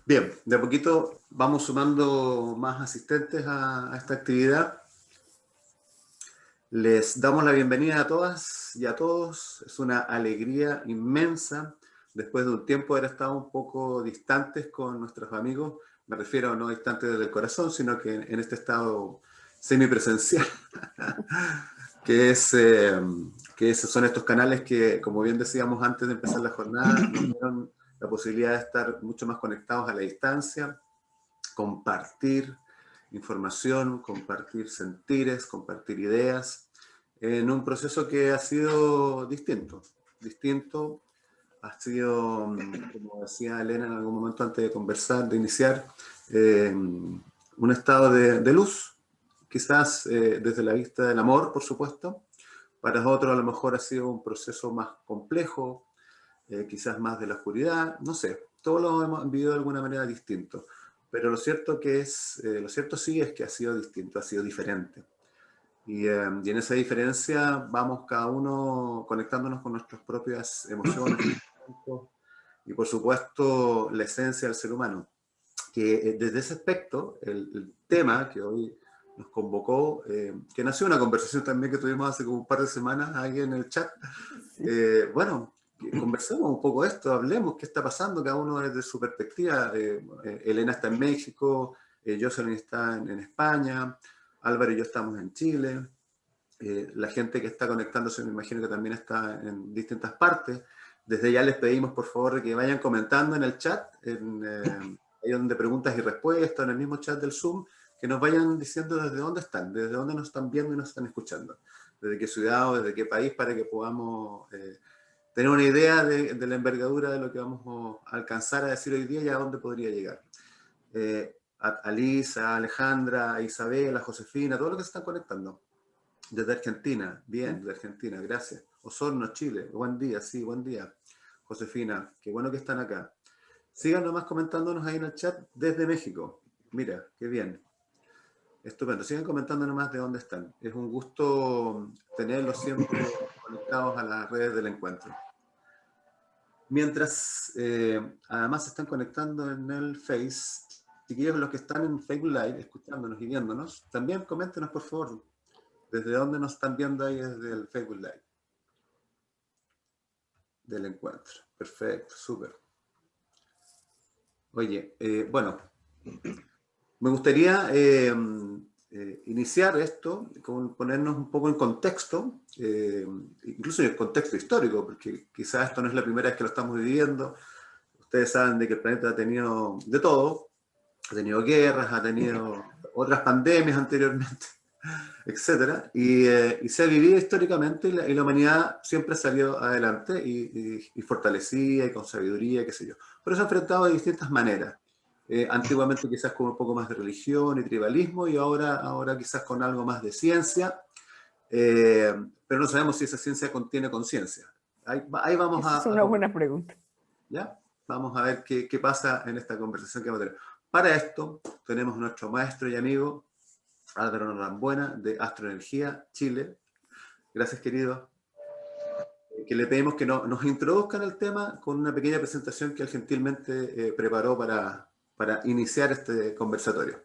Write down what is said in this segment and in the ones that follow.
Bien, de a poquito vamos sumando más asistentes a esta actividad. Les damos la bienvenida a todas y a todos. Es una alegría inmensa, después de un tiempo de haber estado un poco distantes con nuestros amigos. Me refiero no distantes desde el corazón, sino que en este estado semipresencial, que es, que son estos canales que, como bien decíamos antes de empezar la jornada, nos dieron la posibilidad de estar mucho más conectados a la distancia, compartir información, compartir sentires, compartir ideas, en un proceso que ha sido distinto. Distinto ha sido, como decía Elena en algún momento antes de conversar, de iniciar, un estado de luz, quizás desde la vista del amor, por supuesto. Para otros a lo mejor ha sido un proceso más complejo, quizás más de la oscuridad, no sé, todos lo hemos vivido de alguna manera distinto, pero lo cierto sí es que ha sido distinto, ha sido diferente. Y en esa diferencia vamos cada uno conectándonos con nuestras propias emociones y por supuesto la esencia del ser humano. Que desde ese aspecto, el tema que hoy nos convocó, que nació una conversación también que tuvimos hace como un par de semanas ahí en el chat, bueno, conversemos un poco de esto, hablemos qué está pasando, cada uno desde su perspectiva. Elena está en México, Jocelyn está en España, Álvaro y yo estamos en Chile, la gente que está conectándose me imagino que también está en distintas partes. Desde ya les pedimos por favor que vayan comentando en el chat, ahí donde preguntas y respuestas, en el mismo chat del Zoom, que nos vayan diciendo desde dónde están, desde dónde nos están viendo y nos están escuchando, desde qué ciudad o desde qué país, para que podamos tener una idea de la envergadura de lo que vamos a alcanzar a decir hoy día y a dónde podría llegar. A Lisa, a Alejandra, a Isabel, a Josefina, todos los que se están conectando. Desde Argentina, bien, desde Argentina, gracias. Osorno, Chile, buen día, sí, buen día. Josefina, qué bueno que están acá. Sigan nomás comentándonos ahí en el chat desde México. Mira, qué bien. Estupendo, sigan comentando nomás de dónde están. Es un gusto tenerlos siempre conectados a las redes del encuentro. Mientras, además se están conectando en el Face, chiquillos, los que están en Facebook Live, escuchándonos y viéndonos, también coméntenos por favor, desde dónde nos están viendo ahí desde el Facebook Live del encuentro. Perfecto, súper. Oye, bueno, me gustaría iniciar esto con ponernos un poco en contexto, incluso en el contexto histórico, porque quizás esto no es la primera vez que lo estamos viviendo. Ustedes saben de que el planeta ha tenido de todo, ha tenido guerras, ha tenido otras pandemias anteriormente, etcétera, y se ha vivido históricamente y la humanidad siempre salió adelante y fortalecida y con sabiduría, qué sé yo. Pero se ha enfrentado de distintas maneras. Antiguamente quizás con un poco más de religión y tribalismo y ahora quizás con algo más de ciencia, pero no sabemos si esa ciencia contiene conciencia. Ahí vamos Esa es una buena pregunta. ¿Ya? Vamos a ver qué pasa en esta conversación que vamos a tener. Para esto tenemos nuestro maestro y amigo Álvaro Norambuena de Astroenergía Chile. Gracias, querido. Que le pedimos que nos introduzcan el tema con una pequeña presentación que él gentilmente preparó para iniciar este conversatorio.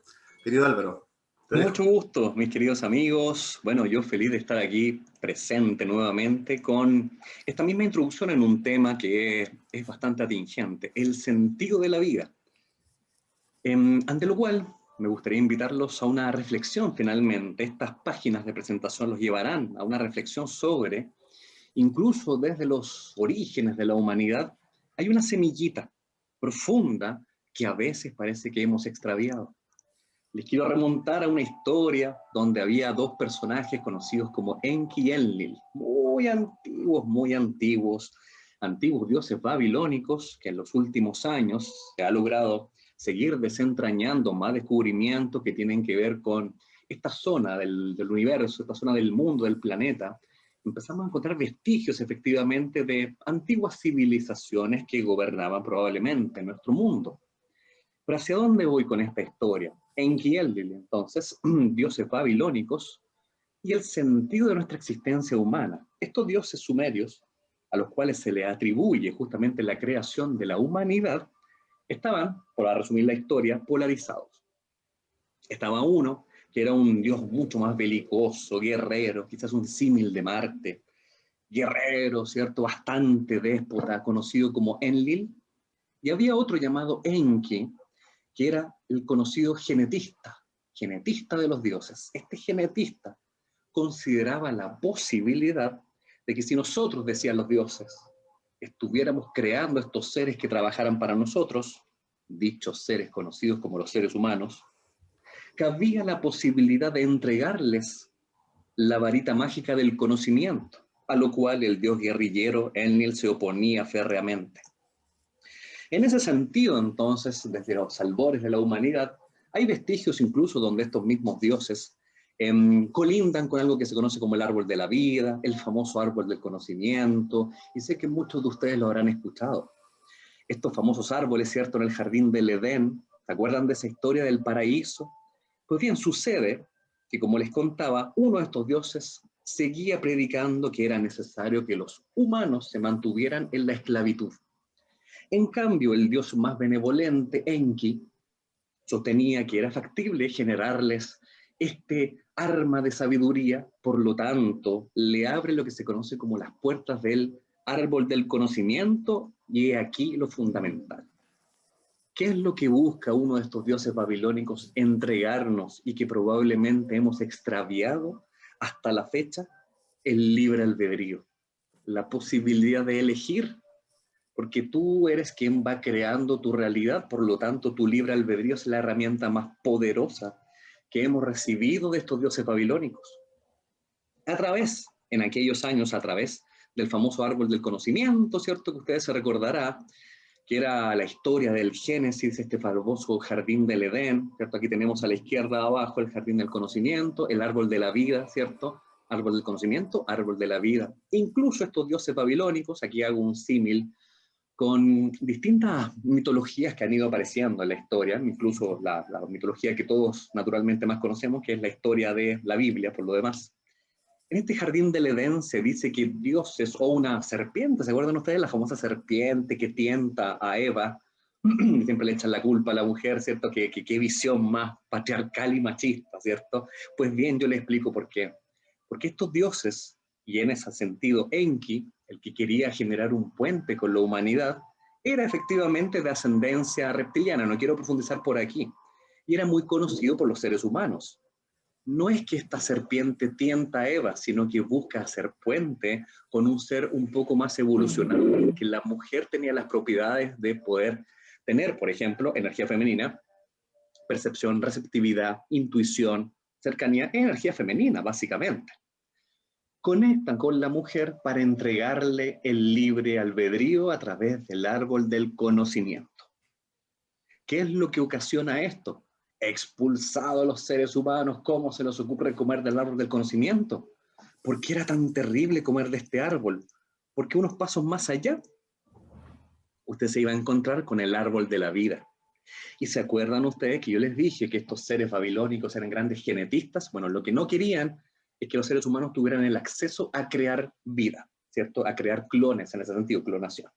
Querido Álvaro, te dejo. Mucho gusto, mis queridos amigos. Bueno, yo feliz de estar aquí presente nuevamente con esta misma introducción en un tema que es bastante atingente, el sentido de la vida. Ante lo cual me gustaría invitarlos a una reflexión finalmente. Estas páginas de presentación los llevarán a una reflexión sobre, incluso desde los orígenes de la humanidad, hay una semillita profunda que a veces parece que hemos extraviado. Les quiero remontar a una historia donde había dos personajes conocidos como Enki y Enlil, muy antiguos dioses babilónicos que en los últimos años se ha logrado seguir desentrañando más descubrimientos que tienen que ver con esta zona del universo, esta zona del mundo, del planeta. Empezamos a encontrar vestigios efectivamente de antiguas civilizaciones que gobernaban probablemente nuestro mundo. Pero ¿hacia dónde voy con esta historia? Enki y Enlil, entonces, dioses babilónicos, y el sentido de nuestra existencia humana. Estos dioses sumerios, a los cuales se le atribuye justamente la creación de la humanidad, Estaban, para resumir la historia, polarizados. Estaba uno que era un dios mucho más belicoso, guerrero, quizás un símil de Marte, guerrero, ¿cierto? Bastante déspota, conocido como Enlil, y había otro llamado Enki, que era el conocido genetista de los dioses. Este genetista consideraba la posibilidad de que si nosotros, decían los dioses, estuviéramos creando estos seres que trabajaran para nosotros, dichos seres conocidos como los seres humanos, cabía la posibilidad de entregarles la varita mágica del conocimiento, a lo cual el dios guerrillero Enlil se oponía férreamente. En ese sentido, entonces, desde los albores de la humanidad, hay vestigios incluso donde estos mismos dioses colindan con algo que se conoce como el árbol de la vida, el famoso árbol del conocimiento, y sé que muchos de ustedes lo habrán escuchado. Estos famosos árboles, ¿cierto?, en el jardín del Edén, ¿se acuerdan de esa historia del paraíso? Pues bien, sucede que, como les contaba, uno de estos dioses seguía predicando que era necesario que los humanos se mantuvieran en la esclavitud. En cambio, el dios más benevolente, Enki, sostenía que era factible generarles este arma de sabiduría, por lo tanto, le abre lo que se conoce como las puertas del árbol del conocimiento, y he aquí lo fundamental. ¿Qué es lo que busca uno de estos dioses babilónicos entregarnos y que probablemente hemos extraviado hasta la fecha? El libre albedrío, la posibilidad de elegir, porque tú eres quien va creando tu realidad, por lo tanto tu libre albedrío es la herramienta más poderosa que hemos recibido de estos dioses babilónicos. En aquellos años, a través del famoso árbol del conocimiento, ¿cierto? Que ustedes se recordarán, que era la historia del Génesis, este famoso jardín del Edén, ¿cierto? Aquí tenemos a la izquierda abajo el jardín del conocimiento, el árbol de la vida, ¿cierto? Árbol del conocimiento, árbol de la vida. Incluso estos dioses babilónicos, aquí hago un símil con distintas mitologías que han ido apareciendo en la historia, incluso la mitología que todos naturalmente más conocemos, que es la historia de la Biblia, por lo demás. En este jardín del Edén se dice que dioses o una serpiente, ¿se acuerdan ustedes? La famosa serpiente que tienta a Eva, siempre le echan la culpa a la mujer, ¿cierto? Qué visión más patriarcal y machista, ¿cierto? Pues bien, yo les explico por qué. Porque estos dioses, y en ese sentido Enki, el que quería generar un puente con la humanidad, era efectivamente de ascendencia reptiliana, no quiero profundizar por aquí, y era muy conocido por los seres humanos. No es que esta serpiente tienta a Eva, sino que busca hacer puente con un ser un poco más evolucionado, que la mujer tenía las propiedades de poder tener, por ejemplo, energía femenina, percepción, receptividad, intuición, cercanía, energía femenina, básicamente. Conectan con la mujer para entregarle el libre albedrío a través del árbol del conocimiento. ¿Qué es lo que ocasiona esto? Expulsado a los seres humanos, ¿cómo se les ocurre comer del árbol del conocimiento? ¿Por qué era tan terrible comer de este árbol? Porque unos pasos más allá, usted se iba a encontrar con el árbol de la vida. ¿Y se acuerdan ustedes que yo les dije que estos seres babilónicos eran grandes genetistas? Bueno, lo que no querían es que los seres humanos tuvieran el acceso a crear vida, ¿cierto? A crear clones, en ese sentido, clonación.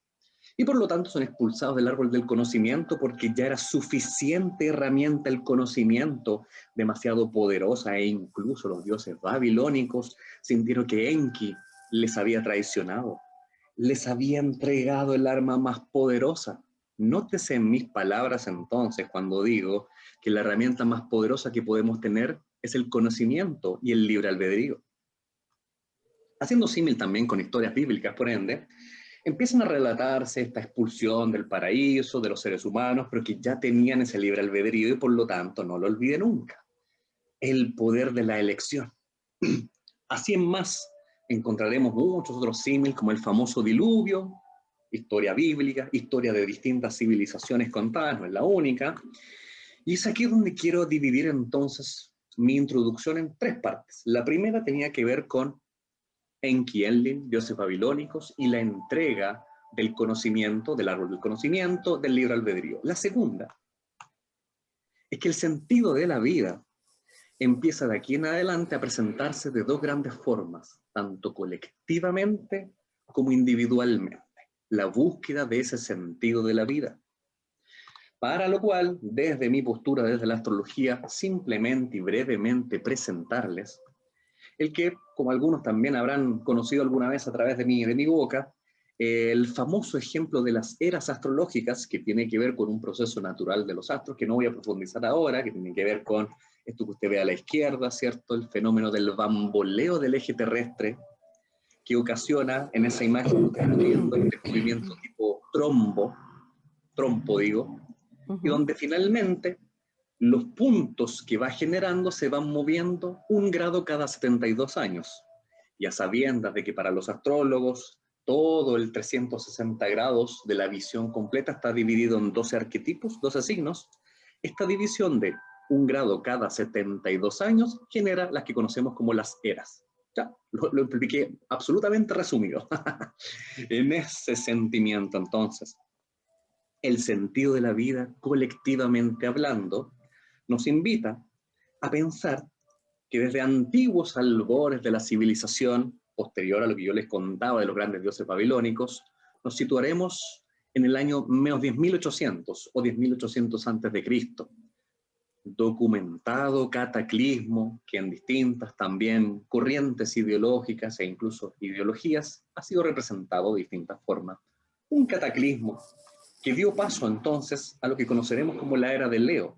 Y por lo tanto son expulsados del árbol del conocimiento porque ya era suficiente herramienta el conocimiento, demasiado poderosa, e incluso los dioses babilónicos sintieron que Enki les había traicionado, les había entregado el arma más poderosa. Nótese en mis palabras entonces cuando digo que la herramienta más poderosa que podemos tener es el conocimiento y el libre albedrío. Haciendo símil también con historias bíblicas, por ende, empiezan a relatarse esta expulsión del paraíso, de los seres humanos, pero que ya tenían ese libre albedrío y por lo tanto, no lo olvide nunca, el poder de la elección. Así en más, encontraremos muchos otros símiles como el famoso diluvio, historia bíblica, historia de distintas civilizaciones contadas, no es la única. Y es aquí donde quiero dividir entonces mi introducción en tres partes. La primera tenía que ver con Enki, Enlil, dioses babilónicos, y la entrega del conocimiento, del árbol del conocimiento, del libre albedrío. La segunda es que el sentido de la vida empieza de aquí en adelante a presentarse de dos grandes formas, tanto colectivamente como individualmente. La búsqueda de ese sentido de la vida. Para lo cual, desde mi postura, desde la astrología, simplemente y brevemente presentarles el que, como algunos también habrán conocido alguna vez a través de mi boca, el famoso ejemplo de las eras astrológicas, que tiene que ver con un proceso natural de los astros, que no voy a profundizar ahora, que tiene que ver con esto que usted ve a la izquierda, ¿cierto? El fenómeno del bamboleo del eje terrestre, que ocasiona en esa imagen que usted está viendo este movimiento tipo trompo digo, y Ujú. donde finalmente los puntos que va generando se van moviendo 1 grado cada 72 años. Ya sabiendas de que para los astrólogos todo el 360 grados de la visión completa está dividido en 12 arquetipos, 12 signos, esta división de 1 grado cada 72 años genera las que conocemos como las eras. Ya, lo expliqué absolutamente resumido. En ese sentimiento, entonces, el sentido de la vida, colectivamente hablando, nos invita a pensar que desde antiguos albores de la civilización, posterior a lo que yo les contaba de los grandes dioses babilónicos, nos situaremos en el año menos 10.800 o 10.800 antes de Cristo. Documentado cataclismo que en distintas también corrientes ideológicas e incluso ideologías ha sido representado de distintas formas. Un cataclismo que dio paso entonces a lo que conoceremos como la era de Leo.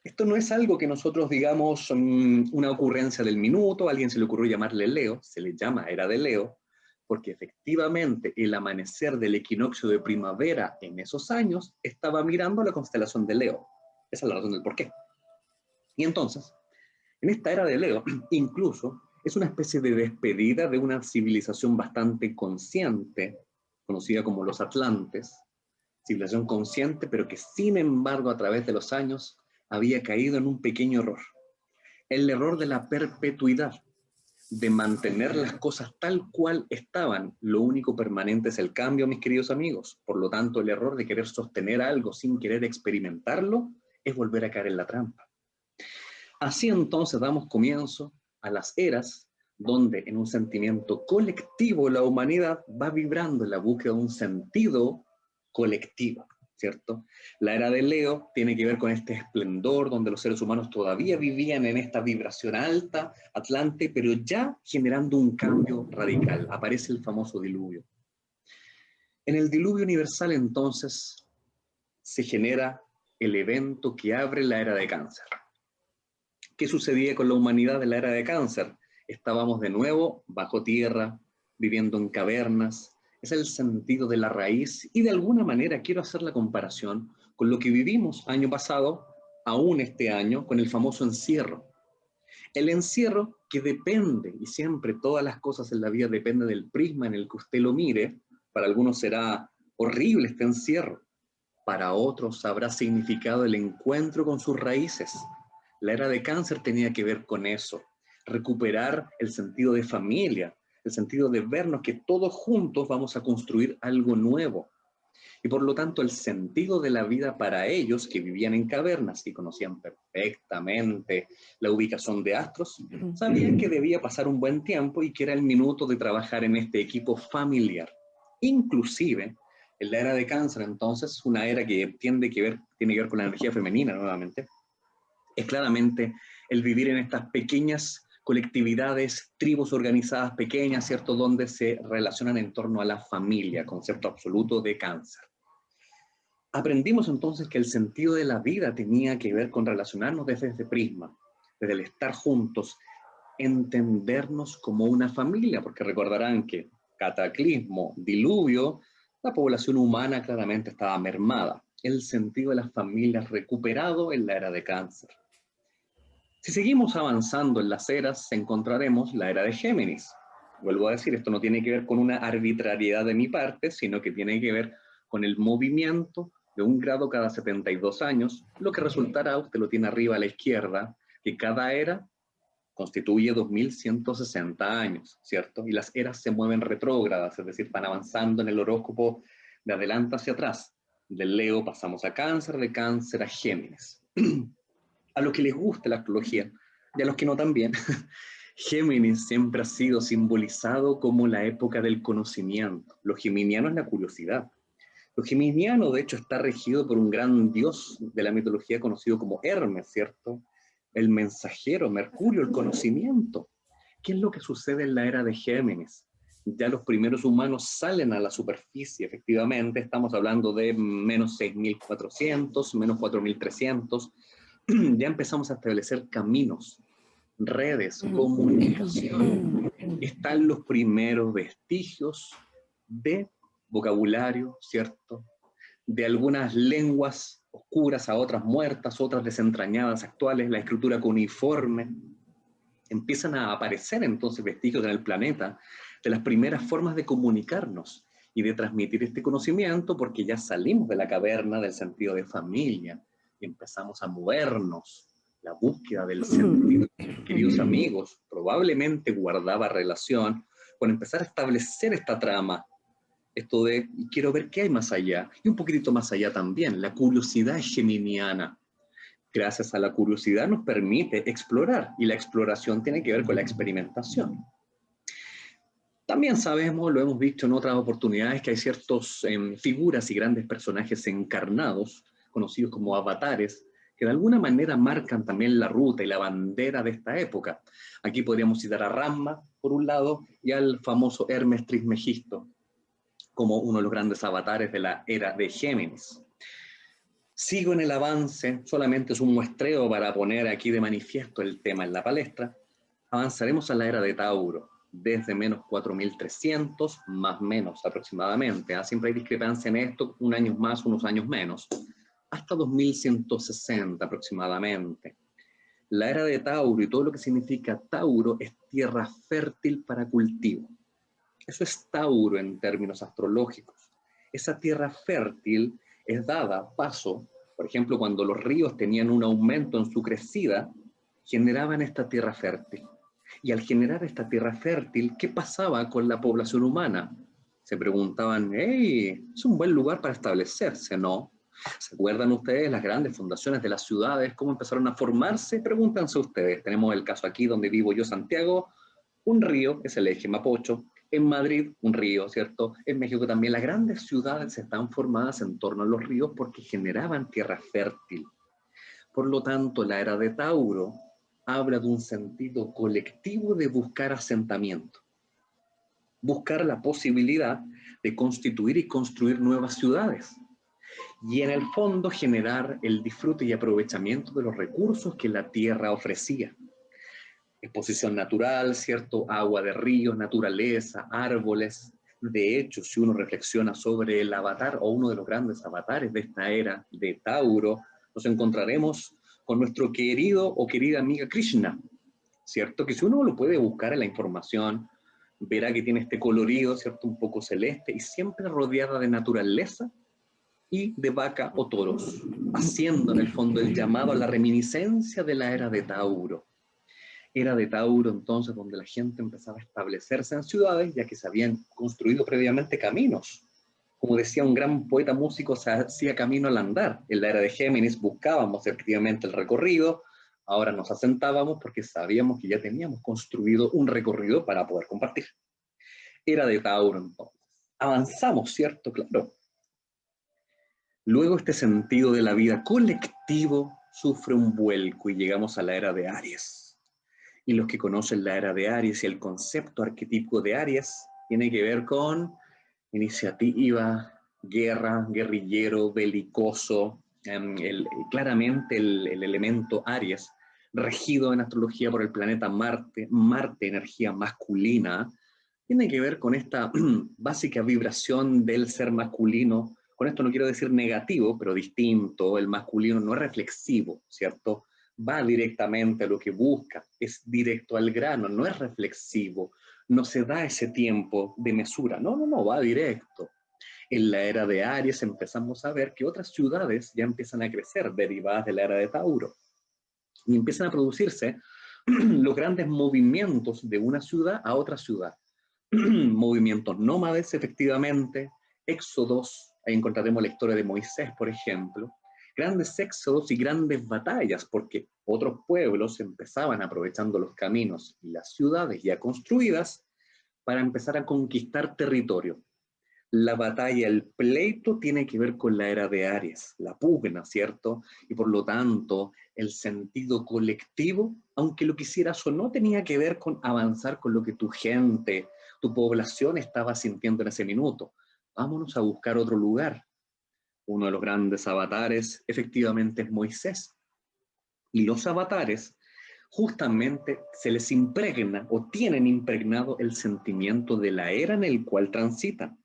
Esto no es algo que nosotros digamos una ocurrencia del minuto, a alguien se le ocurrió llamarle Leo, se le llama era de Leo, porque efectivamente el amanecer del equinoccio de primavera en esos años estaba mirando la constelación de Leo. Esa es la razón del por qué. Y entonces, en esta era de Leo, incluso es una especie de despedida de una civilización bastante consciente, conocida como los Atlantes, civilización consciente, pero que sin embargo a través de los años había caído en un pequeño error. El error de la perpetuidad, de mantener las cosas tal cual estaban. Lo único permanente es el cambio, mis queridos amigos. Por lo tanto, el error de querer sostener algo sin querer experimentarlo es volver a caer en la trampa. Así entonces damos comienzo a las eras donde en un sentimiento colectivo la humanidad va vibrando en la búsqueda de un sentido colectivo, ¿cierto? La era de Leo tiene que ver con este esplendor donde los seres humanos todavía vivían en esta vibración alta, Atlante, pero ya generando un cambio radical. Aparece el famoso diluvio. En el diluvio universal entonces se genera el evento que abre la era de Cáncer. ¿Qué sucedía con la humanidad en la era de Cáncer? Estábamos de nuevo bajo tierra, viviendo en cavernas. Es el sentido de la raíz y de alguna manera quiero hacer la comparación con lo que vivimos año pasado, aún este año, con el famoso encierro. El encierro que depende, y siempre todas las cosas en la vida dependen del prisma en el que usted lo mire. Para algunos será horrible este encierro, para otros habrá significado el encuentro con sus raíces. La era de Cáncer tenía que ver con eso, recuperar el sentido de familia, el sentido de vernos que todos juntos vamos a construir algo nuevo. Y por lo tanto el sentido de la vida para ellos que vivían en cavernas y conocían perfectamente la ubicación de astros, sabían que debía pasar un buen tiempo y que era el minuto de trabajar en este equipo familiar. Inclusive, en la era de Cáncer, entonces, una era que tiene que ver con la energía femenina nuevamente, es claramente el vivir en estas pequeñas colectividades, tribus organizadas pequeñas, ¿cierto?, donde se relacionan en torno a la familia, concepto absoluto de Cáncer. Aprendimos entonces que el sentido de la vida tenía que ver con relacionarnos desde ese prisma, desde el estar juntos, entendernos como una familia, porque recordarán que cataclismo, diluvio, la población humana claramente estaba mermada. El sentido de las familias recuperado en la era de Cáncer. Si seguimos avanzando en las eras, encontraremos la era de Géminis. Vuelvo a decir, esto no tiene que ver con una arbitrariedad de mi parte, sino que tiene que ver con el movimiento de 1 grado cada 72 años, lo que resultará, usted lo tiene arriba a la izquierda, que cada era constituye 2160 años, ¿cierto? Y las eras se mueven retrógradas, es decir, van avanzando en el horóscopo de adelante hacia atrás. Del Leo pasamos a Cáncer, de Cáncer a Géminis. A los que les gusta la astrología y a los que no también, Géminis siempre ha sido simbolizado como la época del conocimiento. Lo geminiano es la curiosidad. Lo geminiano, de hecho, está regido por un gran dios de la mitología conocido como Hermes, ¿cierto? El mensajero, Mercurio, el conocimiento. ¿Qué es lo que sucede en la era de Géminis? Ya los primeros humanos salen a la superficie, efectivamente, estamos hablando de menos 6.400, menos 4.300, ya empezamos a establecer caminos, redes, comunicación. Están los primeros vestigios de vocabulario, ¿cierto? De algunas lenguas oscuras a otras muertas, otras desentrañadas actuales, la escritura cuneiforme. Empiezan a aparecer entonces vestigios en el planeta de las primeras formas de comunicarnos y de transmitir este conocimiento, porque ya salimos de la caverna del sentido de familia y empezamos a movernos. La búsqueda del sentido, queridos amigos, probablemente guardaba relación con empezar a establecer esta trama, esto de quiero ver qué hay más allá, y un poquitito más allá también, la curiosidad geminiana. Gracias a la curiosidad nos permite explorar, y la exploración tiene que ver con la experimentación. También sabemos, lo hemos visto en otras oportunidades, que hay ciertas figuras y grandes personajes encarnados, conocidos como avatares, que de alguna manera marcan también la ruta y la bandera de esta época. Aquí podríamos citar a Ramma, por un lado, y al famoso Hermes Trismegisto, como uno de los grandes avatares de la era de Géminis. Sigo en el avance, solamente es un muestreo para poner aquí de manifiesto el tema en la palestra. Avanzaremos a la era de Tauro, desde menos 4.300, más menos aproximadamente. Siempre hay discrepancia en esto, un año más, unos años menos, hasta 2160 aproximadamente. La era de Tauro y todo lo que significa Tauro es tierra fértil para cultivo. Eso es Tauro en términos astrológicos. Esa tierra fértil es dada paso, por ejemplo, cuando los ríos tenían un aumento en su crecida, generaban esta tierra fértil. Y al generar esta tierra fértil, ¿qué pasaba con la población humana? Se preguntaban, hey, ¿es un buen lugar para establecerse? No. ¿Se acuerdan ustedes las grandes fundaciones de las ciudades? ¿Cómo empezaron a formarse? Pregúntense ustedes. Tenemos el caso aquí donde vivo yo, Santiago. Un río es el eje Mapocho. En Madrid, un río, ¿cierto? En México también. Las grandes ciudades están formadas en torno a los ríos porque generaban tierra fértil. Por lo tanto, la era de Tauro habla de un sentido colectivo de buscar asentamiento, buscar la posibilidad de constituir y construir nuevas ciudades y en el fondo generar el disfrute y aprovechamiento de los recursos que la tierra ofrecía. Exposición natural, ¿cierto? Agua de ríos, naturaleza, árboles. De hecho, si uno reflexiona sobre el avatar o uno de los grandes avatares de esta era de Tauro, nos encontraremos con nuestro querido o querida amiga Krishna, ¿cierto? Que si uno lo puede buscar en la información, verá que tiene este colorido, ¿cierto? Un poco celeste y siempre rodeada de naturaleza y de vaca o toros, haciendo en el fondo el llamado a la reminiscencia de la era de Tauro. Era de Tauro entonces donde la gente empezaba a establecerse en ciudades, ya que se habían construido previamente caminos. Como decía un gran poeta músico, se hacía camino al andar. En la era de Géminis buscábamos efectivamente el recorrido, ahora nos asentábamos porque sabíamos que ya teníamos construido un recorrido para poder compartir. Era de Tauro entonces. Avanzamos, ¿cierto? Claro. Luego este sentido de la vida colectivo sufre un vuelco y llegamos a la era de Aries. Y los que conocen la era de Aries y el concepto arquetípico de Aries tiene que ver con iniciativa, guerra, guerrillero, belicoso, claramente el elemento Aries, regido en astrología por el planeta Marte, Marte, energía masculina, tiene que ver con esta básica vibración del ser masculino. Con esto no quiero decir negativo, pero distinto. El masculino no es reflexivo, ¿cierto? Va directamente a lo que busca, es directo al grano, no es reflexivo, no se da ese tiempo de mesura, no, va directo. En la era de Aries empezamos a ver que otras ciudades ya empiezan a crecer derivadas de la era de Tauro y empiezan a producirse los grandes movimientos de una ciudad a otra ciudad. Movimientos nómades, efectivamente, éxodos, ahí encontraremos la historia de Moisés, por ejemplo, grandes éxodos y grandes batallas, porque otros pueblos empezaban aprovechando los caminos y las ciudades ya construidas para empezar a conquistar territorio. La batalla, el pleito tiene que ver con la era de Aries, la pugna, ¿cierto? Y por lo tanto, el sentido colectivo, aunque lo quisieras o no, tenía que ver con avanzar con lo que tu gente, tu población estaba sintiendo en ese minuto. Vámonos a buscar otro lugar. Uno de los grandes avatares, efectivamente, es Moisés. Y los avatares, justamente, se les impregna o tienen impregnado el sentimiento de la era en el cual transitan.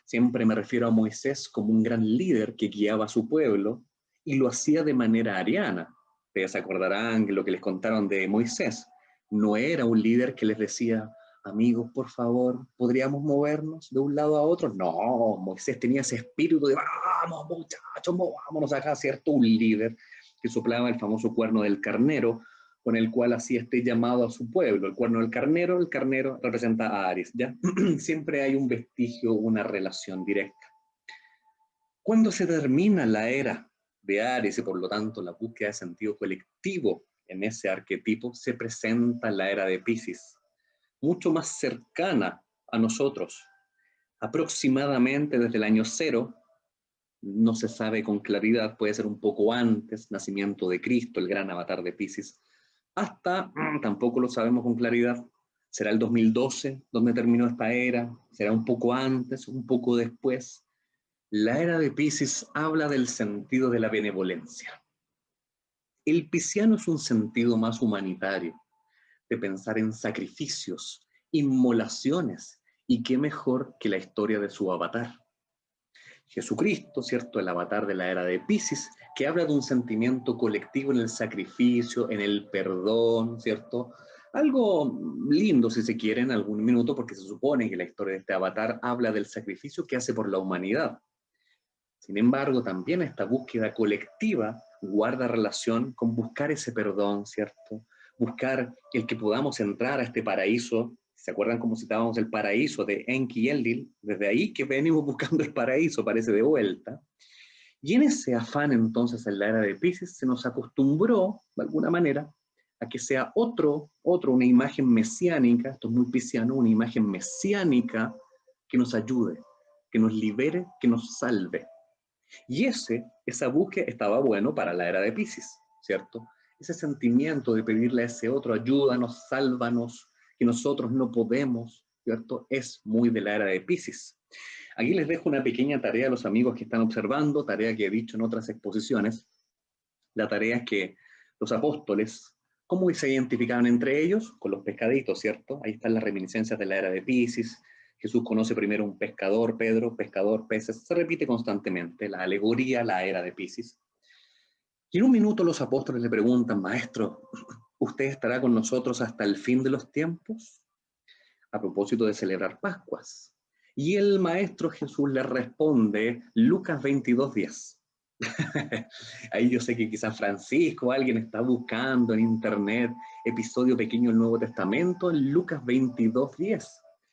Siempre me refiero a Moisés como un gran líder que guiaba a su pueblo y lo hacía de manera ariana. Ustedes se acordarán que lo que les contaron de Moisés no era un líder que les decía, amigos, por favor, ¿podríamos movernos de un lado a otro? No, Moisés tenía ese espíritu de, vamos muchachos, movámonos acá, ¿cierto? Un líder que soplaba el famoso cuerno del carnero, con el cual hacía este llamado a su pueblo. El cuerno del carnero, el carnero representa a Aries, ¿ya? Siempre hay un vestigio, una relación directa. Cuando se termina la era de Aries y por lo tanto la búsqueda de sentido colectivo en ese arquetipo, se presenta la era de Piscis, mucho más cercana a nosotros, aproximadamente desde el año 0, no se sabe con claridad, puede ser un poco antes, nacimiento de Cristo, el gran avatar de Piscis, hasta, tampoco lo sabemos con claridad, será el 2012 donde terminó esta era, será un poco antes, un poco después. La era de Piscis habla del sentido de la benevolencia. El pisciano es un sentido más humanitario, de pensar en sacrificios, inmolaciones, y qué mejor que la historia de su avatar. Jesucristo, ¿cierto? El avatar de la era de Piscis, que habla de un sentimiento colectivo en el sacrificio, en el perdón, ¿cierto? Algo lindo, si se quiere, en algún minuto, porque se supone que la historia de este avatar habla del sacrificio que hace por la humanidad. Sin embargo, también esta búsqueda colectiva guarda relación con buscar ese perdón, ¿cierto? Buscar el que podamos entrar a este paraíso. ¿Se acuerdan cómo citábamos el paraíso de Enki Enlil? Desde ahí que venimos buscando el paraíso, parece de vuelta. Y en ese afán entonces en la era de Piscis se nos acostumbró, de alguna manera, a que sea una imagen mesiánica, esto es muy pisciano, una imagen mesiánica que nos ayude, que nos libere, que nos salve. Y esa búsqueda estaba bueno para la era de Piscis, ¿cierto? Ese sentimiento de pedirle a ese otro, ayúdanos, sálvanos, que nosotros no podemos, ¿cierto? Es muy de la era de Piscis. Aquí les dejo una pequeña tarea a los amigos que están observando, tarea que he dicho en otras exposiciones. La tarea es que los apóstoles, ¿cómo se identificaban entre ellos? Con los pescaditos, ¿cierto? Ahí están las reminiscencias de la era de Piscis. Jesús conoce primero un pescador, Pedro, pescador, peces. Se repite constantemente la alegoría, la era de Piscis. Y en un minuto los apóstoles le preguntan, maestro, ¿usted estará con nosotros hasta el fin de los tiempos? A propósito de celebrar Pascuas. Y el maestro Jesús le responde, Lucas 22:10. Ahí yo sé que quizás Francisco, alguien está buscando en internet episodio pequeño del Nuevo Testamento en Lucas 22:10,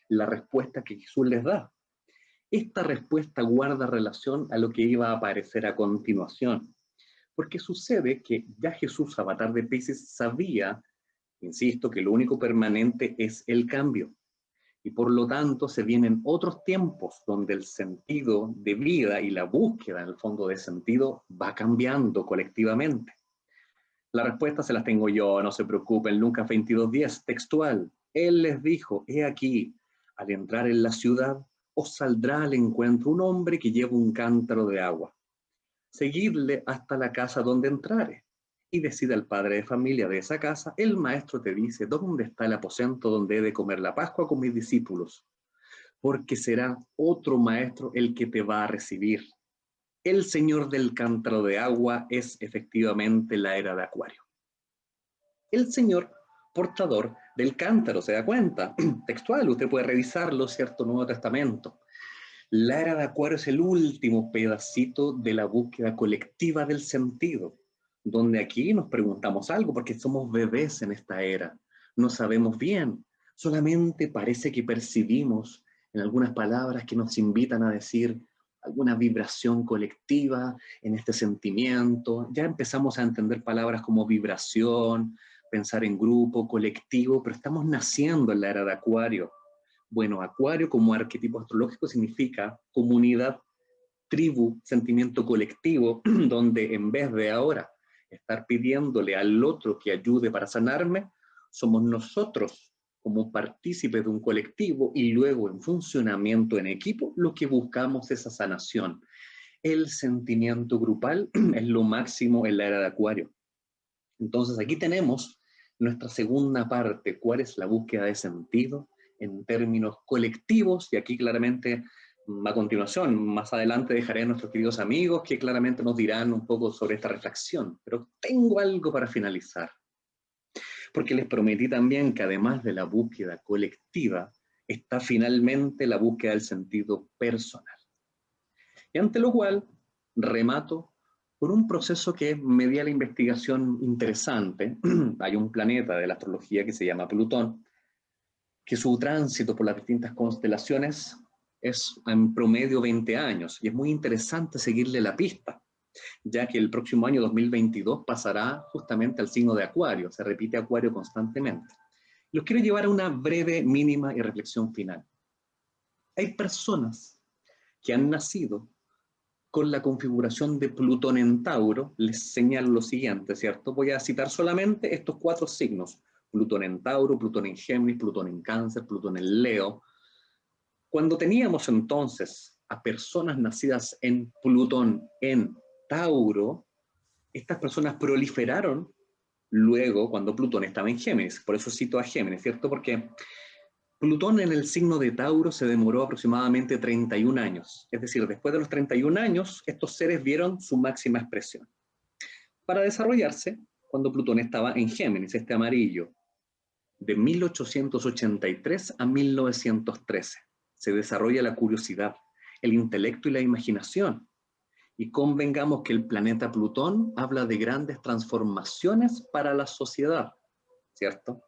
la respuesta que Jesús les da. Esta respuesta guarda relación a lo que iba a aparecer a continuación, porque sucede que ya Jesús, avatar de Piscis, sabía, insisto, que lo único permanente es el cambio. Y por lo tanto se vienen otros tiempos donde el sentido de vida y la búsqueda en el fondo de sentido va cambiando colectivamente. La respuesta se las tengo yo, no se preocupen. Lucas 22:10, textual. Él les dijo, he aquí, al entrar en la ciudad, os saldrá al encuentro un hombre que lleva un cántaro de agua. Seguidle hasta la casa donde entrare. Y decida el padre de familia de esa casa, el maestro te dice, ¿dónde está el aposento donde he de comer la Pascua con mis discípulos? Porque será otro maestro el que te va a recibir. El señor del cántaro de agua es efectivamente la era de Acuario. El señor portador del cántaro, ¿se da cuenta? Textual, usted puede revisarlo, ¿cierto? Nuevo Testamento. La era de Acuario es el último pedacito de la búsqueda colectiva del sentido, donde aquí nos preguntamos algo, porque somos bebés en esta era, no sabemos bien, solamente parece que percibimos en algunas palabras que nos invitan a decir alguna vibración colectiva en este sentimiento, ya empezamos a entender palabras como vibración, pensar en grupo, colectivo, pero estamos naciendo en la era de Acuario. Bueno, Acuario como arquetipo astrológico significa comunidad, tribu, sentimiento colectivo, donde en vez de ahora estar pidiéndole al otro que ayude para sanarme, somos nosotros como partícipes de un colectivo y luego en funcionamiento en equipo, lo que buscamos esa sanación. El sentimiento grupal es lo máximo en la era de Acuario. Entonces aquí tenemos nuestra segunda parte, cuál es la búsqueda de sentido en términos colectivos, y aquí claramente a continuación, más adelante dejaré a nuestros queridos amigos que claramente nos dirán un poco sobre esta reflexión, pero tengo algo para finalizar, porque les prometí también que además de la búsqueda colectiva, está finalmente la búsqueda del sentido personal. Y ante lo cual, remato con un proceso que me dio la investigación interesante. Hay un planeta de la astrología que se llama Plutón, que su tránsito por las distintas constelaciones es en promedio 20 años, y es muy interesante seguirle la pista, ya que el próximo año 2022 pasará justamente al signo de Acuario, se repite Acuario constantemente. Los quiero llevar a una breve, mínima y reflexión final. Hay personas que han nacido con la configuración de Plutón en Tauro. Les señalo lo siguiente, ¿cierto? Voy a citar solamente estos 4 signos: Plutón en Tauro, Plutón en Géminis, Plutón en Cáncer, Plutón en Leo. Cuando teníamos entonces a personas nacidas en Plutón en Tauro, estas personas proliferaron luego cuando Plutón estaba en Géminis. Por eso cito a Géminis, ¿cierto? Porque Plutón en el signo de Tauro se demoró aproximadamente 31 años. Es decir, después de los 31 años, estos seres vieron su máxima expresión. Para desarrollarse, cuando Plutón estaba en Géminis, este amarillo, de 1883 a 1913, se desarrolla la curiosidad, el intelecto y la imaginación. Y convengamos que el planeta Plutón habla de grandes transformaciones para la sociedad, ¿cierto?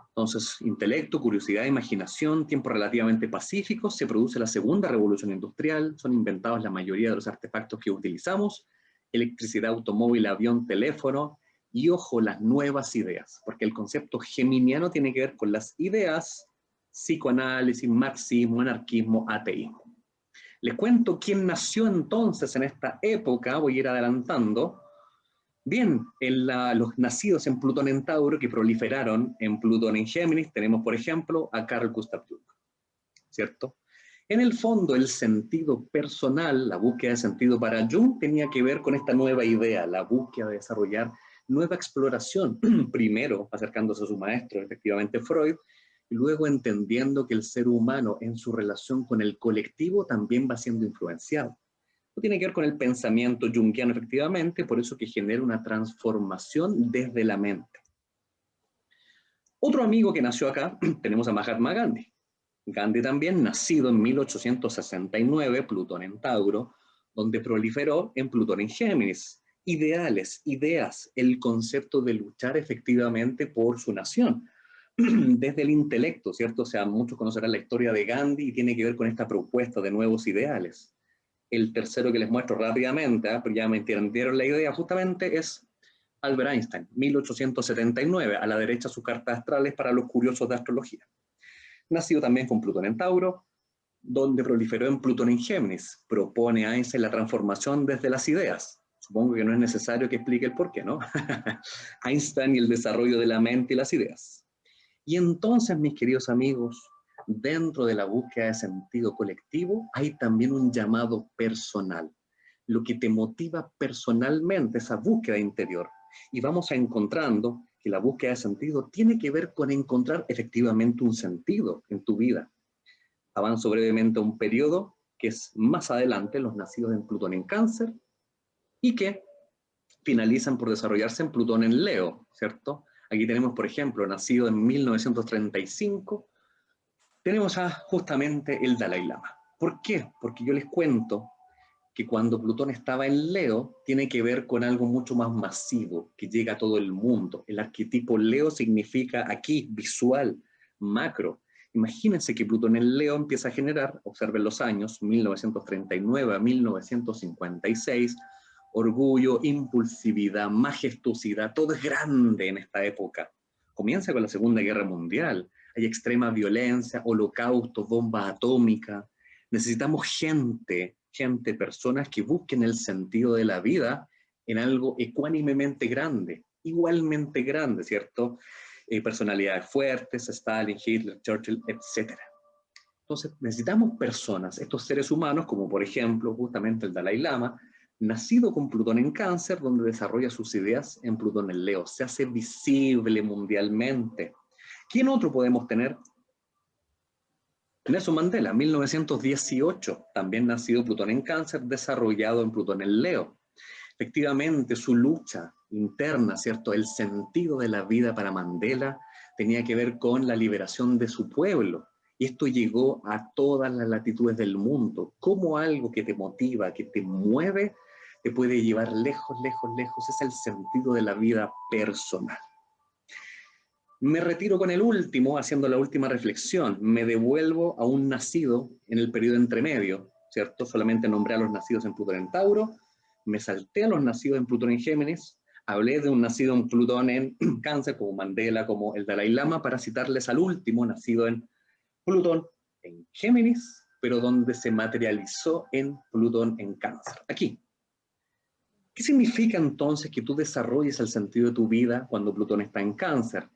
Entonces, intelecto, curiosidad, imaginación, tiempos relativamente pacíficos, se produce la segunda revolución industrial, son inventados la mayoría de los artefactos que utilizamos, electricidad, automóvil, avión, teléfono, y ojo, las nuevas ideas, porque el concepto geminiano tiene que ver con las ideas, psicoanálisis, marxismo, anarquismo, ateísmo. Les cuento quién nació entonces en esta época, voy a ir adelantando. Bien, los nacidos en Plutón en Tauro que proliferaron en Plutón en Géminis, tenemos por ejemplo a Carl Gustav Jung, ¿cierto? En el fondo, el sentido personal, la búsqueda de sentido para Jung tenía que ver con esta nueva idea, la búsqueda de desarrollar nueva exploración, primero acercándose a su maestro, efectivamente Freud, y luego entendiendo que el ser humano en su relación con el colectivo también va siendo influenciado. Tiene que ver con el pensamiento junguiano, efectivamente, por eso que genera una transformación desde la mente. Otro amigo que nació acá, tenemos a Mahatma Gandhi. Gandhi también, nacido en 1869, Plutón en Tauro, donde proliferó en Plutón en Géminis. Ideales, ideas, el concepto de luchar efectivamente por su nación. Desde el intelecto, ¿cierto? O sea, muchos conocerán la historia de Gandhi y tiene que ver con esta propuesta de nuevos ideales. El tercero que les muestro rápidamente, pero ya me entendieron la idea, justamente es Albert Einstein, 1879, a la derecha sus cartas astrales para los curiosos de astrología. Nacido también con Plutón en Tauro, donde proliferó en Plutón en Géminis. Propone a Einstein la transformación desde las ideas. Supongo que no es necesario que explique el porqué, ¿no? Einstein y el desarrollo de la mente y las ideas. Y entonces, mis queridos amigos, dentro de la búsqueda de sentido colectivo hay también un llamado personal, lo que te motiva personalmente, esa búsqueda interior. Y vamos a encontrando que la búsqueda de sentido tiene que ver con encontrar efectivamente un sentido en tu vida. Avanzo brevemente a un periodo que es más adelante, los nacidos en Plutón en Cáncer, y que finalizan por desarrollarse en Plutón en Leo, ¿cierto? Aquí tenemos, por ejemplo, nacido en 1935, tenemos a justamente el Dalai Lama. ¿Por qué? Porque yo les cuento que cuando Plutón estaba en Leo, tiene que ver con algo mucho más masivo, que llega a todo el mundo. El arquetipo Leo significa aquí, visual, macro. Imagínense que Plutón en Leo empieza a generar, observen los años, 1939 a 1956, orgullo, impulsividad, majestuosidad, todo es grande en esta época. Comienza con la Segunda Guerra Mundial, hay extrema violencia, holocaustos, bomba atómica. Necesitamos gente, personas que busquen el sentido de la vida en algo ecuánimemente grande, igualmente grande, ¿cierto? Personalidades fuertes, Stalin, Hitler, Churchill, etc. Entonces necesitamos personas, estos seres humanos, como por ejemplo justamente el Dalai Lama, nacido con Plutón en Cáncer, donde desarrolla sus ideas en Plutón en Leo, se hace visible mundialmente. ¿Quién otro podemos tener? Nelson Mandela, 1918, también nacido Plutón en Cáncer, desarrollado en Plutón en Leo. Efectivamente, su lucha interna, ¿cierto? El sentido de la vida para Mandela tenía que ver con la liberación de su pueblo. Y esto llegó a todas las latitudes del mundo. Cómo algo que te motiva, que te mueve, te puede llevar lejos, lejos, lejos. Es el sentido de la vida personal. Me retiro con el último, haciendo la última reflexión. Me devuelvo a un nacido en el periodo entremedio, ¿cierto? Solamente nombré a los nacidos en Plutón en Tauro, me salté a los nacidos en Plutón en Géminis, hablé de un nacido en Plutón en Cáncer, como Mandela, como el Dalai Lama, para citarles al último, nacido en Plutón en Géminis, pero donde se materializó en Plutón en Cáncer. Aquí. ¿Qué significa entonces que tú desarrolles el sentido de tu vida cuando Plutón está en Cáncer?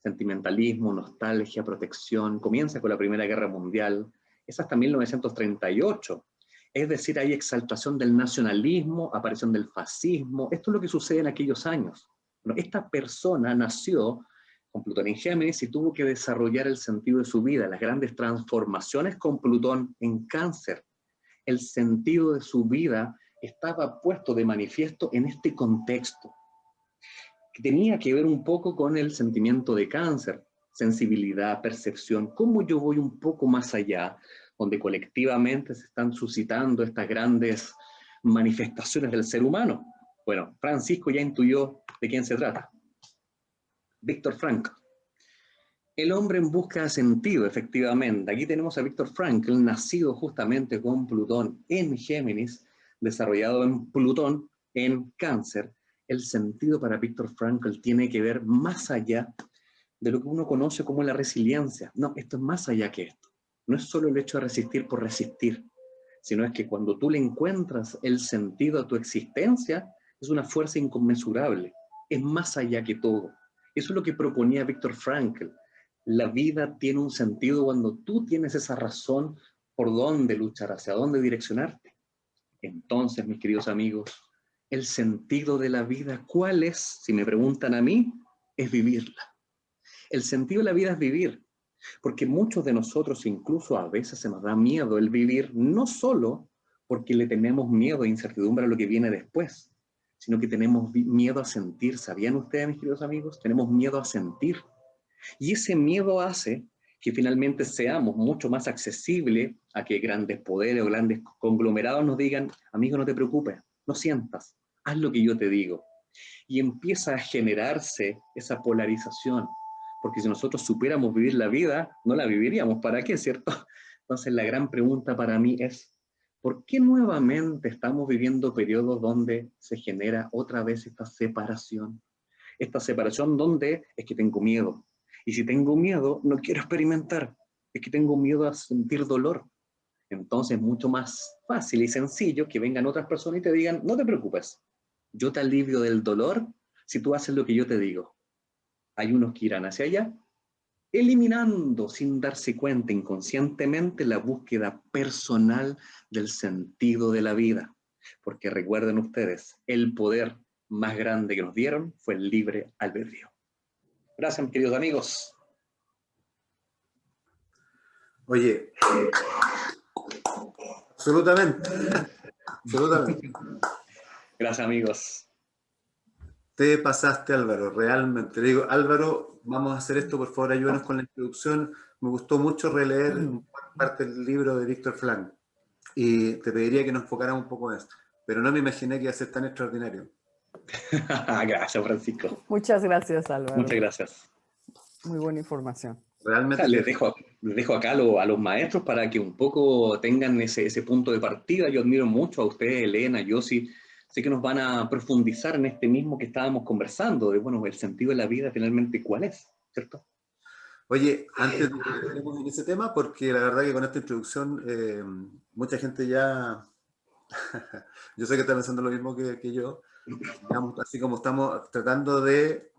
Sentimentalismo, nostalgia, protección, comienza con la Primera Guerra Mundial, es hasta 1938. Es decir, hay exaltación del nacionalismo, aparición del fascismo. Esto es lo que sucede en aquellos años. Bueno, esta persona nació con Plutón en Géminis y tuvo que desarrollar el sentido de su vida, las grandes transformaciones con Plutón en Cáncer. El sentido de su vida estaba puesto de manifiesto en este contexto, que tenía que ver un poco con el sentimiento de Cáncer, sensibilidad, percepción, cómo yo voy un poco más allá, donde colectivamente se están suscitando estas grandes manifestaciones del ser humano. Bueno, Francisco ya intuyó de quién se trata. Víctor Frankl. El hombre en busca de sentido, efectivamente. Aquí tenemos a Víctor Frankl, nacido justamente con Plutón en Géminis, desarrollado en Plutón en Cáncer. El sentido para Víctor Frankl tiene que ver más allá de lo que uno conoce como la resiliencia. No, esto es más allá que esto. No es solo el hecho de resistir por resistir, sino es que cuando tú le encuentras el sentido a tu existencia, es una fuerza inconmensurable. Es más allá que todo. Eso es lo que proponía Víctor Frankl. La vida tiene un sentido cuando tú tienes esa razón por dónde luchar, hacia dónde direccionarte. Entonces, mis queridos amigos, el sentido de la vida, ¿cuál es? Si me preguntan a mí, es vivirla. El sentido de la vida es vivir, porque muchos de nosotros incluso a veces se nos da miedo el vivir, no solo porque le tenemos miedo e incertidumbre a lo que viene después, sino que tenemos miedo a sentir. ¿Sabían ustedes, mis queridos amigos? Tenemos miedo a sentir. Y ese miedo hace que finalmente seamos mucho más accesibles a que grandes poderes o grandes conglomerados nos digan, amigo, no te preocupes, no sientas, haz lo que yo te digo. Y empieza a generarse esa polarización, porque si nosotros supiéramos vivir la vida, no la viviríamos. ¿Para qué, cierto? Entonces la gran pregunta para mí es, ¿por qué nuevamente estamos viviendo periodos donde se genera otra vez esta separación? Esta separación donde es que tengo miedo. Y si tengo miedo, no quiero experimentar. Es que tengo miedo a sentir dolor. Entonces es mucho más fácil y sencillo que vengan otras personas y te digan, no te preocupes, yo te alivio del dolor si tú haces lo que yo te digo. Hay unos que irán hacia allá, eliminando sin darse cuenta inconscientemente la búsqueda personal del sentido de la vida. Porque recuerden ustedes, el poder más grande que nos dieron fue el libre albedrío. Gracias, mis queridos amigos. Oye, absolutamente, absolutamente. Gracias, amigos. Te pasaste, Álvaro, realmente. Le digo, Álvaro, vamos a hacer esto, por favor, ayúdanos con la introducción. Me gustó mucho releer parte del libro de Víctor Frankl y te pediría que nos enfocáramos un poco en esto, pero no me imaginé que iba a ser tan extraordinario. Gracias, Francisco. Muchas gracias, Álvaro. Muchas gracias. Muy buena información. Realmente. Les dejo acá a los maestros para que un poco tengan ese punto de partida. Yo admiro mucho a ustedes, Elena, Yossi. Sé que nos van a profundizar en este mismo que estábamos conversando, de, bueno, el sentido de la vida finalmente, ¿cuál es? ¿Cierto? Oye, antes de que entremos en ese tema, porque la verdad que con esta introducción mucha gente ya, yo sé que está pensando lo mismo que yo, digamos, así como estamos tratando de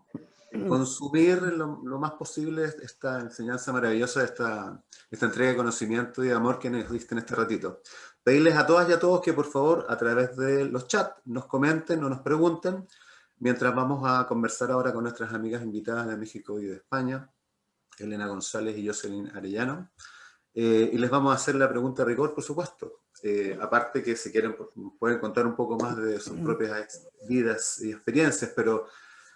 consumir lo más posible esta enseñanza maravillosa, esta entrega de conocimiento y de amor que nos diste en este ratito. Pedirles a todas y a todos que por favor a través de los chats nos comenten o nos pregunten, mientras vamos a conversar ahora con nuestras amigas invitadas de México y de España, Elena González y Jocelyn Arellano. Y les vamos a hacer la pregunta de rigor, por supuesto. Aparte que si quieren pueden contar un poco más de sus propias vidas y experiencias, pero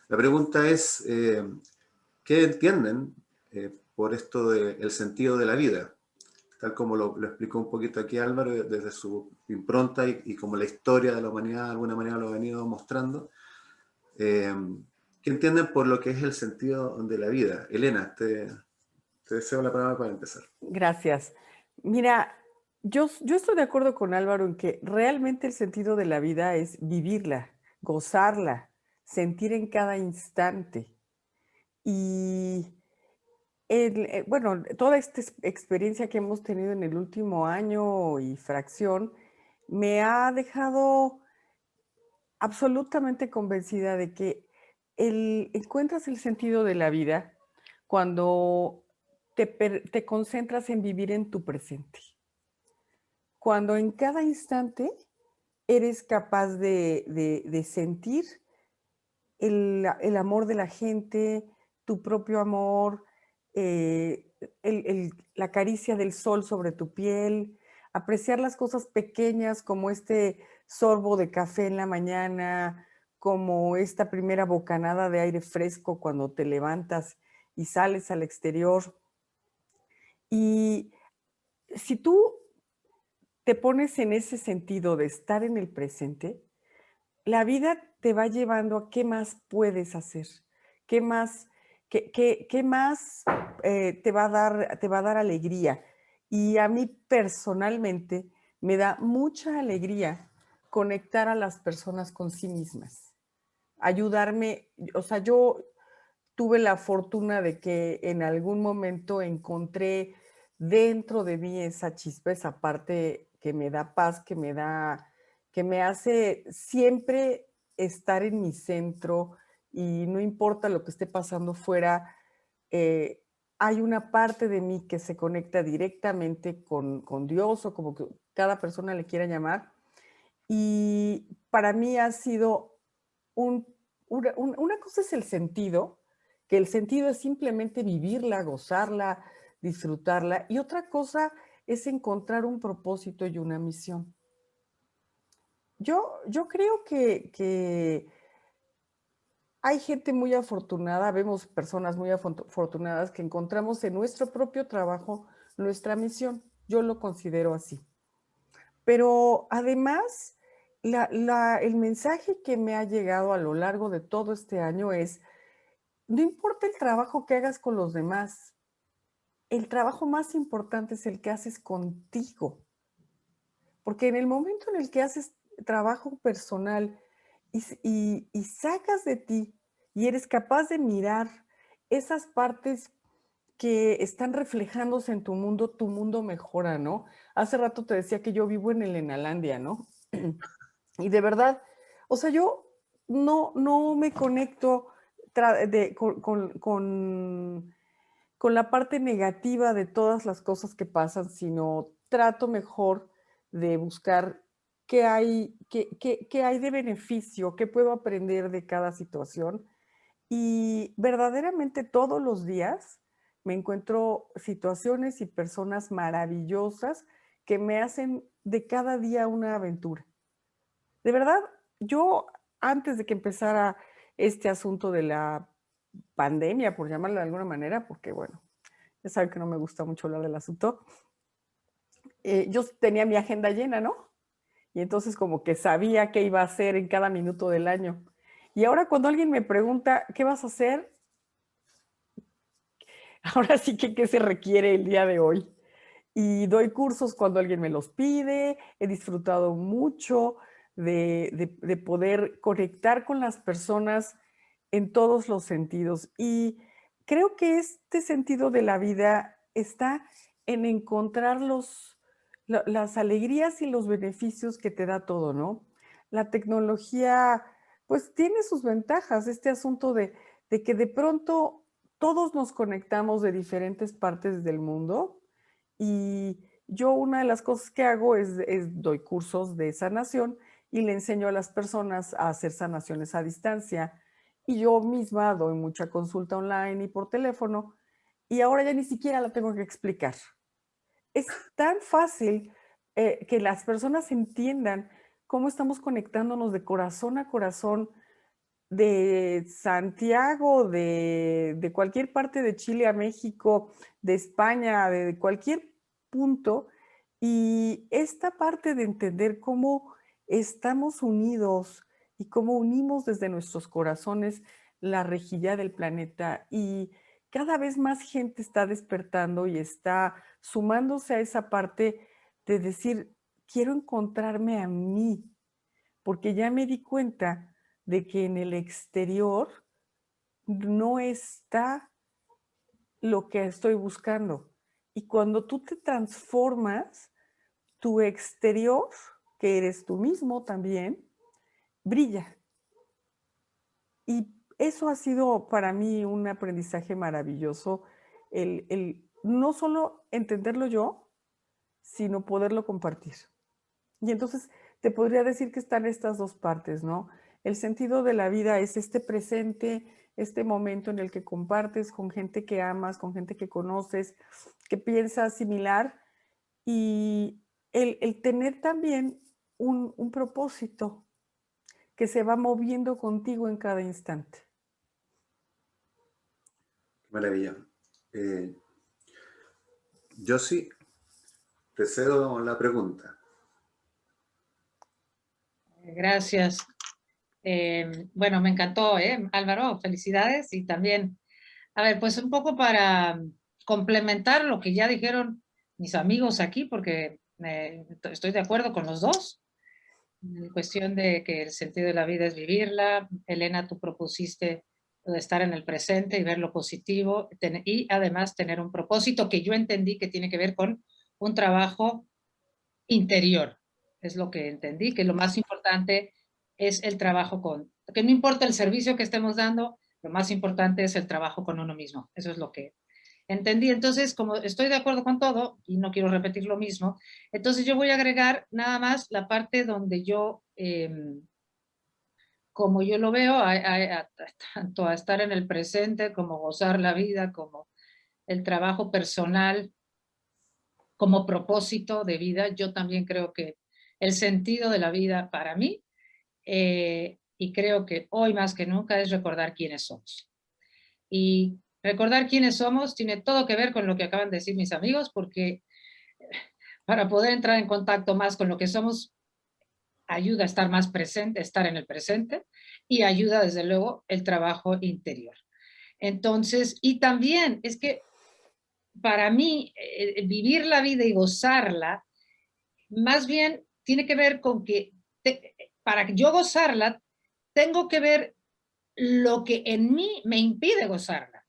la pregunta es, ¿qué entienden por esto del sentido de la vida? Tal como lo explicó un poquito aquí Álvaro, desde su impronta y como la historia de la humanidad de alguna manera lo ha venido mostrando. Eh, ¿Qué entienden por lo que es el sentido de la vida? Elena, te deseo la palabra para empezar. Gracias. Mira, yo estoy de acuerdo con Álvaro en que realmente el sentido de la vida es vivirla, gozarla, sentir en cada instante. Y bueno, toda esta experiencia que hemos tenido en el último año y fracción me ha dejado absolutamente convencida de que encuentras el sentido de la vida cuando te concentras en vivir en tu presente. Cuando en cada instante eres capaz de sentir el amor de la gente, tu propio amor, la caricia del sol sobre tu piel, apreciar las cosas pequeñas como este sorbo de café en la mañana, como esta primera bocanada de aire fresco cuando te levantas y sales al exterior. Y si tú te pones en ese sentido de estar en el presente, la vida te va llevando a qué más puedes hacer, qué más, qué más te va a dar alegría. Y a mí personalmente me da mucha alegría conectar a las personas con sí mismas, ayudarme, o sea, yo tuve la fortuna de que en algún momento encontré dentro de mí esa chispa, esa parte que me da paz, que me hace siempre estar en mi centro y no importa lo que esté pasando fuera, eh, hay una parte de mí que se conecta directamente con Dios o como que cada persona le quiera llamar. Y para mí ha sido un, una cosa es el sentido, que el sentido es simplemente vivirla, gozarla, disfrutarla, y otra cosa es encontrar un propósito y una misión. Yo creo que hay gente muy afortunada, vemos personas muy afortunadas que encontramos en nuestro propio trabajo nuestra misión. Yo lo considero así. Pero además, el mensaje que me ha llegado a lo largo de todo este año es, no importa el trabajo que hagas con los demás, el trabajo más importante es el que haces contigo. Porque en el momento en el que haces trabajo personal y sacas de ti y eres capaz de mirar esas partes que están reflejándose en tu mundo mejora, ¿no? Hace rato te decía que yo vivo en el Enalandia, ¿no? Y de verdad, o sea, yo no me conecto con la parte negativa de todas las cosas que pasan, sino trato mejor de buscar qué hay de beneficio, qué puedo aprender de cada situación. Y verdaderamente todos los días me encuentro situaciones y personas maravillosas que me hacen de cada día una aventura. De verdad, yo antes de que empezara este asunto de la pandemia, por llamarlo de alguna manera, porque bueno, ya saben que no me gusta mucho hablar del asunto, yo tenía mi agenda llena, ¿no? Y entonces como que sabía qué iba a hacer en cada minuto del año. Y ahora cuando alguien me pregunta, ¿qué vas a hacer? Ahora sí que qué se requiere el día de hoy. Y doy cursos cuando alguien me los pide, he disfrutado mucho de poder conectar con las personas en todos los sentidos. Y creo que este sentido de la vida está en encontrar las alegrías y los beneficios que te da todo, ¿no? La tecnología, pues tiene sus ventajas, este asunto de que de pronto todos nos conectamos de diferentes partes del mundo y yo una de las cosas que hago es doy cursos de sanación y le enseño a las personas a hacer sanaciones a distancia. Y yo misma doy mucha consulta online y por teléfono y ahora ya ni siquiera la tengo que explicar. Es tan fácil que las personas entiendan cómo estamos conectándonos de corazón a corazón, de Santiago, de cualquier parte de Chile a México, de España, de cualquier punto. Y esta parte de entender cómo estamos unidos y cómo unimos desde nuestros corazones la rejilla del planeta y cada vez más gente está despertando y está sumándose a esa parte de decir, quiero encontrarme a mí, porque ya me di cuenta de que en el exterior no está lo que estoy buscando. Y cuando tú te transformas, tu exterior, que eres tú mismo también, brilla. Y eso ha sido para mí un aprendizaje maravilloso, el no solo entenderlo yo, sino poderlo compartir. Y entonces te podría decir que están estas dos partes, ¿no? El sentido de la vida es este presente, este momento en el que compartes con gente que amas, con gente que conoces, que piensa similar y el tener también un propósito que se va moviendo contigo en cada instante. Maravilla. Yo sí, te cedo la pregunta. Gracias. Bueno, me encantó, Álvaro, felicidades. Y también, a ver, pues un poco para complementar lo que ya dijeron mis amigos aquí, porque estoy de acuerdo con los dos, en cuestión de que el sentido de la vida es vivirla. Elena, tú propusiste lo de estar en el presente y ver lo positivo y además tener un propósito que yo entendí que tiene que ver con un trabajo interior. Es lo que entendí, que lo más importante es el trabajo que no importa el servicio que estemos dando, lo más importante es el trabajo con uno mismo. Eso es lo que entendí. Entonces, como estoy de acuerdo con todo y no quiero repetir lo mismo, entonces yo voy a agregar nada más la parte donde yo, como yo lo veo, tanto a estar en el presente, como gozar la vida, como el trabajo personal, como propósito de vida. Yo también creo que el sentido de la vida para mí, y creo que hoy más que nunca, es recordar quiénes somos. Y recordar quiénes somos tiene todo que ver con lo que acaban de decir mis amigos, porque para poder entrar en contacto más con lo que somos, ayuda a estar más presente, estar en el presente, y ayuda desde luego el trabajo interior. Entonces, y también es que para mí, vivir la vida y gozarla, más bien tiene que ver con que para yo gozarla, tengo que ver lo que en mí me impide gozarla.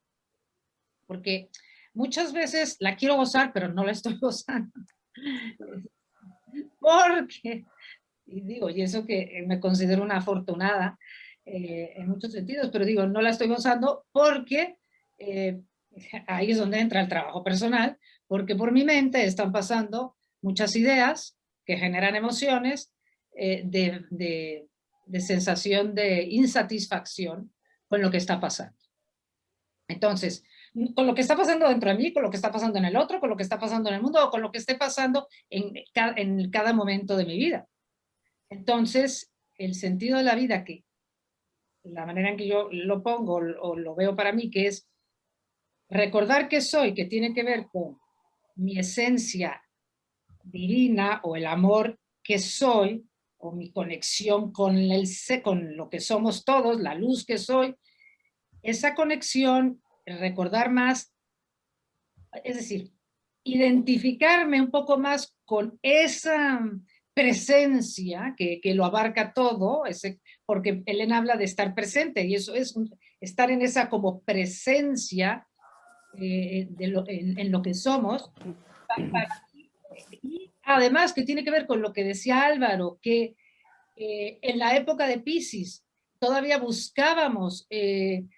Porque muchas veces la quiero gozar, pero no la estoy gozando. Porque, y digo, y eso que me considero una afortunada en muchos sentidos, pero digo, no la estoy gozando porque ahí es donde entra el trabajo personal, porque por mi mente están pasando muchas ideas que generan emociones de sensación de insatisfacción con lo que está pasando. Entonces, con lo que está pasando dentro de mí, con lo que está pasando en el otro, con lo que está pasando en el mundo, o con lo que esté pasando en cada momento de mi vida. Entonces, el sentido de la vida, que la manera en que yo lo pongo o lo veo para mí, que es recordar que soy, que tiene que ver con mi esencia divina o el amor que soy, o mi conexión con lo que somos todos, la luz que soy, esa conexión, recordar más, es decir, identificarme un poco más con esa presencia que lo abarca todo, porque Elena habla de estar presente y eso es estar en esa como presencia en lo que somos. Y además que tiene que ver con lo que decía Álvaro, que en la época de Piscis todavía buscábamos,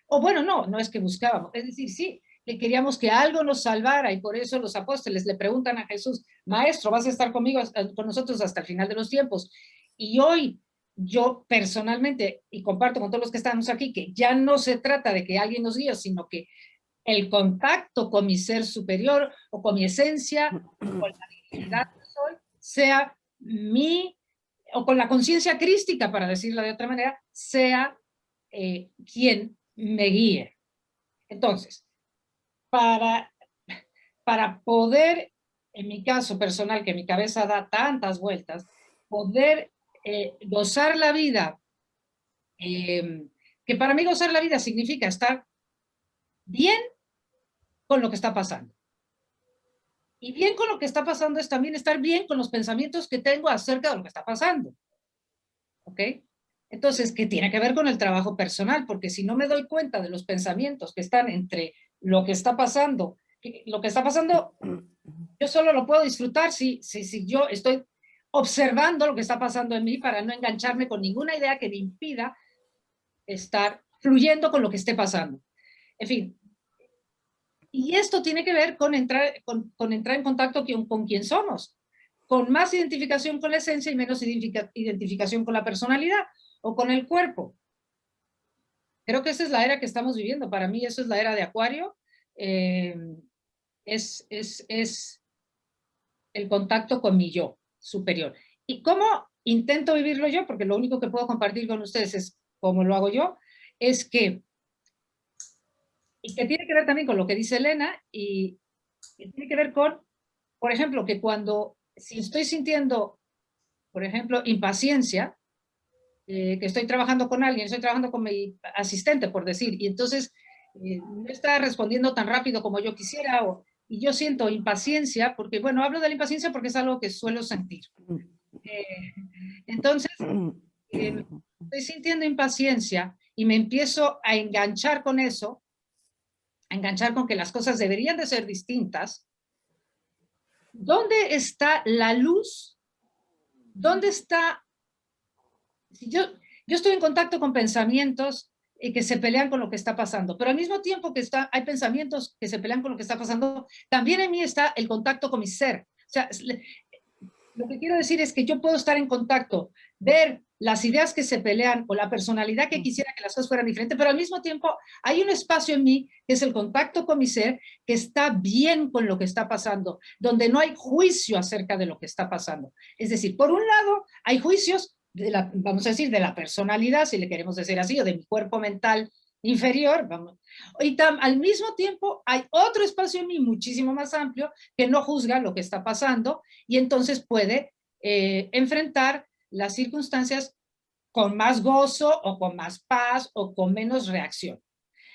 o bueno, no es que buscábamos, es decir, sí, que queríamos que algo nos salvara, y por eso los apóstoles le preguntan a Jesús, Maestro, ¿vas a estar conmigo, con nosotros hasta el final de los tiempos? Y hoy yo personalmente, y comparto con todos los que estamos aquí, que ya no se trata de que alguien nos guíe, sino que el contacto con mi ser superior o con mi esencia, con la divinidad que soy, sea mi, o con la conciencia crística, para decirlo de otra manera, sea quien me guíe. Entonces, para poder, en mi caso personal, que mi cabeza da tantas vueltas, poder gozar la vida, que para mí gozar la vida significa estar bien con lo que está pasando. Y bien con lo que está pasando es también estar bien con los pensamientos que tengo acerca de lo que está pasando. ¿Ok? Entonces, ¿qué tiene que ver con el trabajo personal? Porque si no me doy cuenta de los pensamientos que están entre lo que está pasando, yo solo lo puedo disfrutar si yo estoy observando lo que está pasando en mí para no engancharme con ninguna idea que me impida estar fluyendo con lo que esté pasando. En fin, y esto tiene que ver con entrar en contacto con quién somos, con más identificación con la esencia y menos identificación con la personalidad o con el cuerpo. Creo que esa es la era que estamos viviendo. Para mí eso es la era de Acuario. Es el contacto con mi yo superior. ¿Y cómo intento vivirlo yo? Porque lo único que puedo compartir con ustedes es cómo lo hago yo. Es que, y que tiene que ver también con lo que dice Elena, y que tiene que ver con, por ejemplo, que si estoy sintiendo, por ejemplo, impaciencia, que estoy trabajando con alguien, estoy trabajando con mi asistente, por decir, y entonces no está respondiendo tan rápido como yo quisiera, y yo siento impaciencia, porque, bueno, hablo de la impaciencia porque es algo que suelo sentir. Entonces, estoy sintiendo impaciencia y me empiezo a enganchar con eso, a enganchar con que las cosas deberían de ser distintas. ¿Dónde está la luz? ¿Dónde está? Yo estoy en contacto con pensamientos que se pelean con lo que está pasando, pero al mismo tiempo que hay pensamientos que se pelean con lo que está pasando, también en mí está el contacto con mi ser. O sea, lo que quiero decir es que yo puedo estar en contacto, ver las ideas que se pelean o la personalidad que quisiera que las cosas fueran diferentes, pero al mismo tiempo hay un espacio en mí que es el contacto con mi ser, que está bien con lo que está pasando, donde no hay juicio acerca de lo que está pasando. Es decir, por un lado, hay juicios vamos a decir, de la personalidad, si le queremos decir así, o de mi cuerpo mental inferior, vamos. Y al mismo tiempo hay otro espacio en mí muchísimo más amplio que no juzga lo que está pasando y entonces puede enfrentar las circunstancias con más gozo o con más paz o con menos reacción.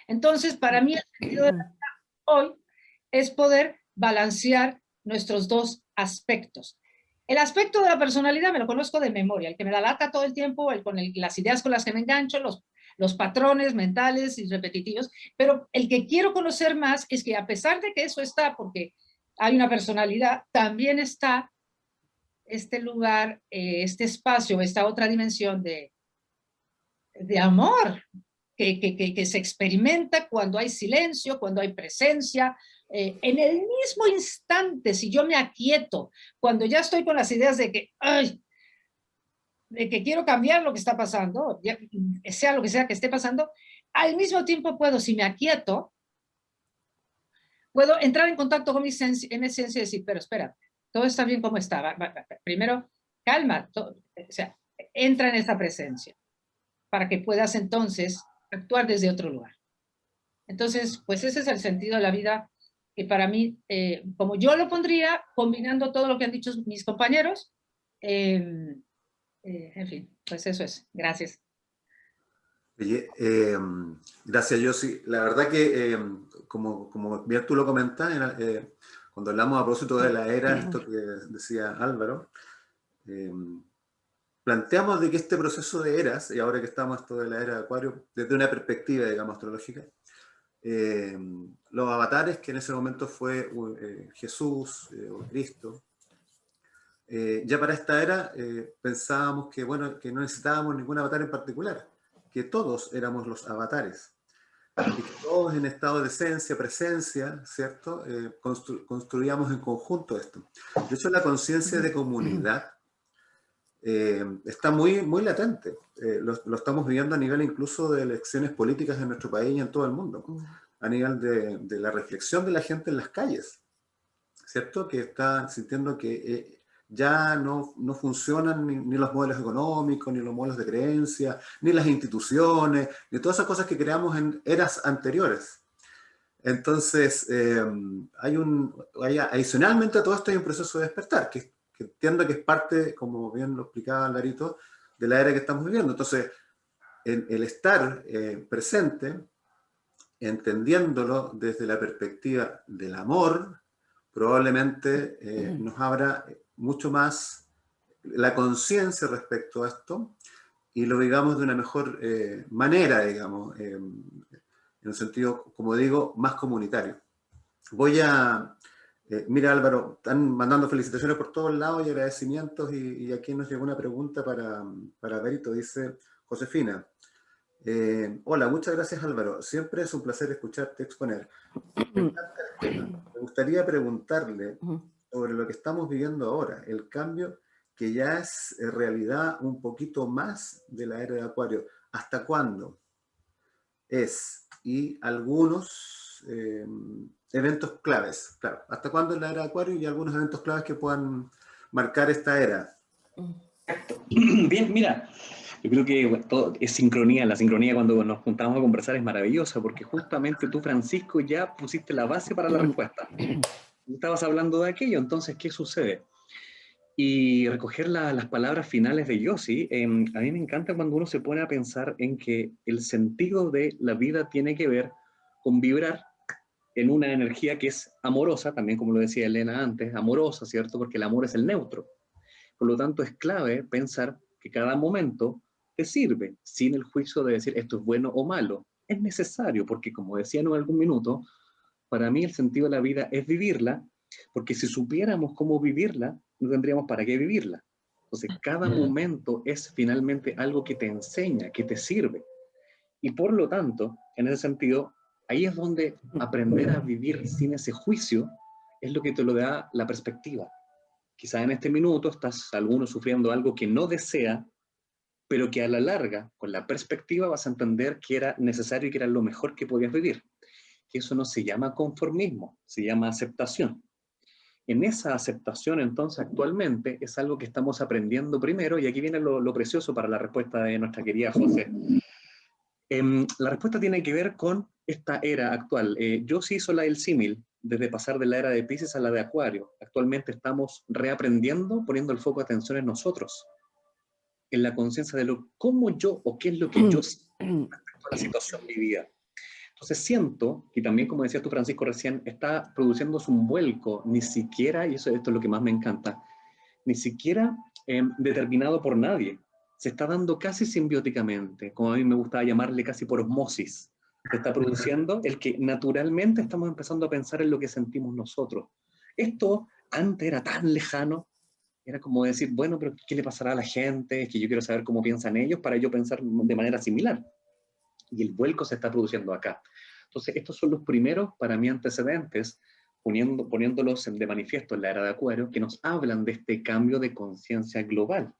Entonces, para mí el sentido de la vida hoy es poder balancear nuestros dos aspectos. El aspecto de la personalidad me lo conozco de memoria, el que me da lata todo el tiempo, las ideas con las que me engancho, los patrones mentales y repetitivos, pero el que quiero conocer más es que a pesar de que eso está, porque hay una personalidad, también está este lugar, este espacio, esta otra dimensión de amor, que se experimenta cuando hay silencio, cuando hay presencia. En el mismo instante, si yo me aquieto, cuando ya estoy con las ideas de que quiero cambiar lo que está pasando, ya, sea lo que sea que esté pasando, al mismo tiempo puedo, si me aquieto, puedo entrar en contacto con mi esencia y decir, pero espera, todo está bien como está. Primero, calma, o sea, entra en esa presencia para que puedas entonces actuar desde otro lugar. Entonces, pues ese es el sentido de la vida que para mí, como yo lo pondría, combinando todo lo que han dicho mis compañeros, en fin, pues eso es. Gracias. Oye, gracias, Yossi. La verdad que, como bien tú lo comentas, cuando hablamos a propósito de la era, esto que decía Álvaro, planteamos de que este proceso de eras, y ahora que estamos esto de la era de Acuario, desde una perspectiva, digamos, astrológica, los avatares, que en ese momento fue Jesús o Cristo, ya para esta era pensábamos que, bueno, que no necesitábamos ningún avatar en particular, que todos éramos los avatares, y que todos en estado de esencia, presencia, ¿cierto? Construíamos en conjunto esto. De hecho, la conciencia de comunidad está muy, muy latente. Lo estamos viviendo a nivel incluso de elecciones políticas en nuestro país y en todo el mundo, a nivel de la reflexión de la gente en las calles, ¿cierto? Que está sintiendo que ya no funcionan ni los modelos económicos, ni los modelos de creencia, ni las instituciones, ni todas esas cosas que creamos en eras anteriores. Entonces, adicionalmente a todo esto hay un proceso de despertar, que entiendo que es parte, como bien lo explicaba Larito, de la era que estamos viviendo. Entonces, el estar presente, entendiéndolo desde la perspectiva del amor, probablemente nos abra mucho más la conciencia respecto a esto y lo digamos de una mejor manera, digamos, en un sentido, como digo, más comunitario. Mira, Álvaro, están mandando felicitaciones por todos lados y agradecimientos, y aquí nos llegó una pregunta para Berito, dice Josefina. Hola, muchas gracias, Álvaro. Siempre es un placer escucharte exponer. Me encanta el tema. Me gustaría preguntarle sobre lo que estamos viviendo ahora, el cambio que ya es realidad un poquito más de la era de Acuario. ¿Hasta cuándo es? Y algunos eventos claves, claro. ¿Hasta cuándo es la era de Acuario? Y algunos eventos claves que puedan marcar esta era. Bien, mira, yo creo que bueno, todo es sincronía. La sincronía cuando nos juntamos a conversar es maravillosa, porque justamente tú, Francisco, ya pusiste la base para la respuesta. Estabas hablando de aquello, entonces, ¿qué sucede? Y recoger las palabras finales de Yossi, a mí me encanta cuando uno se pone a pensar en que el sentido de la vida tiene que ver con vibrar en una energía que es amorosa, también como lo decía Elena antes, amorosa, ¿cierto? Porque el amor es el neutro. Por lo tanto, es clave pensar que cada momento te sirve, sin el juicio de decir esto es bueno o malo. Es necesario, porque como decía en algún minuto, para mí el sentido de la vida es vivirla, porque si supiéramos cómo vivirla, no tendríamos para qué vivirla. Entonces, cada momento es finalmente algo que te enseña, que te sirve. Y por lo tanto, en ese sentido, ahí es donde aprender a vivir sin ese juicio es lo que te lo da la perspectiva. Quizá en este minuto estás alguno sufriendo algo que no desea, pero que a la larga, con la perspectiva, vas a entender que era necesario y que era lo mejor que podías vivir. Que eso no se llama conformismo, se llama aceptación. En esa aceptación, entonces, actualmente, es algo que estamos aprendiendo primero, y aquí viene lo precioso para la respuesta de nuestra querida José. La respuesta tiene que ver con esta era actual. Yo sí hizo el símil, desde pasar de la era de Piscis a la de Acuario. Actualmente estamos reaprendiendo, poniendo el foco de atención en nosotros, en la conciencia de cómo yo, o qué es lo que yo siento respecto a la situación vivida. Entonces siento, y también como decías tú, Francisco, recién, está produciéndose un vuelco, ni siquiera, y esto es lo que más me encanta, ni siquiera determinado por nadie. Se está dando casi simbióticamente, como a mí me gustaba llamarle casi por osmosis. Se está produciendo el que naturalmente estamos empezando a pensar en lo que sentimos nosotros. Esto antes era tan lejano, era como decir, bueno, pero ¿qué le pasará a la gente? Es que yo quiero saber cómo piensan ellos para yo pensar de manera similar. Y el vuelco se está produciendo acá. Entonces, estos son los primeros, para mí, antecedentes, poniéndolos de manifiesto en la era de Acuario, que nos hablan de este cambio de conciencia global.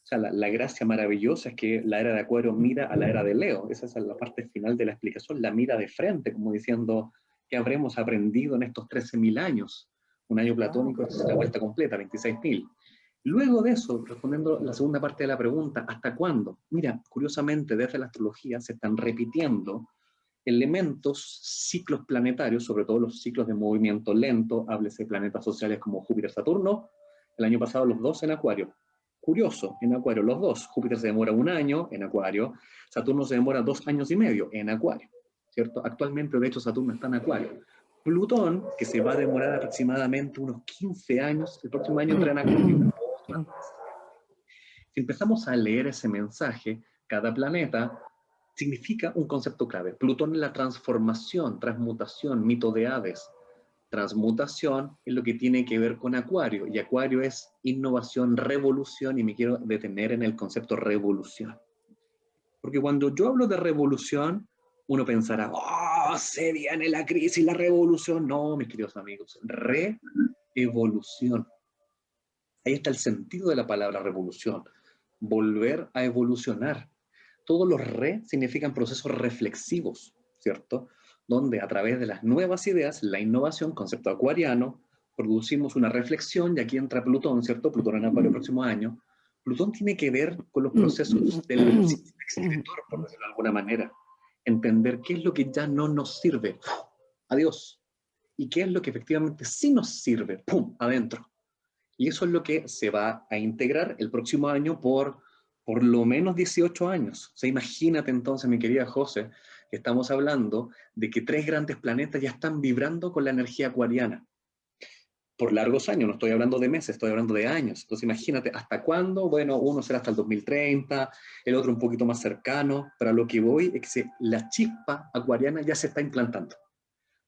O sea, la gracia maravillosa es que la era de Acuario mira a la era de Leo. Esa es la parte final de la explicación, la mira de frente, como diciendo, ¿qué habremos aprendido en estos 13.000 años? Un año platónico es la vuelta completa, 26.000. Luego de eso, respondiendo la segunda parte de la pregunta, ¿hasta cuándo? Mira, curiosamente, desde la astrología se están repitiendo elementos, ciclos planetarios, sobre todo los ciclos de movimiento lento, háblese de planetas sociales como Júpiter-Saturno, el año pasado los dos en Acuario. Curioso, en Acuario los dos. Júpiter se demora 1 año en Acuario, Saturno se demora 2 años y medio en Acuario, ¿cierto? Actualmente, de hecho, Saturno está en Acuario. Plutón, que se va a demorar aproximadamente unos 15 años, el próximo año entra en Acuario. Si empezamos a leer ese mensaje, cada planeta significa un concepto clave. Plutón es la transformación, transmutación, mito de Hades. Transmutación es lo que tiene que ver con Acuario, y Acuario es innovación, revolución, y me quiero detener en el concepto revolución. Porque cuando yo hablo de revolución, uno pensará, ¡oh, se viene la crisis, la revolución! No, mis queridos amigos, revolución. Ahí está el sentido de la palabra revolución. Volver a evolucionar. Todos los significan procesos reflexivos, ¿cierto? Donde a través de las nuevas ideas, la innovación, concepto acuariano, producimos una reflexión, y aquí entra Plutón, ¿cierto? Plutón en Acuario el próximo año. Plutón tiene que ver con los procesos del sistema excretor, por decirlo de alguna manera. Entender qué es lo que ya no nos sirve. Adiós. Y qué es lo que efectivamente sí nos sirve. ¡Pum! Adentro. Y eso es lo que se va a integrar el próximo año por lo menos 18 años. O sea, imagínate entonces, mi querida José, que estamos hablando de que 3 grandes planetas ya están vibrando con la energía acuariana. Por largos años, no estoy hablando de meses, estoy hablando de años. Entonces imagínate, ¿hasta cuándo? Bueno, uno será hasta el 2030, el otro un poquito más cercano, pero a lo que voy es que la chispa acuariana ya se está implantando.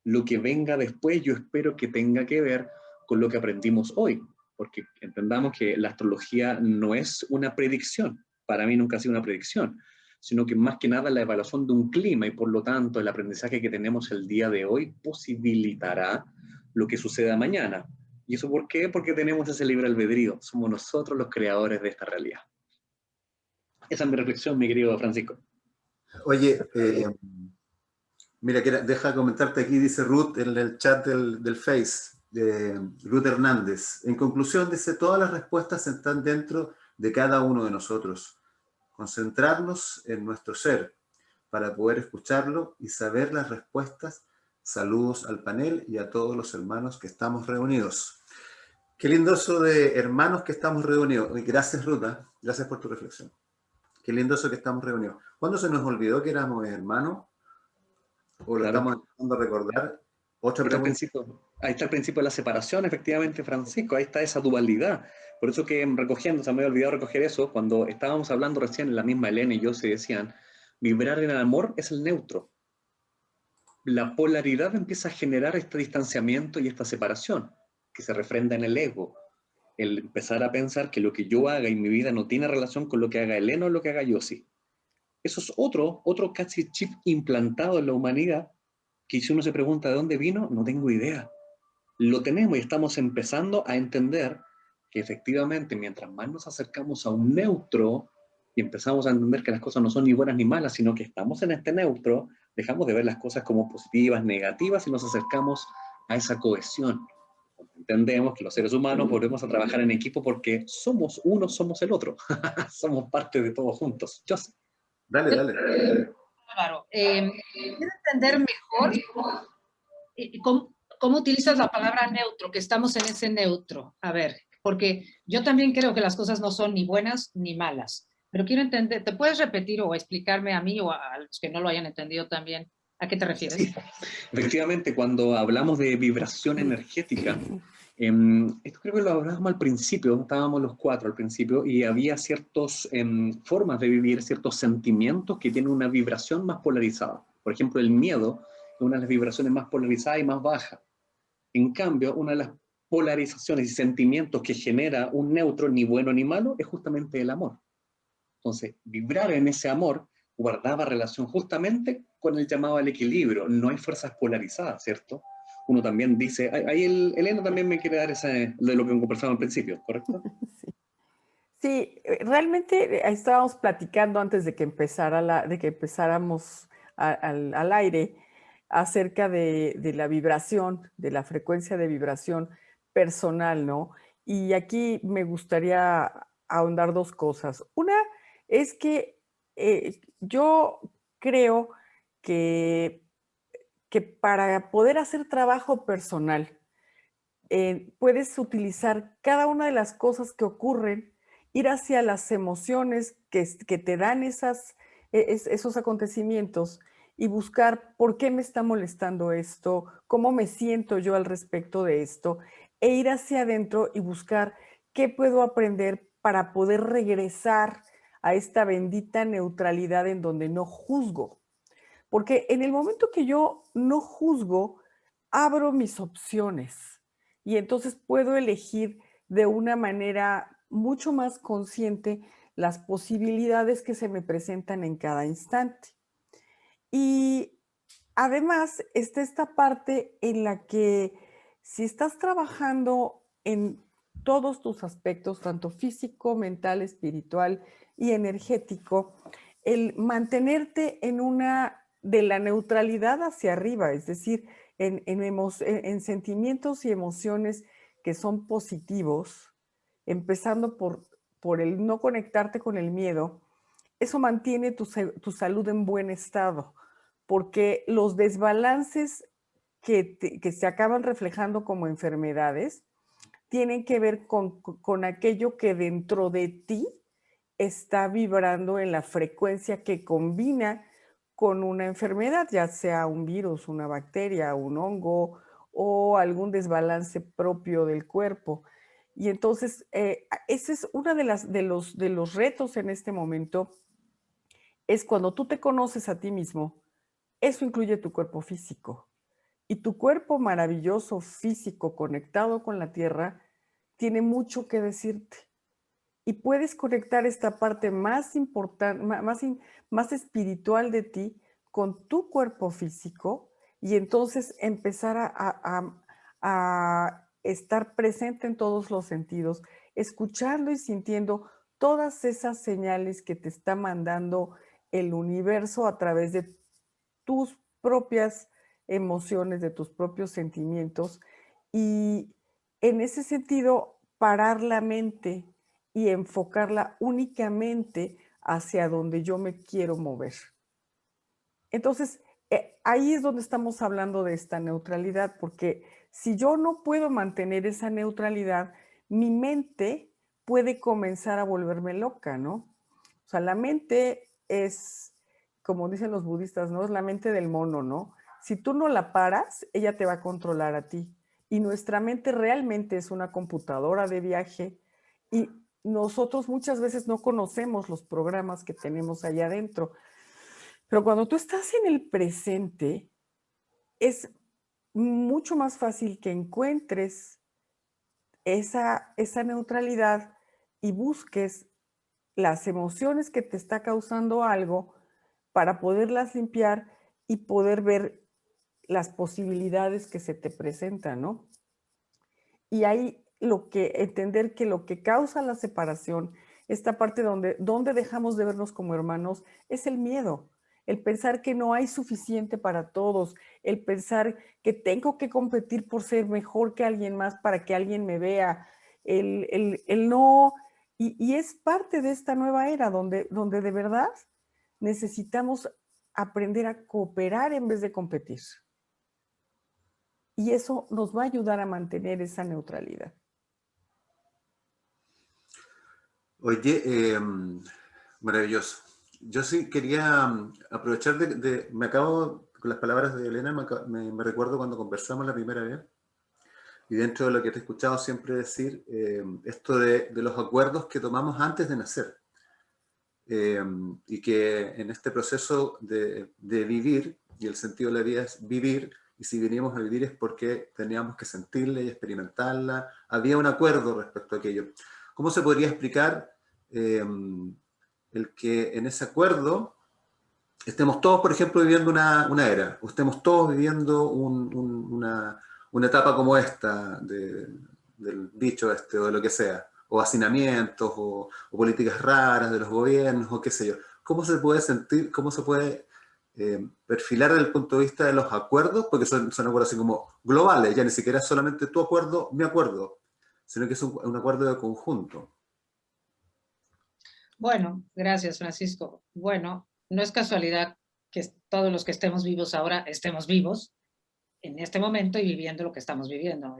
Lo que venga después yo espero que tenga que ver con lo que aprendimos hoy, porque entendamos que la astrología no es una predicción, para mí nunca ha sido una predicción, sino que más que nada la evaluación de un clima, y por lo tanto el aprendizaje que tenemos el día de hoy posibilitará lo que suceda mañana. ¿Y eso por qué? Porque tenemos ese libre albedrío, somos nosotros los creadores de esta realidad. Esa es mi reflexión, mi querido Francisco. Oye, mira, deja comentarte aquí, dice Ruth en el chat del Face, Ruth Hernández. En conclusión, dice, todas las respuestas están dentro de cada uno de nosotros. Concentrarnos en nuestro ser para poder escucharlo y saber las respuestas. Saludos al panel y a todos los hermanos que estamos reunidos. Qué lindo eso de hermanos que estamos reunidos. Gracias, Ruta. Gracias por tu reflexión. Qué lindo eso que estamos reunidos. ¿Cuándo se nos olvidó que éramos hermanos? ¿O lo estamos empezando a recordar? Otra pregunta. Ahí está el principio de la separación, efectivamente, Francisco. Ahí está esa dualidad. Por eso que recogiendo, se me había olvidado recoger eso, cuando estábamos hablando recién, en la misma Elena y yo se decían, vibrar en el amor es el neutro. La polaridad empieza a generar este distanciamiento y esta separación, que se refrenda en el ego. El empezar a pensar que lo que yo haga en mi vida no tiene relación con lo que haga Elena o lo que haga Yossi. Eso es otro casi chip implantado en la humanidad, que si uno se pregunta de dónde vino, no tengo idea. Lo tenemos y estamos empezando a entender que efectivamente mientras más nos acercamos a un neutro y empezamos a entender que las cosas no son ni buenas ni malas, sino que estamos en este neutro, dejamos de ver las cosas como positivas, negativas, y nos acercamos a esa cohesión. Entendemos que los seres humanos volvemos a trabajar en equipo porque somos uno, somos el otro. Somos parte de todos juntos. Yo sé. Dale. Claro. Quiero entender mejor cómo utilizas la palabra neutro, que estamos en ese neutro. A ver, porque yo también creo que las cosas no son ni buenas ni malas, pero quiero entender, ¿te puedes repetir o explicarme a mí o a los que no lo hayan entendido también a qué te refieres? Sí. Efectivamente, cuando hablamos de vibración energética, esto creo que lo hablábamos al principio, estábamos los 4 al principio, y había ciertas formas de vivir, ciertos sentimientos que tienen una vibración más polarizada. Por ejemplo, el miedo es una de las vibraciones más polarizadas y más bajas. En cambio, una de las polarizaciones y sentimientos que genera un neutro, ni bueno ni malo, es justamente el amor. Entonces, vibrar en ese amor guardaba relación justamente con el llamado al equilibrio. No hay fuerzas polarizadas, ¿cierto? Uno también dice, ahí Elena también me quiere dar ese, de lo que conversamos al principio, ¿correcto? Sí, realmente estábamos platicando antes de que empezáramos al aire acerca de la vibración, de la frecuencia de vibración personal, ¿no? Y aquí me gustaría ahondar 2 cosas. Una es que yo creo que para poder hacer trabajo personal, puedes utilizar cada una de las cosas que ocurren, ir hacia las emociones que te dan esos acontecimientos y buscar por qué me está molestando esto, cómo me siento yo al respecto de esto, e ir hacia adentro y buscar qué puedo aprender para poder regresar a esta bendita neutralidad en donde no juzgo. Porque en el momento que yo no juzgo, abro mis opciones y entonces puedo elegir de una manera mucho más consciente las posibilidades que se me presentan en cada instante. Y además está esta parte en la que si estás trabajando en todos tus aspectos, tanto físico, mental, espiritual y energético, el mantenerte en una de la neutralidad hacia arriba, es decir, en sentimientos y emociones que son positivos, empezando por el no conectarte con el miedo, eso mantiene tu salud en buen estado, porque los desbalances que se acaban reflejando como enfermedades tienen que ver con aquello que dentro de ti está vibrando en la frecuencia que combina con una enfermedad, ya sea un virus, una bacteria, un hongo o algún desbalance propio del cuerpo. Y entonces, ese es uno de los retos en este momento, es cuando tú te conoces a ti mismo, eso incluye tu cuerpo físico. Y tu cuerpo maravilloso físico conectado con la tierra tiene mucho que decirte. Y puedes conectar esta parte más importante, más espiritual de ti con tu cuerpo físico y entonces empezar a estar presente en todos los sentidos, escuchando y sintiendo todas esas señales que te está mandando el universo a través de tus propias emociones, de tus propios sentimientos. Y en ese sentido, parar la mente y enfocarla únicamente hacia donde yo me quiero mover. Entonces, ahí es donde estamos hablando de esta neutralidad, porque si yo no puedo mantener esa neutralidad, mi mente puede comenzar a volverme loca, ¿no? O sea, la mente es, como dicen los budistas, ¿no? Es la mente del mono, ¿no? Si tú no la paras, ella te va a controlar a ti. Y nuestra mente realmente es una computadora de viaje y nosotros muchas veces no conocemos los programas que tenemos allá adentro. Pero cuando tú estás en el presente, es mucho más fácil que encuentres esa neutralidad y busques las emociones que te está causando algo para poderlas limpiar y poder ver las posibilidades que se te presentan, ¿no? Y ahí entender que lo que causa la separación, esta parte donde dejamos de vernos como hermanos, es el miedo. El pensar que no hay suficiente para todos, el pensar que tengo que competir por ser mejor que alguien más para que alguien me vea, el no, y es parte de esta nueva era donde de verdad necesitamos aprender a cooperar en vez de competir. Y eso nos va a ayudar a mantener esa neutralidad. Oye, maravilloso. Yo sí quería aprovechar me acabo, con las palabras de Elena, me recuerdo cuando conversamos la primera vez, y dentro de lo que te he escuchado siempre decir, esto de los acuerdos que tomamos antes de nacer, y que en este proceso de vivir, y el sentido de la vida es vivir, y si venimos a vivir es porque teníamos que sentirla y experimentarla, había un acuerdo respecto a aquello. ¿Cómo se podría explicar el que en ese acuerdo estemos todos, por ejemplo, viviendo una era, o estemos todos viviendo una etapa como esta del bicho este o de lo que sea, o hacinamientos, o políticas raras de los gobiernos, o qué sé yo? ¿Cómo se puede sentir, cómo se puede perfilar desde el punto de vista de los acuerdos? Porque son acuerdos así como globales, ya ni siquiera es solamente tu acuerdo, mi acuerdo, sino que es un acuerdo de conjunto. Bueno, gracias, Francisco. Bueno, no es casualidad que todos los que estemos vivos ahora estemos vivos en este momento y viviendo lo que estamos viviendo.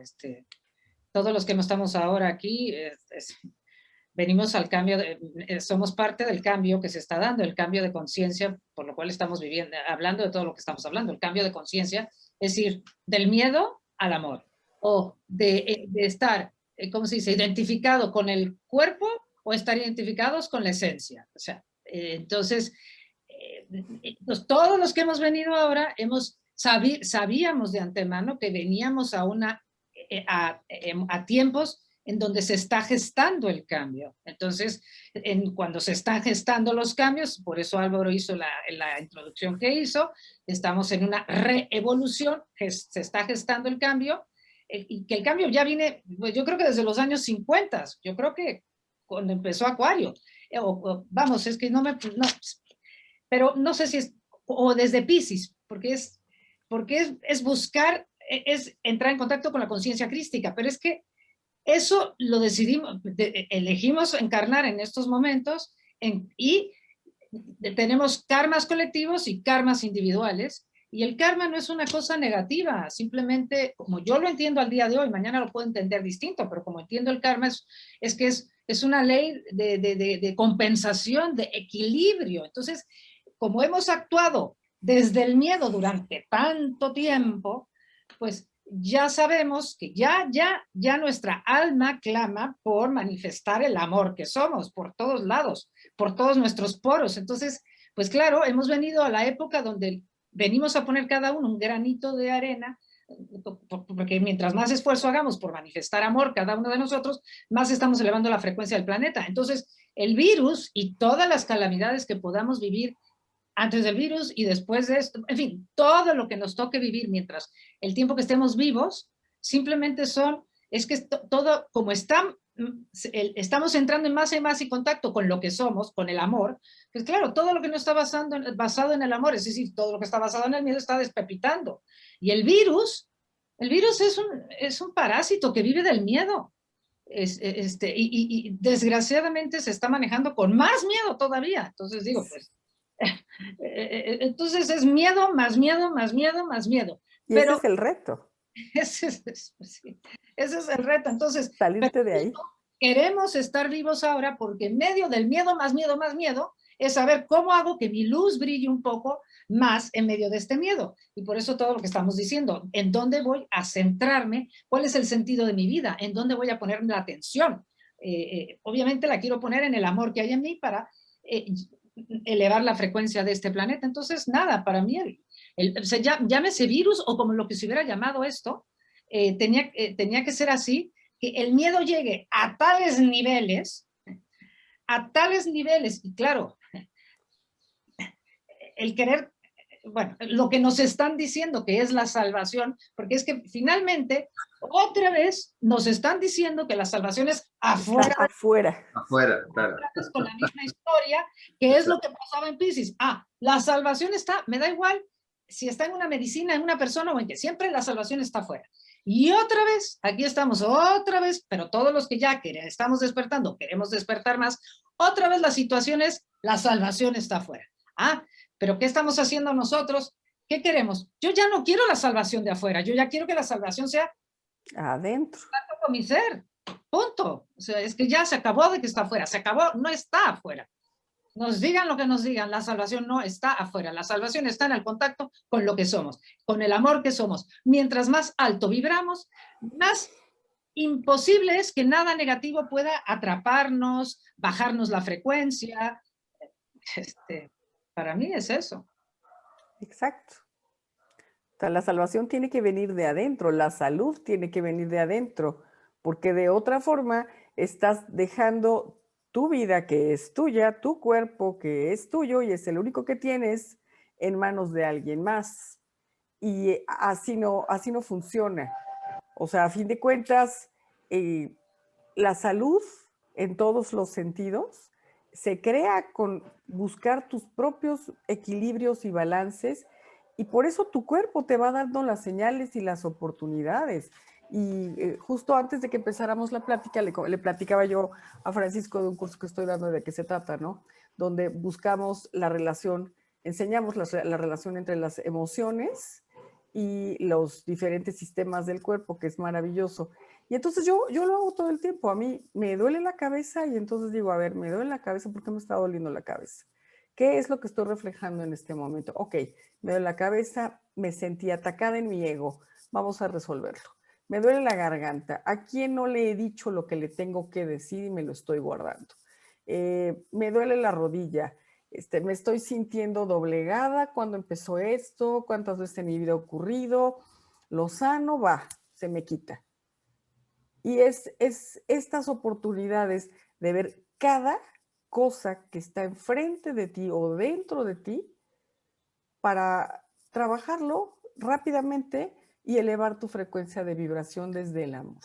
Todos los que no estamos ahora aquí venimos al cambio, somos parte del cambio que se está dando, el cambio de conciencia, por lo cual estamos viviendo, hablando de todo lo que estamos hablando, el cambio de conciencia, es decir, del miedo al amor, o de estar, ¿cómo se dice?, identificado con el cuerpo o estar identificados con la esencia. O sea, entonces, todos los que hemos venido ahora sabíamos de antemano que veníamos a tiempos en donde se está gestando el cambio. Entonces, cuando se están gestando los cambios, por eso Álvaro hizo la introducción que hizo, estamos en una reevolución, se está gestando el cambio, y que el cambio ya viene, pues yo creo que desde los años 50, yo creo que cuando empezó Acuario, vamos, es que no, pero no sé si es, o desde Piscis, porque es buscar, es entrar en contacto con la conciencia crística, pero es que eso lo decidimos, elegimos encarnar en estos momentos y tenemos karmas colectivos y karmas individuales, y el karma no es una cosa negativa, simplemente, como yo lo entiendo al día de hoy, mañana lo puedo entender distinto, pero como entiendo el karma es que es una ley de compensación, de equilibrio. Entonces, como hemos actuado desde el miedo durante tanto tiempo, pues ya sabemos que ya nuestra alma clama por manifestar el amor que somos por todos lados, por todos nuestros poros. Entonces, pues claro, hemos venido a la época donde venimos a poner cada uno un granito de arena, porque mientras más esfuerzo hagamos por manifestar amor cada uno de nosotros, más estamos elevando la frecuencia del planeta. Entonces, el virus y todas las calamidades que podamos vivir antes del virus y después de esto, en fin, todo lo que nos toque vivir mientras el tiempo que estemos vivos, simplemente es que todo, como estamos entrando en más y más y contacto con lo que somos, con el amor, pues claro, todo lo que no está basado en el amor, es decir, todo lo que está basado en el miedo está despepitando. Y el virus es un parásito que vive del miedo. Y desgraciadamente se está manejando con más miedo todavía. Entonces digo, pues, entonces es miedo, más miedo, más miedo, más miedo. Y ese es el reto. Ese es el reto. Entonces, salirte de ahí. Queremos estar vivos ahora porque en medio del miedo, más miedo, más miedo, es saber cómo hago que mi luz brille un poco más en medio de este miedo. Y por eso todo lo que estamos diciendo, ¿en dónde voy a centrarme? ¿Cuál es el sentido de mi vida? ¿En dónde voy a poner la atención? Obviamente la quiero poner en el amor que hay en mí para elevar la frecuencia de este planeta. Entonces, nada, para mí, llámese virus o como lo que se hubiera llamado esto, tenía que ser así, que el miedo llegue a tales niveles, y claro, el querer, bueno, lo que nos están diciendo que es la salvación, porque es que finalmente, otra vez, nos están diciendo que la salvación es afuera. Afuera, claro. Con la misma historia, que es lo que pasaba en Piscis. La salvación está, me da igual si está en una medicina, en una persona o en que siempre la salvación está afuera. Y otra vez, aquí estamos otra vez, pero todos los que ya estamos despertando, queremos despertar más, otra vez la situación es, la salvación está afuera. Pero ¿qué estamos haciendo nosotros? ¿Qué queremos? Yo ya no quiero la salvación de afuera, yo ya quiero que la salvación sea adentro. Con mi ser, punto. O sea, es que ya se acabó de que está afuera, se acabó, no está afuera. Nos digan lo que nos digan, la salvación no está afuera, la salvación está en el contacto con lo que somos, con el amor que somos. Mientras más alto vibramos, más imposible es que nada negativo pueda atraparnos, bajarnos la frecuencia. Para mí es eso. Exacto. O sea, la salvación tiene que venir de adentro, la salud tiene que venir de adentro, porque de otra forma estás dejando tu vida que es tuya, tu cuerpo que es tuyo y es el único que tienes en manos de alguien más. Y así no funciona. O sea, a fin de cuentas, la salud en todos los sentidos se crea con buscar tus propios equilibrios y balances, y por eso tu cuerpo te va dando las señales y las oportunidades. Y justo antes de que empezáramos la plática, le platicaba yo a Francisco de un curso que estoy dando de qué se trata, ¿no? Donde buscamos la relación, enseñamos la relación entre las emociones y los diferentes sistemas del cuerpo, que es maravilloso. Y entonces yo lo hago todo el tiempo. A mí me duele la cabeza y entonces digo, a ver, me duele la cabeza, ¿por qué me está doliendo la cabeza? ¿Qué es lo que estoy reflejando en este momento? Ok, me duele la cabeza, me sentí atacada en mi ego, vamos a resolverlo. Me duele la garganta, ¿a quién no le he dicho lo que le tengo que decir y me lo estoy guardando? me duele la rodilla, me estoy sintiendo doblegada, ¿cuándo empezó esto? ¿Cuántas veces en mi vida ha ocurrido? Lo sano, va, se me quita. Y es estas oportunidades de ver cada cosa que está enfrente de ti o dentro de ti para trabajarlo rápidamente y elevar tu frecuencia de vibración desde el amor.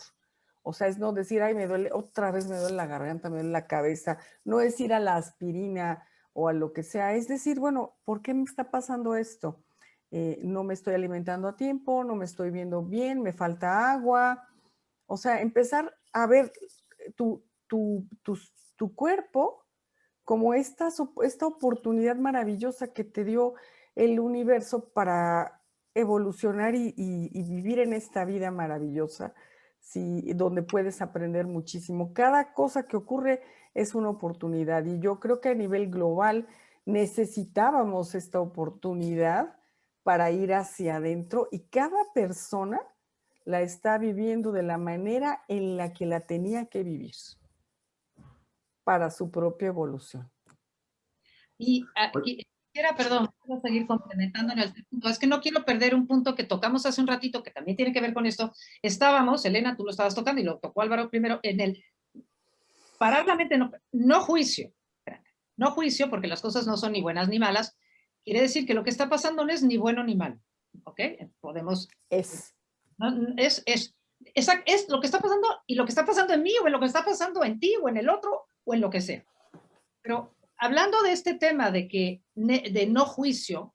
O sea, es no decir, ay, me duele, otra vez me duele la garganta, me duele la cabeza. No es ir a la aspirina o a lo que sea. Es decir, bueno, ¿por qué me está pasando esto? No me estoy alimentando a tiempo, no me estoy viendo bien, me falta agua. O sea, empezar a ver tu cuerpo como esta oportunidad maravillosa que te dio el universo para evolucionar y vivir en esta vida maravillosa, sí, donde puedes aprender muchísimo. Cada cosa que ocurre es una oportunidad y yo creo que a nivel global necesitábamos esta oportunidad para ir hacia adentro y cada persona la está viviendo de la manera en la que la tenía que vivir para su propia evolución. Y quisiera, perdón, quiero seguir complementando en el punto. Es que no quiero perder un punto que tocamos hace un ratito, que también tiene que ver con esto. Estábamos, Elena, tú lo estabas tocando y lo tocó Álvaro primero, en el parar la mente, no juicio. No juicio, porque las cosas no son ni buenas ni malas. Quiere decir que lo que está pasando no es ni bueno ni malo. ¿Ok? Podemos... No, es lo que está pasando y lo que está pasando en mí o en lo que está pasando en ti o en el otro o en lo que sea. Pero hablando de este tema de no juicio,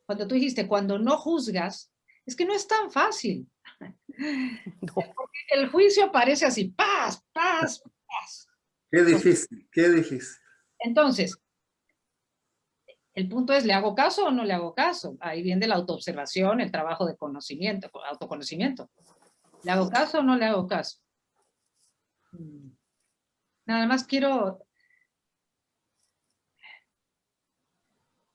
cuando tú dijiste, cuando no juzgas, es que no es tan fácil. No. Porque el juicio parece así, paz, paz, paz. Qué difícil, qué difícil. Entonces, el punto es, ¿le hago caso o no le hago caso? Ahí viene la autoobservación, el trabajo de conocimiento, autoconocimiento. ¿Le hago caso o no le hago caso? Nada más quiero...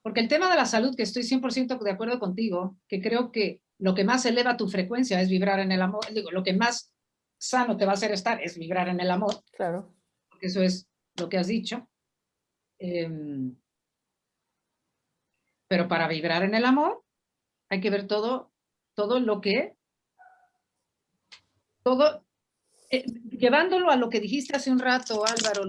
Porque el tema de la salud, que estoy 100% de acuerdo contigo, que creo que lo que más eleva tu frecuencia es vibrar en el amor. Digo, lo que más sano te va a hacer estar es vibrar en el amor. Claro. Porque eso es lo que has dicho. Pero para vibrar en el amor hay que ver todo lo que... llevándolo a lo que dijiste hace un rato, Álvaro,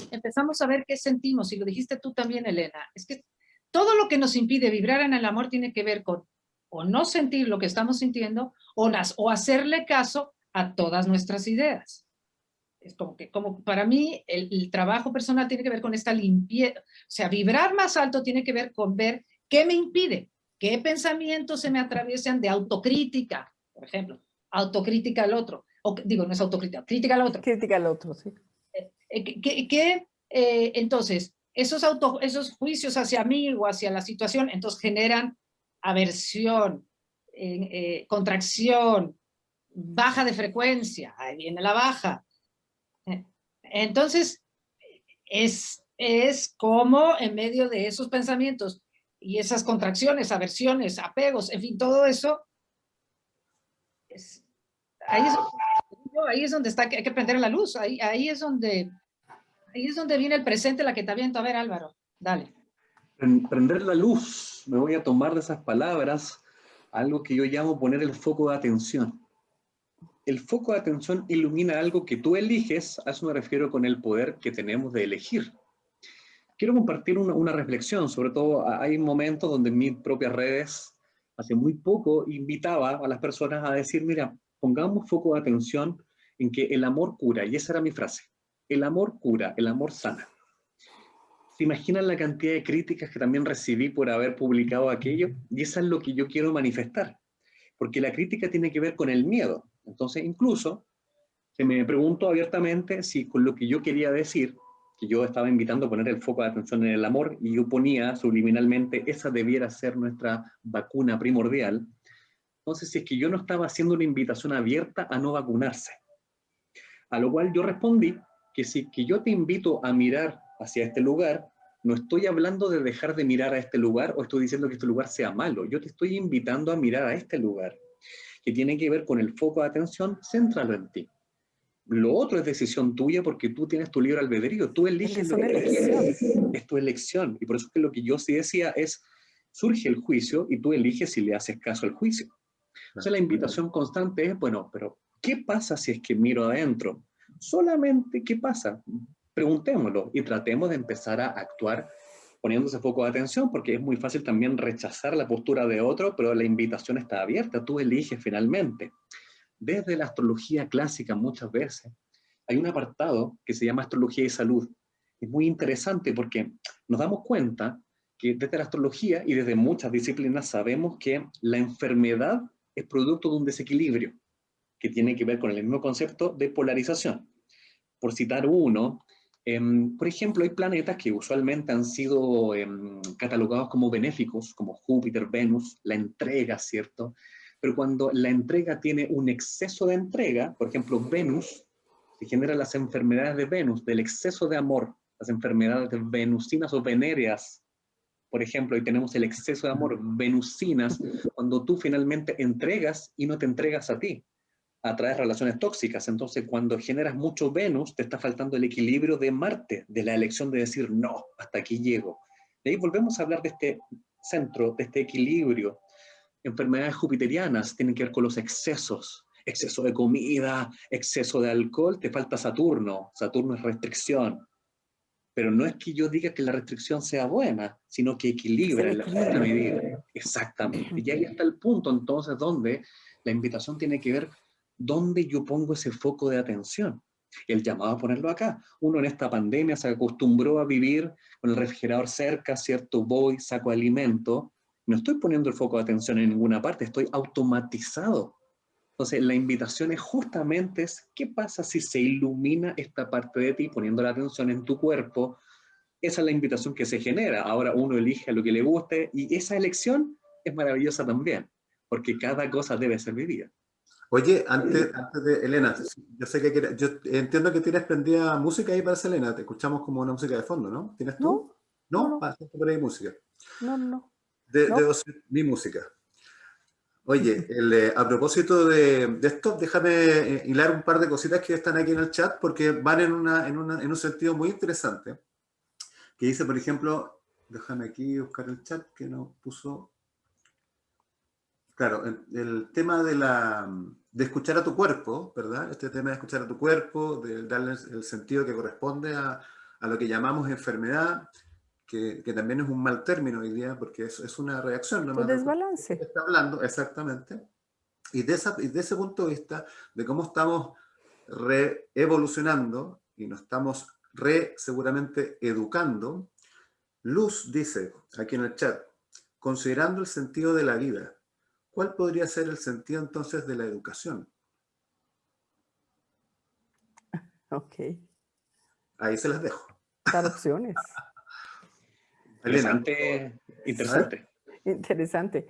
empezamos a ver qué sentimos, y lo dijiste tú también, Elena, es que todo lo que nos impide vibrar en el amor tiene que ver con o no sentir lo que estamos sintiendo o hacerle caso a todas nuestras ideas. Es como para mí el trabajo personal tiene que ver con esta limpieza, o sea, vibrar más alto tiene que ver con ver qué me impide, qué pensamientos se me atraviesan de autocrítica, por ejemplo, autocrítica al otro, o digo, no es autocrítica, crítica al otro. Crítica al otro, sí. Entonces, esos juicios hacia mí o hacia la situación, entonces generan aversión, contracción, baja de frecuencia, ahí viene la baja. Entonces, es como en medio de esos pensamientos y esas contracciones, aversiones, apegos, en fin, todo eso, ahí es donde está, hay que prender la luz, ahí es donde viene el presente, la que te aviento. A ver, Álvaro, dale. Prender la luz, me voy a tomar de esas palabras algo que yo llamo poner el foco de atención. El foco de atención ilumina algo que tú eliges, a eso me refiero con el poder que tenemos de elegir. Quiero compartir una reflexión, sobre todo hay momentos donde en mis propias redes, hace muy poco, invitaba a las personas a decir, mira, pongamos foco de atención en que el amor cura, y esa era mi frase, el amor cura, el amor sana. ¿Se imaginan la cantidad de críticas que también recibí por haber publicado aquello? Y eso es lo que yo quiero manifestar, porque la crítica tiene que ver con el miedo. Entonces, incluso, se me preguntó abiertamente si con lo que yo quería decir, que yo estaba invitando a poner el foco de atención en el amor, y yo ponía subliminalmente, esa debiera ser nuestra vacuna primordial. Entonces, si es que yo no estaba haciendo una invitación abierta a no vacunarse. A lo cual yo respondí que si que yo te invito a mirar hacia este lugar, no estoy hablando de dejar de mirar a este lugar o estoy diciendo que este lugar sea malo. Yo te estoy invitando a mirar a este lugar, que tiene que ver con el foco de atención, céntralo en ti. Lo otro es decisión tuya porque tú tienes tu libre albedrío, tú eliges Es lo una que elección. es tu elección. Y por eso es que lo que yo sí decía es, surge el juicio y tú eliges si le haces caso al juicio. Entonces la invitación constante es, bueno, pero ¿qué pasa si es que miro adentro? Solamente, ¿qué pasa? Preguntémoslo y tratemos de empezar a actuar poniéndose foco de atención, porque es muy fácil también rechazar la postura de otro, pero la invitación está abierta, tú eliges finalmente. Desde la astrología clásica muchas veces hay un apartado que se llama astrología y salud. Es muy interesante porque nos damos cuenta que desde la astrología y desde muchas disciplinas sabemos que la enfermedad es producto de un desequilibrio que tiene que ver con el mismo concepto de polarización. Por citar uno, por ejemplo, hay planetas que usualmente han sido catalogados como benéficos, como Júpiter, Venus, la entrega, ¿cierto? Pero cuando la entrega tiene un exceso de entrega, por ejemplo, Venus, se generan las enfermedades de Venus, del exceso de amor, las enfermedades venusinas o venéreas, por ejemplo, y tenemos el exceso de amor, venusinas, cuando tú finalmente entregas y no te entregas a ti, atraes relaciones tóxicas. Entonces, cuando generas mucho Venus, te está faltando el equilibrio de Marte, de la elección de decir, no, hasta aquí llego. De ahí volvemos a hablar de este centro, de este equilibrio. Enfermedades jupiterianas tienen que ver con los excesos. Exceso de comida, exceso de alcohol, te falta Saturno. Saturno es restricción. Pero no es que yo diga que la restricción sea buena, sino que Es equilibra el en la justa equilibrio. medida. Exactamente. Y ahí está el punto entonces donde la invitación tiene que ver dónde yo pongo ese foco de atención. El llamado a ponerlo acá. Uno en esta pandemia se acostumbró a vivir con el refrigerador cerca, ¿cierto? Voy, saco alimento. No estoy poniendo el foco de atención en ninguna parte, estoy automatizado. Entonces, la invitación es justamente es, ¿qué pasa si se ilumina esta parte de ti poniendo la atención en tu cuerpo? Esa es la invitación que se genera. Ahora uno elige lo que le guste y esa elección es maravillosa también, porque cada cosa debe ser vivida. Oye, antes de Elena, yo sé que yo entiendo que tienes prendida música ahí para Selena, te escuchamos como una música de fondo, ¿no? ¿Tienes tú? No, no, ¿No? no, Ah, por ahí música. no, no, Debo no. ser mi música. Oye, a propósito de esto, déjame hilar un par de cositas que están aquí en el chat porque van en un sentido muy interesante. Que dice, por ejemplo, déjame aquí buscar el chat que nos puso. Claro, el tema de escuchar a tu cuerpo, ¿verdad? Este tema de escuchar a tu cuerpo, de darle el sentido que corresponde a lo que llamamos enfermedad, que también es un mal término hoy día porque es una reacción Tu nomás del cuerpo que desbalance. está hablando, exactamente. Y de ese punto de vista, de cómo estamos evolucionando y nos estamos seguramente educando, Luz dice aquí en el chat, considerando el sentido de la vida, ¿cuál podría ser el sentido entonces de la educación? Ok. Ahí se las dejo. Dar opciones. Elena, Interesante, a ver. interesante. Interesante.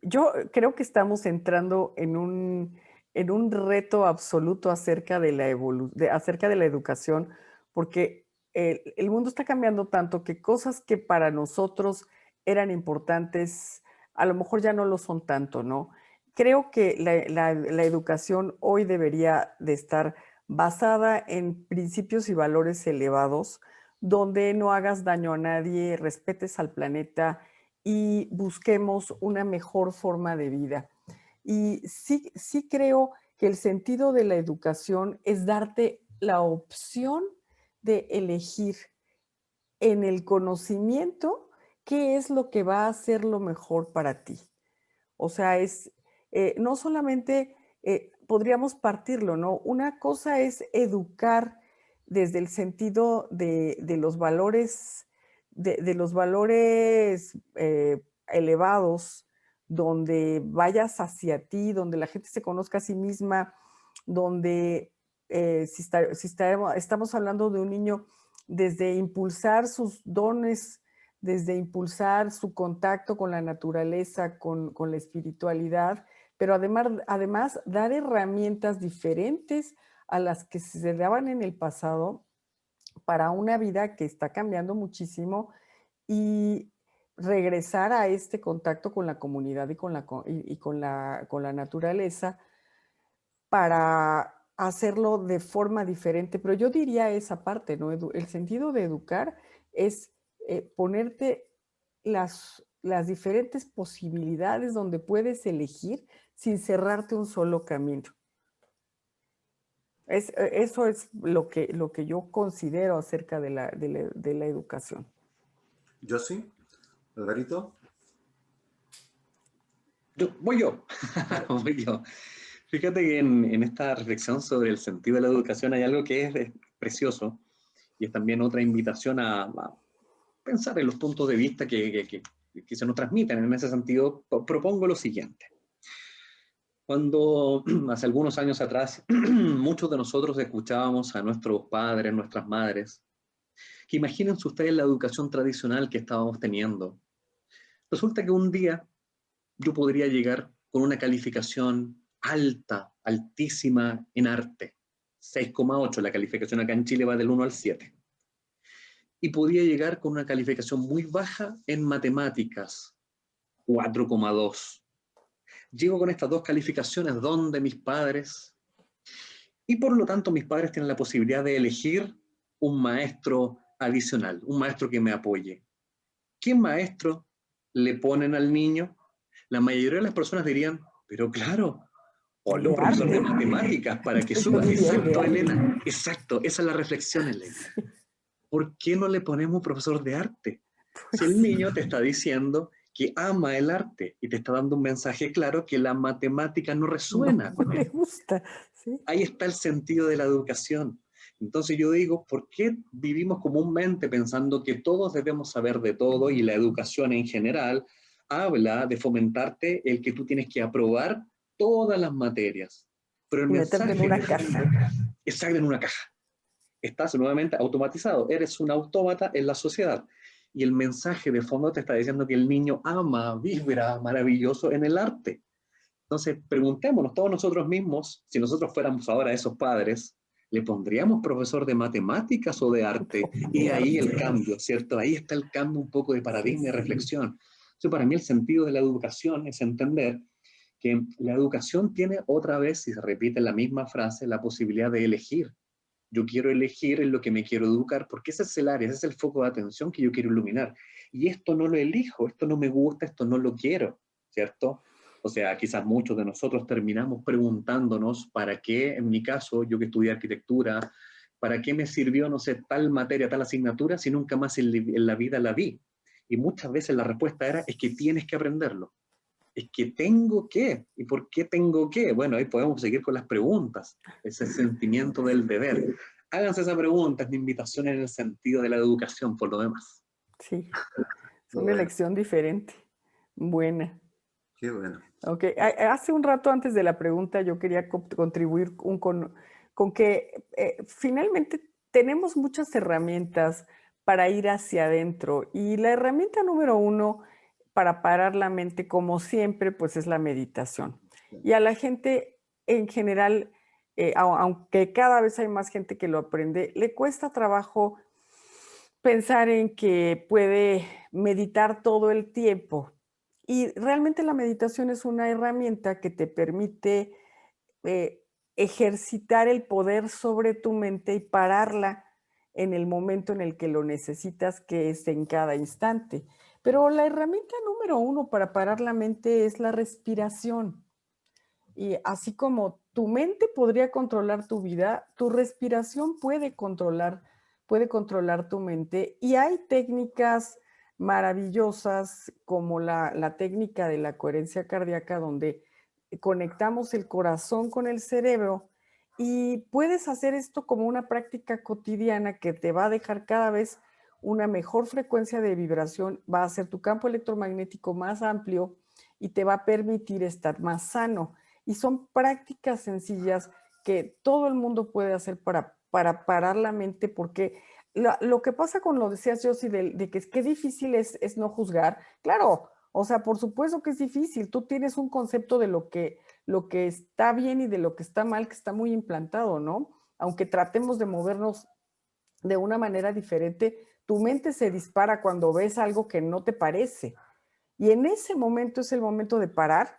Yo creo que estamos entrando en un reto absoluto acerca de acerca de la educación, porque el mundo está cambiando tanto que cosas que para nosotros eran importantes, a lo mejor ya no lo son tanto, ¿no? Creo que la educación hoy debería de estar basada en principios y valores elevados, donde no hagas daño a nadie, respetes al planeta y busquemos una mejor forma de vida. Y sí creo que el sentido de la educación es darte la opción de elegir en el conocimiento qué es lo que va a ser lo mejor para ti. O sea, no solamente podríamos partirlo, ¿no? Una cosa es educar desde el sentido de los valores, de los valores elevados, donde vayas hacia ti, donde la gente se conozca a sí misma, donde estamos hablando de un niño desde impulsar sus dones, desde impulsar su contacto con la naturaleza, con la espiritualidad, pero además dar herramientas diferentes a las que se daban en el pasado para una vida que está cambiando muchísimo y regresar a este contacto con la comunidad y con la naturaleza para hacerlo de forma diferente, pero yo diría esa parte, ¿no? El sentido de educar es ponerte las diferentes posibilidades donde puedes elegir sin cerrarte un solo camino. Eso es lo que yo considero acerca de la educación. ¿Yo sí? ¿Alvarito? Voy yo. Voy yo. Fíjate que en esta reflexión sobre el sentido de la educación hay algo que es precioso y es también otra invitación a pensar en los puntos de vista que se nos transmiten. En ese sentido, propongo lo siguiente. Cuando hace algunos años atrás muchos de nosotros escuchábamos a nuestros padres, nuestras madres, que imagínense ustedes la educación tradicional que estábamos teniendo. Resulta que un día yo podría llegar con una calificación alta, altísima en arte. 6,8, la calificación acá en Chile va del 1 al 7. Y podía llegar con una calificación muy baja en matemáticas, 4,2. Llego con estas dos calificaciones donde mis padres, y por lo tanto mis padres tienen la posibilidad de elegir un maestro adicional, un maestro que me apoye. ¿Qué maestro le ponen al niño? La mayoría de las personas dirían, pero claro, ponle un profesor de matemáticas para que suba. Exacto, Elena. Exacto, esa es la reflexión, Elena. ¿Por qué no le ponemos un profesor de arte? Si el niño te está diciendo que ama el arte y te está dando un mensaje claro que la matemática no resuena. No le gusta. ¿Sí? Ahí está el sentido de la educación. Entonces yo digo, ¿por qué vivimos comúnmente pensando que todos debemos saber de todo y la educación en general habla de fomentarte el que tú tienes que aprobar todas las materias? Pero el mensaje en una caja. Exacto, en una caja. Estás nuevamente automatizado, eres un autómata en la sociedad. Y el mensaje de fondo te está diciendo que el niño ama, vibra maravilloso en el arte. Entonces, preguntémonos todos nosotros mismos, si nosotros fuéramos ahora esos padres, ¿le pondríamos profesor de matemáticas o de arte? Y ahí el cambio, ¿cierto? Ahí está el cambio un poco de paradigma y reflexión. Entonces, para mí el sentido de la educación es entender que la educación tiene otra vez, si se repite la misma frase, la posibilidad de elegir. Yo quiero elegir en lo que me quiero educar, porque ese es el área, ese es el foco de atención que yo quiero iluminar. Y esto no lo elijo, esto no me gusta, esto no lo quiero, ¿cierto? O sea, quizás muchos de nosotros terminamos preguntándonos para qué, en mi caso, yo que estudié arquitectura, para qué me sirvió, no sé, tal materia, tal asignatura, si nunca más en la vida la vi. Y muchas veces la respuesta era, es que tienes que aprenderlo. Es que tengo que. ¿Y por qué tengo que? Bueno, ahí podemos seguir con las preguntas, ese sentimiento del deber. Háganse esa pregunta, es mi invitación en el sentido de la educación, por lo demás. Sí, es una elección diferente, buena. Qué bueno. Ok, hace un rato antes de la pregunta yo quería contribuir con que finalmente tenemos muchas herramientas para ir hacia adentro y la herramienta número uno para parar la mente, como siempre, pues es la meditación. Y a la gente en general, aunque cada vez hay más gente que lo aprende, le cuesta trabajo pensar en que puede meditar todo el tiempo. Y realmente la meditación es una herramienta que te permite ejercitar el poder sobre tu mente y pararla en el momento en el que lo necesitas, que es en cada instante. Pero la herramienta número uno para parar la mente es la respiración. Y así como tu mente podría controlar tu vida, tu respiración puede controlar tu mente. Y hay técnicas maravillosas como la técnica de la coherencia cardíaca, donde conectamos el corazón con el cerebro y puedes hacer esto como una práctica cotidiana que te va a dejar cada vez una mejor frecuencia de vibración, va a hacer tu campo electromagnético más amplio y te va a permitir estar más sano. Y son prácticas sencillas que todo el mundo puede hacer para parar la mente, porque lo que pasa con lo decías, Josie, de que qué difícil es no juzgar. Claro, o sea, por supuesto que es difícil. Tú tienes un concepto de lo que está bien y de lo que está mal, que está muy implantado, ¿no? Aunque tratemos de movernos de una manera diferente, tu mente se dispara cuando ves algo que no te parece. Y en ese momento es el momento de parar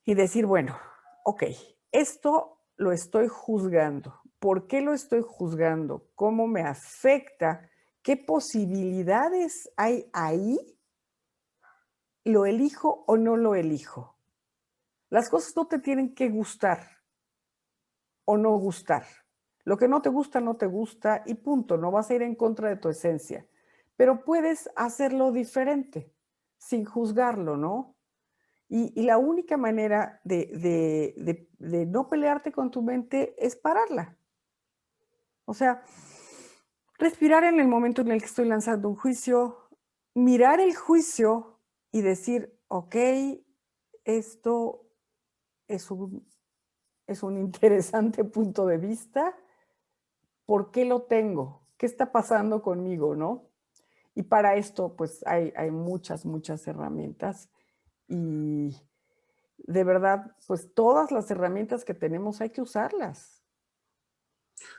y decir, bueno, ok, esto lo estoy juzgando? ¿Por qué lo estoy juzgando? ¿Cómo me afecta? ¿Qué posibilidades hay ahí? ¿Lo elijo o no lo elijo? Las cosas no te tienen que gustar o no gustar. Lo que no te gusta y punto. No vas a ir en contra de tu esencia. Pero puedes hacerlo diferente, sin juzgarlo, ¿no? Y la única manera de no pelearte con tu mente es pararla. O sea, respirar en el momento en el que estoy lanzando un juicio, mirar el juicio y decir, ok, esto es un interesante punto de vista. ¿Por qué lo tengo? ¿Qué está pasando conmigo, no? Y para esto, pues, hay muchas, muchas herramientas. Y de verdad, pues, todas las herramientas que tenemos hay que usarlas.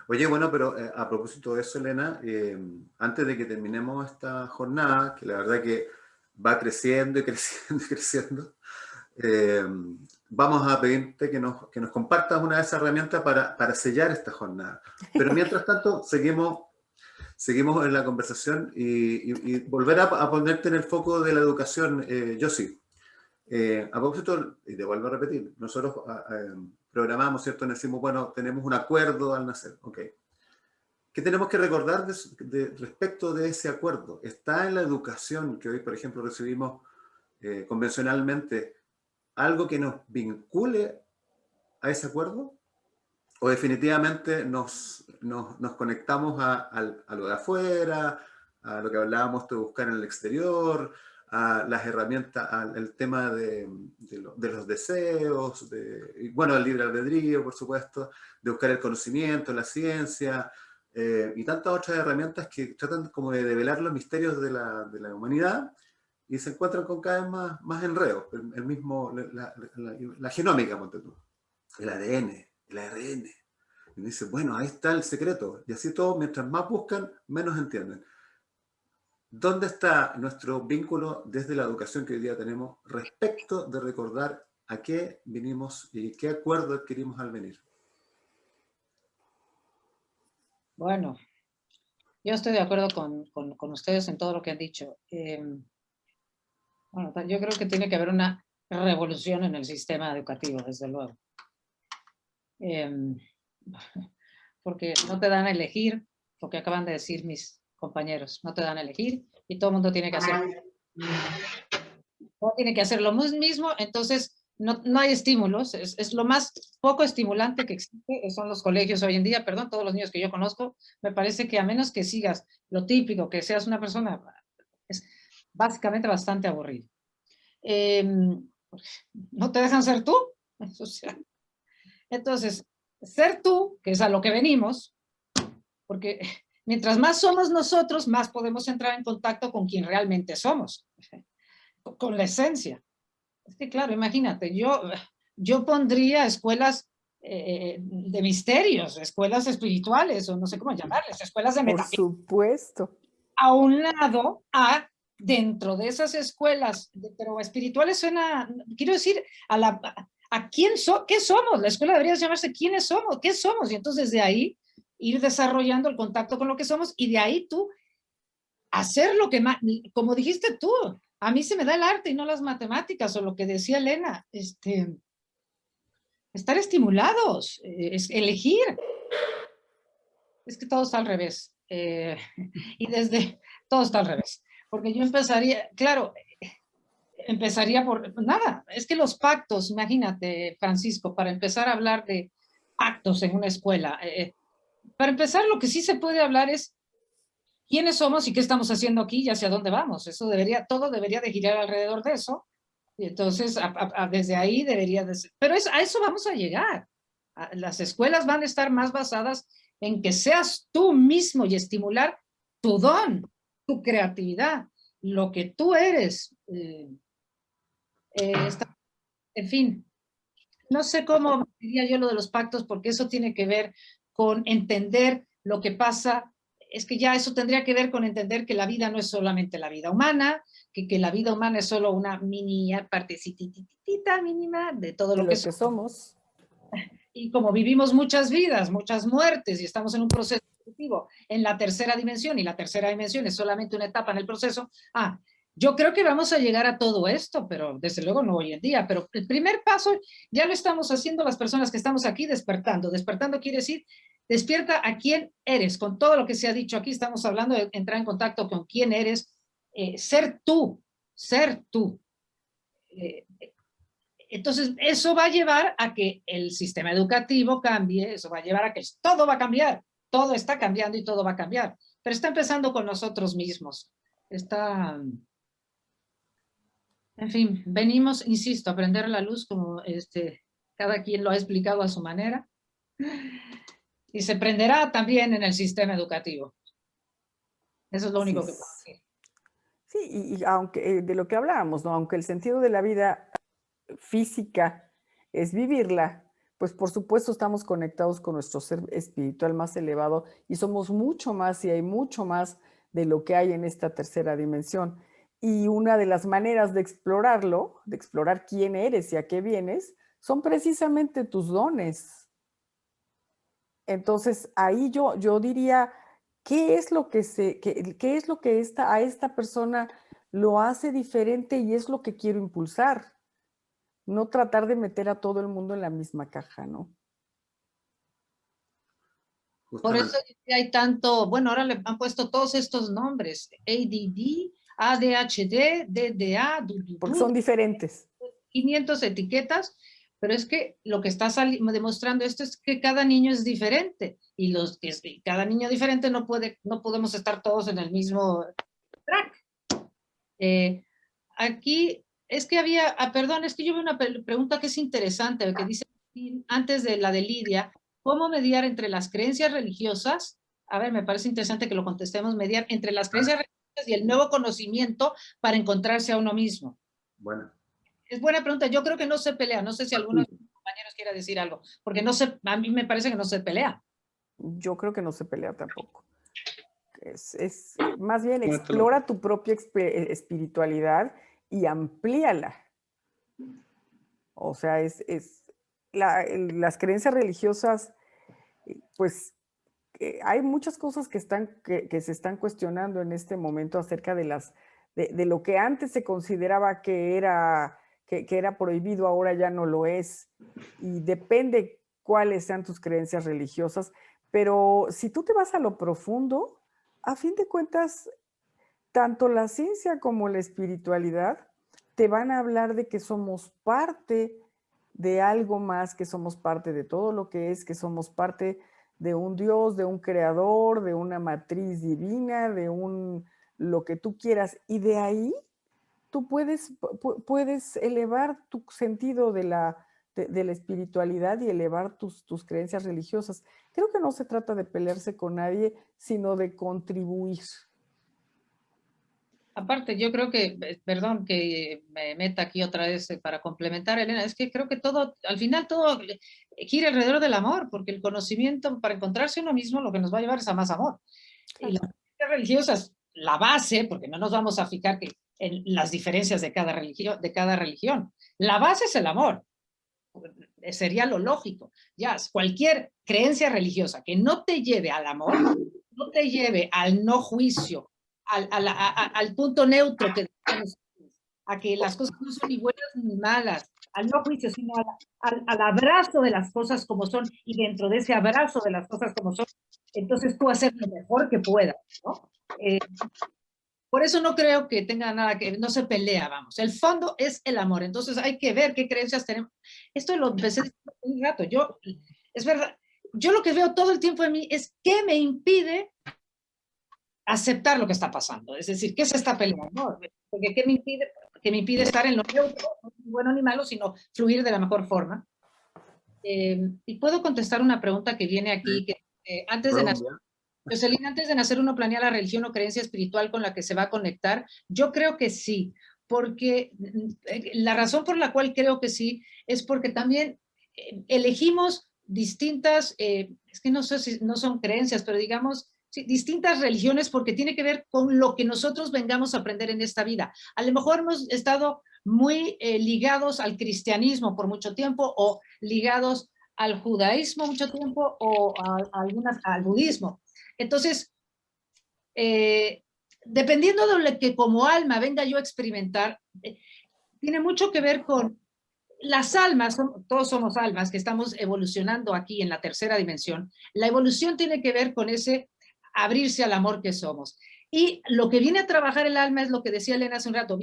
Oye, bueno, pero a propósito de eso, Elena, antes de que terminemos esta jornada, que la verdad que va creciendo y creciendo y creciendo, eh, vamos a pedirte que nos compartas una de esas herramientas para sellar esta jornada. Pero mientras tanto, seguimos en la conversación y volver a ponerte en el foco de la educación, yo sí. A propósito, y te vuelvo a repetir, nosotros programamos, ¿cierto? Decimos, bueno, tenemos un acuerdo al nacer, ok. ¿Qué tenemos que recordar respecto de ese acuerdo? ¿Está en la educación que hoy, por ejemplo, recibimos convencionalmente algo que nos vincule a ese acuerdo? ¿O definitivamente nos conectamos a lo de afuera, a lo que hablábamos de buscar en el exterior, a las herramientas, al tema de los deseos, y bueno, el libre albedrío, por supuesto, de buscar el conocimiento, la ciencia, y tantas otras herramientas que tratan como de develar los misterios de la humanidad y se encuentran con cada vez más enredos. El mismo, la genómica, ponte tú, el ADN, el ARN. Y dice, bueno, ahí está el secreto. Y así todo, mientras más buscan, menos entienden. ¿Dónde está nuestro vínculo desde la educación que hoy día tenemos respecto de recordar a qué vinimos y qué acuerdo adquirimos al venir? Bueno, yo estoy de acuerdo con ustedes en todo lo que han dicho. Bueno, yo creo que tiene que haber una revolución en el sistema educativo, desde luego. Porque no te dan a elegir, lo que acaban de decir mis compañeros, no te dan a elegir y todo el mundo tiene que hacer lo mismo, entonces no hay estímulos, es lo más poco estimulante que existe, son los colegios hoy en día, perdón, todos los niños que yo conozco, me parece que a menos que sigas lo típico, que seas una persona, es básicamente bastante aburrido. No te dejan ser tú, o sea, entonces, ser tú, que es a lo que venimos, porque mientras más somos nosotros, más podemos entrar en contacto con quien realmente somos, con la esencia. Es que claro, imagínate, yo pondría escuelas de misterios, escuelas espirituales, o no sé cómo llamarles, escuelas de metafísica. Por supuesto. A un lado, dentro de esas escuelas, pero espirituales suena, quiero decir, a quién qué somos. La escuela debería llamarse quiénes somos, qué somos, y entonces de ahí ir desarrollando el contacto con lo que somos, y de ahí tú hacer lo que más, como dijiste tú, a mí se me da el arte y no las matemáticas, o lo que decía Elena, estar estimulados, elegir. Es que todo está al revés. Y todo está al revés. Porque yo empezaría, claro, empezaría por, nada, es que los pactos, imagínate, Francisco, para empezar a hablar de pactos en una escuela, para empezar lo que sí se puede hablar es quiénes somos y qué estamos haciendo aquí y hacia dónde vamos. Todo debería de girar alrededor de eso. Y entonces, desde ahí debería de ser. Pero a eso vamos a llegar. Las escuelas van a estar más basadas en que seas tú mismo y estimular tu don, tu creatividad, lo que tú eres. En fin, no sé cómo diría yo lo de los pactos, porque eso tiene que ver con entender lo que pasa. Es que ya eso tendría que ver con entender que la vida no es solamente la vida humana, que la vida humana es solo una mini partecita mínima de todo lo que somos. Y como vivimos muchas vidas, muchas muertes, y estamos en un proceso evolutivo en la tercera dimensión, y la tercera dimensión es solamente una etapa en el proceso, yo creo que vamos a llegar a todo esto, pero desde luego no hoy en día. Pero el primer paso ya lo estamos haciendo las personas que estamos aquí despertando. Despertando quiere decir, despierta a quién eres. Con todo lo que se ha dicho aquí, estamos hablando de entrar en contacto con quién eres, ser tú, ser tú. Entonces, eso va a llevar a que el sistema educativo cambie, eso va a llevar a que todo va a cambiar, todo está cambiando y todo va a cambiar, pero está empezando con nosotros mismos. Está, en fin, venimos, insisto, a prender la luz como cada quien lo ha explicado a su manera, y se prenderá también en el sistema educativo. Eso es lo único que puedo decir. Sí, y aunque de lo que hablábamos, ¿no? Aunque el sentido de la vida física es vivirla, pues por supuesto estamos conectados con nuestro ser espiritual más elevado y somos mucho más y hay mucho más de lo que hay en esta tercera dimensión. Y una de las maneras de explorarlo, de explorar quién eres y a qué vienes, son precisamente tus dones. Entonces ahí yo diría, ¿qué es lo que a esta persona lo hace diferente y es lo que quiero impulsar? No tratar de meter a todo el mundo en la misma caja, ¿no? Por eso hay tanto, bueno, ahora le han puesto todos estos nombres, ADD, ADHD, DDA, porque son diferentes. 500 etiquetas, pero es que lo que está demostrando esto es que cada niño es diferente, y cada niño diferente no podemos estar todos en el mismo track. Aquí es que había, perdón, es que yo veo una pregunta que es interesante, que dice antes de la de Lidia, ¿cómo mediar entre las creencias religiosas? A ver, me parece interesante que lo contestemos, mediar entre las creencias religiosas y el nuevo conocimiento para encontrarse a uno mismo. Bueno. Es buena pregunta, yo creo que no se pelea, no sé si alguno de mis compañeros quiera decir algo, porque a mí me parece que no se pelea. Yo creo que no se pelea tampoco. Es más bien explora tu propia espiritualidad y amplíala. O sea, las creencias religiosas, pues hay muchas cosas que se están cuestionando en este momento acerca de lo que antes se consideraba que era prohibido, ahora ya no lo es. Y depende cuáles sean tus creencias religiosas. Pero si tú te vas a lo profundo, a fin de cuentas, tanto la ciencia como la espiritualidad te van a hablar de que somos parte de algo más, que somos parte de todo lo que es, que somos parte de un Dios, de un creador, de una matriz divina, de lo que tú quieras. Y de ahí tú puedes elevar tu sentido de la espiritualidad y elevar tus creencias religiosas. Creo que no se trata de pelearse con nadie, sino de contribuir. Aparte, yo creo que, perdón que me meta aquí otra vez para complementar, Elena, es que creo que todo, al final todo gira alrededor del amor, porque el conocimiento para encontrarse uno mismo lo que nos va a llevar es a más amor. Claro. Y las creencias religiosas, la base, porque no nos vamos a fijar que en las diferencias de cada religión, la base es el amor. Sería lo lógico. Ya, cualquier creencia religiosa que no te lleve al amor, no te lleve al no juicio, al punto neutro que decimos, a que las cosas no son ni buenas ni malas, al no juicio, sino al abrazo de las cosas como son, y dentro de ese abrazo de las cosas como son, entonces tú haces lo mejor que puedas, ¿no? Por eso no creo que tenga nada que, no se pelea, vamos. El fondo es el amor, entonces hay que ver qué creencias tenemos. Esto lo empecé diciendo un rato, es verdad, yo lo que veo todo el tiempo en mí es qué me impide aceptar lo que está pasando, es decir, ¿qué se está peleando? Porque ¿qué me impide estar en lo neutro, no ni bueno ni malo, sino fluir de la mejor forma? Y puedo contestar una pregunta que viene aquí, que antes de nacer, Jocelyn, antes de nacer uno planea la religión o creencia espiritual con la que se va a conectar. Yo creo que sí, porque la razón por la cual creo que sí es porque también elegimos distintas, es que no sé si no son creencias, pero digamos, sí, distintas religiones, porque tiene que ver con lo que nosotros vengamos a aprender en esta vida. A lo mejor hemos estado muy ligados al cristianismo por mucho tiempo, o ligados al judaísmo mucho tiempo o al budismo. Entonces, dependiendo de lo que como alma venga yo a experimentar, tiene mucho que ver con las almas, todos somos almas que estamos evolucionando aquí en la tercera dimensión. La evolución tiene que ver con ese abrirse al amor que somos. Y lo que viene a trabajar el alma es lo que decía Elena hace un rato,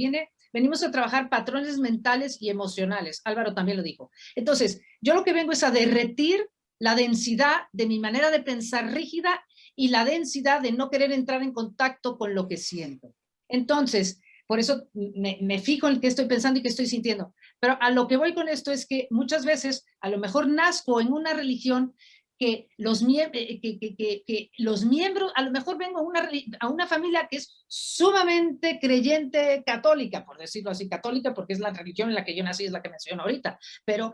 venimos a trabajar patrones mentales y emocionales. Álvaro también lo dijo. Entonces, yo lo que vengo es a derretir la densidad de mi manera de pensar rígida y la densidad de no querer entrar en contacto con lo que siento. Entonces, por eso me fijo en qué estoy pensando y qué estoy sintiendo. Pero a lo que voy con esto es que muchas veces a lo mejor nazco en una religión que los miembros, a lo mejor vengo a una familia que es sumamente creyente católica, por decirlo así, católica porque es la religión en la que yo nací, es la que menciono ahorita, pero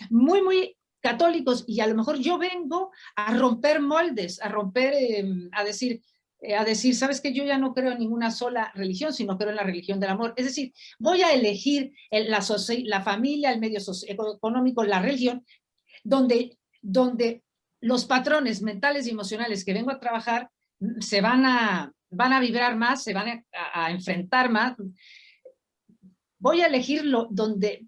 muy, muy católicos, y a lo mejor yo vengo a romper moldes, a romper, a decir, sabes que yo ya no creo en ninguna sola religión, sino creo en la religión del amor. Es decir, voy a elegir la familia, el medio económico, la religión, donde los patrones mentales y emocionales que vengo a trabajar se van a vibrar más, se van a enfrentar más. Voy a elegirlo donde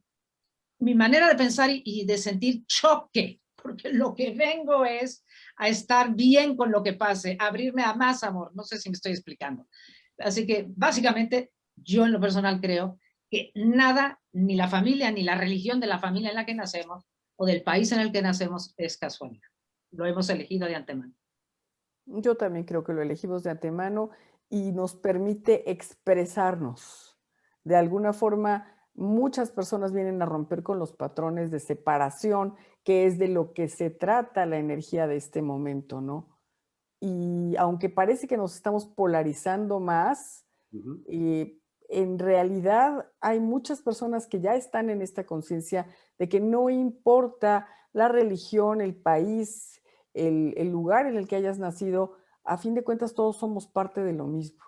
mi manera de pensar y de sentir choque, porque lo que vengo es a estar bien con lo que pase, a abrirme a más amor. No sé si me estoy explicando. Así que básicamente yo en lo personal creo que nada, ni la familia, ni la religión de la familia en la que nacemos o del país en el que nacemos es casualidad. Lo hemos elegido de antemano. Yo también creo que lo elegimos de antemano y nos permite expresarnos. De alguna forma, muchas personas vienen a romper con los patrones de separación, que es de lo que se trata la energía de este momento, ¿no? Y aunque parece que nos estamos polarizando más, en realidad hay muchas personas que ya están en esta conciencia de que no importa la religión, el país, el lugar en el que hayas nacido, a fin de cuentas todos somos parte de lo mismo.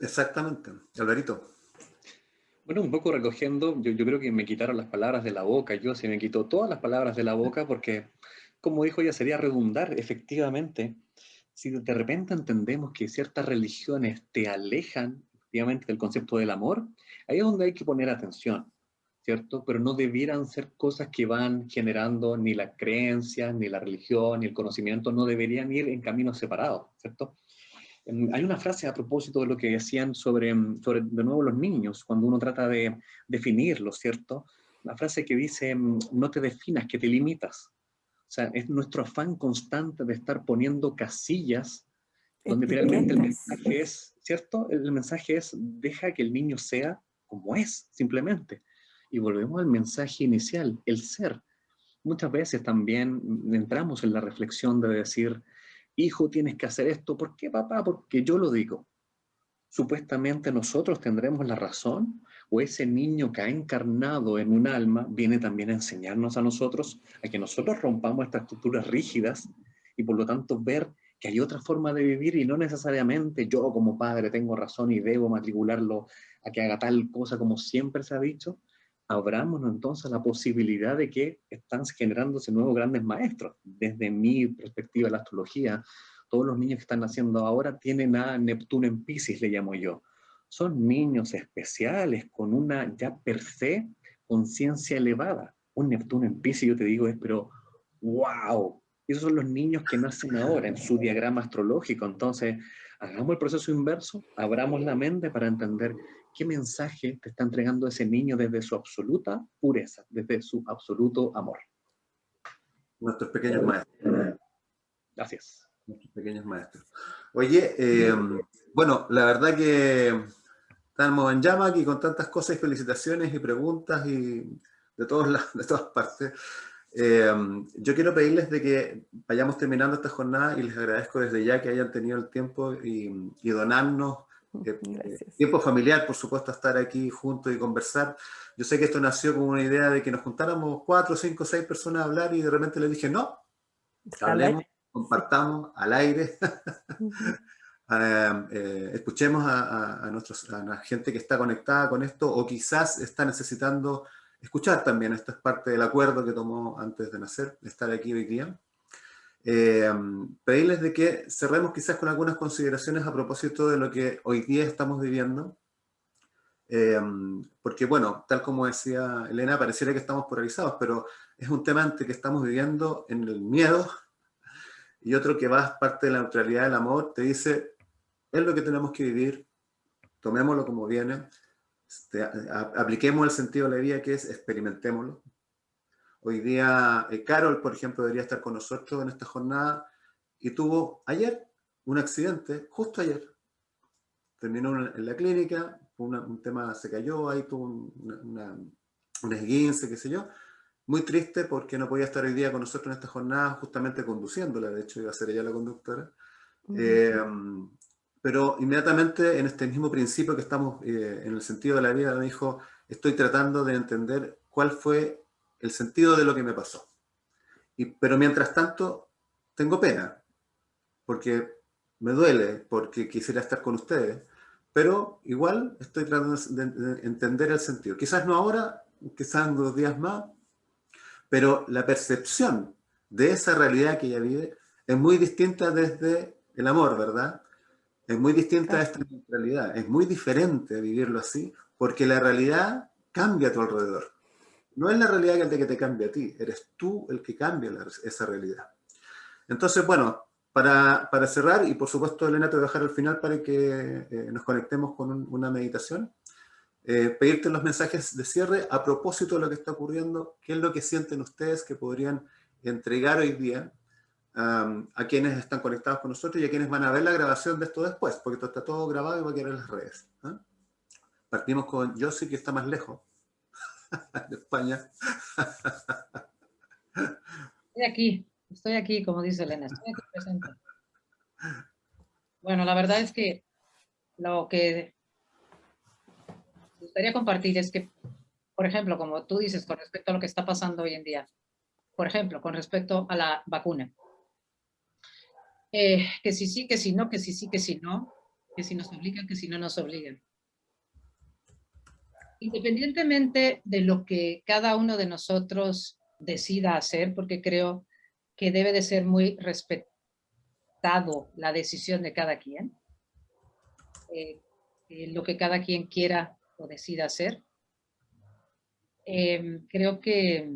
Exactamente. Alvarito. Bueno, un poco recogiendo, yo creo que me quitaron las palabras de la boca, yo se me quitó todas las palabras de la boca porque, como dijo ella, sería redundar, efectivamente. Si de repente entendemos que ciertas religiones te alejan, efectivamente, del concepto del amor, ahí es donde hay que poner atención, ¿cierto? Pero no debieran ser cosas que van generando ni la creencia, ni la religión, ni el conocimiento, no deberían ir en caminos separados, ¿cierto? Hay una frase a propósito de lo que decían sobre, de nuevo, los niños, cuando uno trata de definirlos, ¿cierto? La frase que dice, no te definas, que te limitas. O sea, es nuestro afán constante de estar poniendo casillas donde finalmente el mensaje es, ¿cierto? El mensaje es, deja que el niño sea como es, simplemente. Y volvemos al mensaje inicial, el ser. Muchas veces también entramos en la reflexión de decir, hijo, tienes que hacer esto. ¿Por qué, papá? Porque yo lo digo. Supuestamente nosotros tendremos la razón, o ese niño que ha encarnado en un alma viene también a enseñarnos a nosotros, a que nosotros rompamos estas estructuras rígidas y por lo tanto ver que hay otra forma de vivir y no necesariamente yo como padre tengo razón y debo matricularlo a que haga tal cosa como siempre se ha dicho. Abramos entonces la posibilidad de que están generándose nuevos grandes maestros. Desde mi perspectiva de la astrología, todos los niños que están naciendo ahora tienen a Neptuno en Piscis, le llamo yo. Son niños especiales con una ya per se conciencia elevada. Un Neptuno en Piscis, yo te digo, es pero wow. Esos son los niños que nacen ahora en su diagrama astrológico. Entonces, hagamos el proceso inverso, abramos la mente para entender qué mensaje te está entregando ese niño desde su absoluta pureza, desde su absoluto amor. Nuestros pequeños maestros. Gracias. Nuestros pequeños maestros. Oye, bueno, la verdad que estamos en llama aquí con tantas cosas y felicitaciones y preguntas y de todas partes. Yo quiero pedirles de que vayamos terminando esta jornada y les agradezco desde ya que hayan tenido el tiempo y donarnos tiempo familiar, por supuesto, estar aquí juntos y conversar. Yo sé que esto nació con una idea de que nos juntáramos 4, 5, 6 personas a hablar y de repente les dije, no, hablemos, compartamos al aire, escuchemos a la gente que está conectada con esto o quizás está necesitando escuchar también. Esto es parte del acuerdo que tomó antes de nacer, de estar aquí hoy día. Pedirles de que cerremos quizás con algunas consideraciones a propósito de lo que hoy día estamos viviendo. Porque bueno, tal como decía Elena, pareciera que estamos polarizados, pero es un tema ante que estamos viviendo en el miedo, y otro que va parte de la neutralidad del amor, te dice, es lo que tenemos que vivir, tomémoslo como viene, apliquemos el sentido de la vida, que es experimentémoslo. Hoy día Carol, por ejemplo, debería estar con nosotros en esta jornada, y tuvo ayer un accidente, justo ayer. Terminó en la clínica, un tema, se cayó, ahí tuvo un esguince, qué sé yo. Muy triste porque no podía estar hoy día con nosotros en esta jornada, justamente conduciéndola, de hecho iba a ser ella la conductora. Pero inmediatamente en este mismo principio que estamos en el sentido de la vida, me dijo, estoy tratando de entender cuál fue el sentido de lo que me pasó. Pero mientras tanto, tengo pena, porque me duele, porque quisiera estar con ustedes, pero igual estoy tratando de entender el sentido. Quizás no ahora, quizás en 2 días más, pero la percepción de esa realidad que ella vive es muy distinta desde el amor, ¿verdad? Es muy distinta a esta realidad, es muy diferente vivirlo así, porque la realidad cambia a tu alrededor. No es la realidad que te cambia a ti, eres tú el que cambia esa realidad. Entonces, bueno, para cerrar, y por supuesto Elena te voy a dejar al final para que nos conectemos con una meditación, pedirte los mensajes de cierre a propósito de lo que está ocurriendo, qué es lo que sienten ustedes que podrían entregar hoy día a quienes están conectados con nosotros y a quienes van a ver la grabación de esto después, porque esto está todo grabado y va a quedar en las redes. Partimos con Josie, que está más lejos de España. Estoy aquí, como dice Elena, estoy aquí presente. Bueno, la verdad es que lo que me gustaría compartir es que, por ejemplo, como tú dices, con respecto a lo que está pasando hoy en día, por ejemplo, con respecto a la vacuna, que si sí, que si no, que si sí, que si no, que si nos obligan, que si no nos obligan. Independientemente de lo que cada uno de nosotros decida hacer, porque creo que debe de ser muy respetado la decisión de cada quien, lo que cada quien quiera o decida hacer. Creo que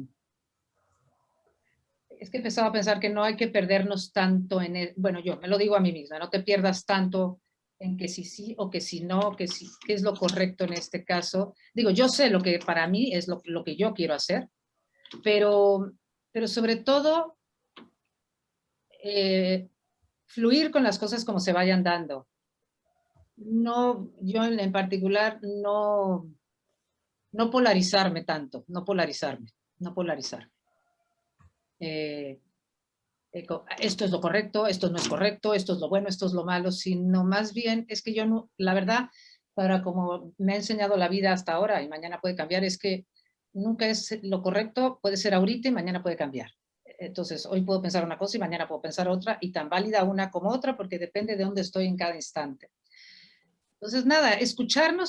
es que empezaba a pensar que no hay que perdernos tanto en el, bueno, yo me lo digo a mí misma, no te pierdas tanto en que si sí o que si no, que si, qué es lo correcto en este caso. Digo, yo sé lo que para mí es lo que yo quiero hacer, pero sobre todo fluir con las cosas como se vayan dando. No, yo en particular no polarizarme tanto, no polarizarme. Esto es lo correcto, esto no es correcto, esto es lo bueno, esto es lo malo, sino más bien es que yo no, la verdad, para como me ha enseñado la vida hasta ahora y mañana puede cambiar, es que nunca es lo correcto, puede ser ahorita y mañana puede cambiar. Entonces, hoy puedo pensar una cosa y mañana puedo pensar otra, y tan válida una como otra, porque depende de dónde estoy en cada instante. Entonces, nada, escucharme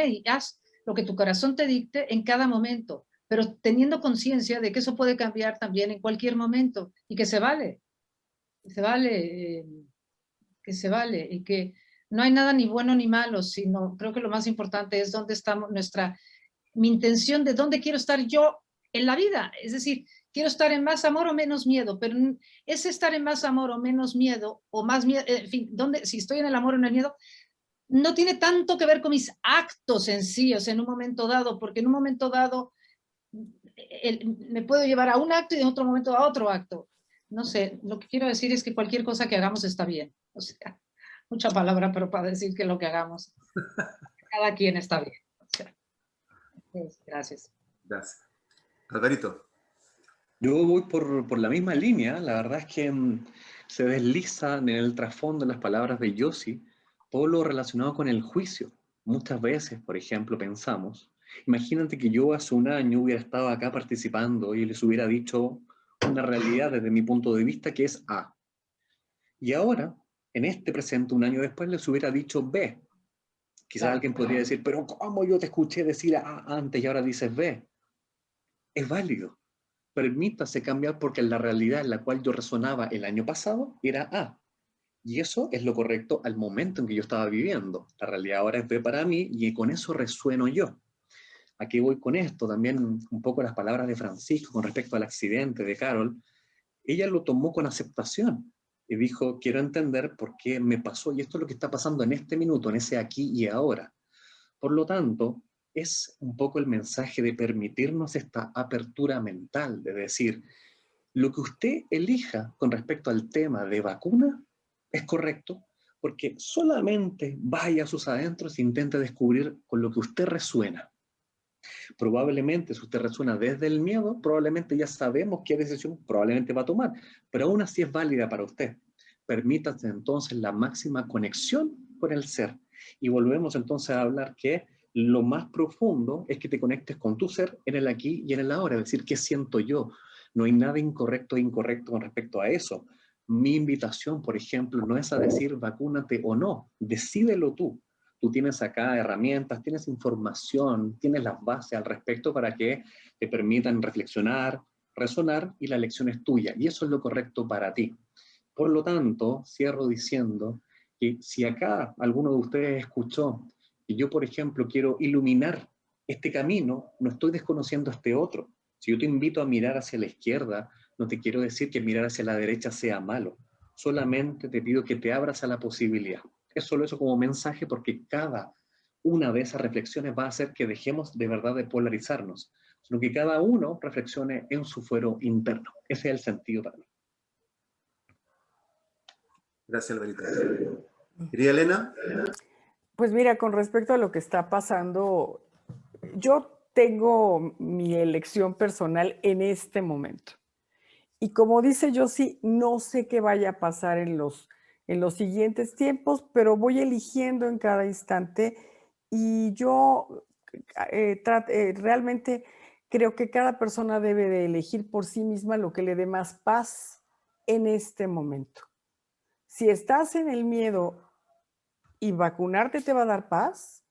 y haz lo que tu corazón te dicte en cada momento, pero teniendo conciencia de que eso puede cambiar también en cualquier momento y que se vale, y que no hay nada ni bueno ni malo, sino creo que lo más importante es dónde estamos, mi intención de dónde quiero estar yo en la vida. Es decir, quiero estar en más amor o menos miedo, pero ese estar en más amor o menos miedo, o más miedo, en fin, si estoy en el amor o en el miedo, no tiene tanto que ver con mis actos en sí, o sea, en un momento dado, porque en un momento dado me puedo llevar a un acto y en otro momento a otro acto. No sé, lo que quiero decir es que cualquier cosa que hagamos está bien. O sea, mucha palabra, pero para decir que lo que hagamos, cada quien está bien. O sea, gracias. Gracias. Alvarito. Yo voy por la misma línea. La verdad es que se desliza en el trasfondo de las palabras de Josie todo lo relacionado con el juicio. Muchas veces, por ejemplo, pensamos, imagínate que yo hace un año hubiera estado acá participando y les hubiera dicho una realidad desde mi punto de vista que es A. Y ahora, en este presente, un año después, les hubiera dicho B. Quizás Claro. alguien podría decir, pero ¿cómo yo te escuché decir A antes y ahora dices B? Es válido. Permítase cambiar porque la realidad en la cual yo resonaba el año pasado era A. Y eso es lo correcto al momento en que yo estaba viviendo. La realidad ahora es B para mí y con eso resueno yo. ¿A qué voy con esto? También un poco las palabras de Francisco con respecto al accidente de Carol. Ella lo tomó con aceptación y dijo, quiero entender por qué me pasó y esto es lo que está pasando en este minuto, en ese aquí y ahora. Por lo tanto, es un poco el mensaje de permitirnos esta apertura mental, de decir, lo que usted elija con respecto al tema de vacuna es correcto, porque solamente vaya a sus adentros e intente descubrir con lo que usted resuena. Probablemente, si usted resuena desde el miedo, probablemente ya sabemos qué decisión probablemente va a tomar, pero aún así es válida para usted. Permítase entonces la máxima conexión con el ser. Y volvemos entonces a hablar que lo más profundo es que te conectes con tu ser en el aquí y en el ahora, es decir, ¿qué siento yo? No hay nada incorrecto e incorrecto con respecto a eso. Mi invitación, por ejemplo, no es a decir vacúnate o no, decídelo tú. Tú tienes acá herramientas, tienes información, tienes las bases al respecto para que te permitan reflexionar, resonar y la elección es tuya. Y eso es lo correcto para ti. Por lo tanto, cierro diciendo que si acá alguno de ustedes escuchó que yo, por ejemplo, quiero iluminar este camino, no estoy desconociendo este otro. Si yo te invito a mirar hacia la izquierda, no te quiero decir que mirar hacia la derecha sea malo. Solamente te pido que te abras a la posibilidad. Es solo eso como mensaje porque cada una de esas reflexiones va a hacer que dejemos de verdad de polarizarnos, sino que cada uno reflexione en su fuero interno. Ese es el sentido para mí. Gracias, Alberito. ¿Querida Elena? Pues mira, con respecto a lo que está pasando, yo tengo mi elección personal en este momento. Y como dice Yossi, no sé qué vaya a pasar en los siguientes tiempos, pero voy eligiendo en cada instante y yo realmente creo que cada persona debe de elegir por sí misma lo que le dé más paz en este momento. Si estás en el miedo y vacunarte te va a dar paz,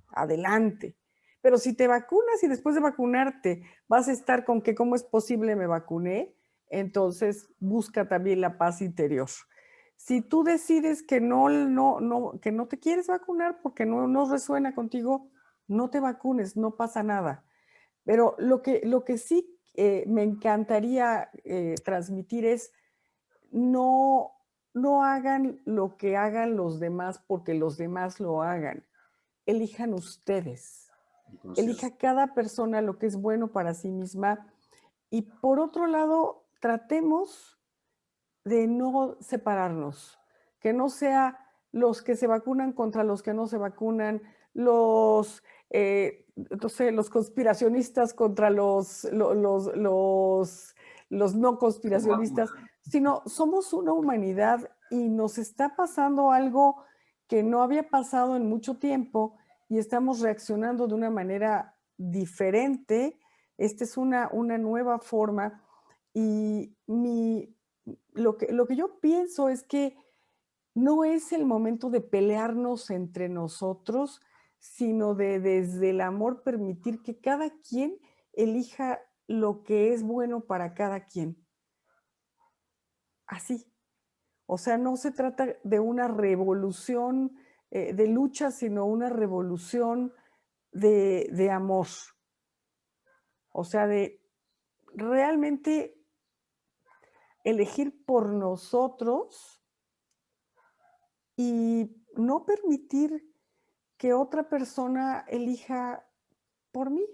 adelante. Pero si te vacunas y después de vacunarte vas a estar con que cómo es posible me vacuné, entonces busca también la paz interior. Si tú decides que que no te quieres vacunar porque no resuena contigo, no te vacunes, no pasa nada. Pero lo que sí me encantaría transmitir es no, no hagan lo que hagan los demás porque los demás lo hagan. Elijan ustedes. Elija cada persona lo que es bueno para sí misma. Y por otro lado, tratemos de no separarnos, que no sea los que se vacunan contra los que no se vacunan, los conspiracionistas contra los no conspiracionistas, sino somos una humanidad y nos está pasando algo que no había pasado en mucho tiempo y estamos reaccionando de una manera diferente. Esta es una nueva forma y lo que yo pienso es que no es el momento de pelearnos entre nosotros, sino de desde el amor permitir que cada quien elija lo que es bueno para cada quien. Así. O sea, no se trata de una revolución de lucha, sino una revolución de amor. O sea, de realmente elegir por nosotros y no permitir que otra persona elija por mí.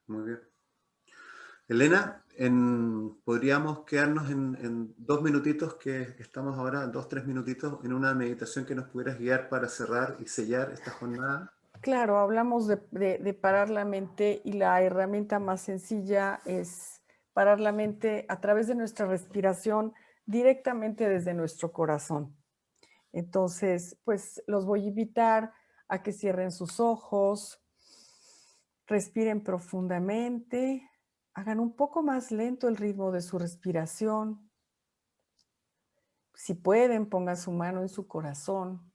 Muy bien. Elena, podríamos quedarnos en 2 minutitos que estamos ahora, 2, 3 minutitos, en una meditación que nos pudieras guiar para cerrar y sellar esta jornada. Claro, hablamos de parar la mente y la herramienta más sencilla es parar la mente a través de nuestra respiración directamente desde nuestro corazón. Entonces, pues los voy a invitar a que cierren sus ojos, respiren profundamente, hagan un poco más lento el ritmo de su respiración. Si pueden, pongan su mano en su corazón.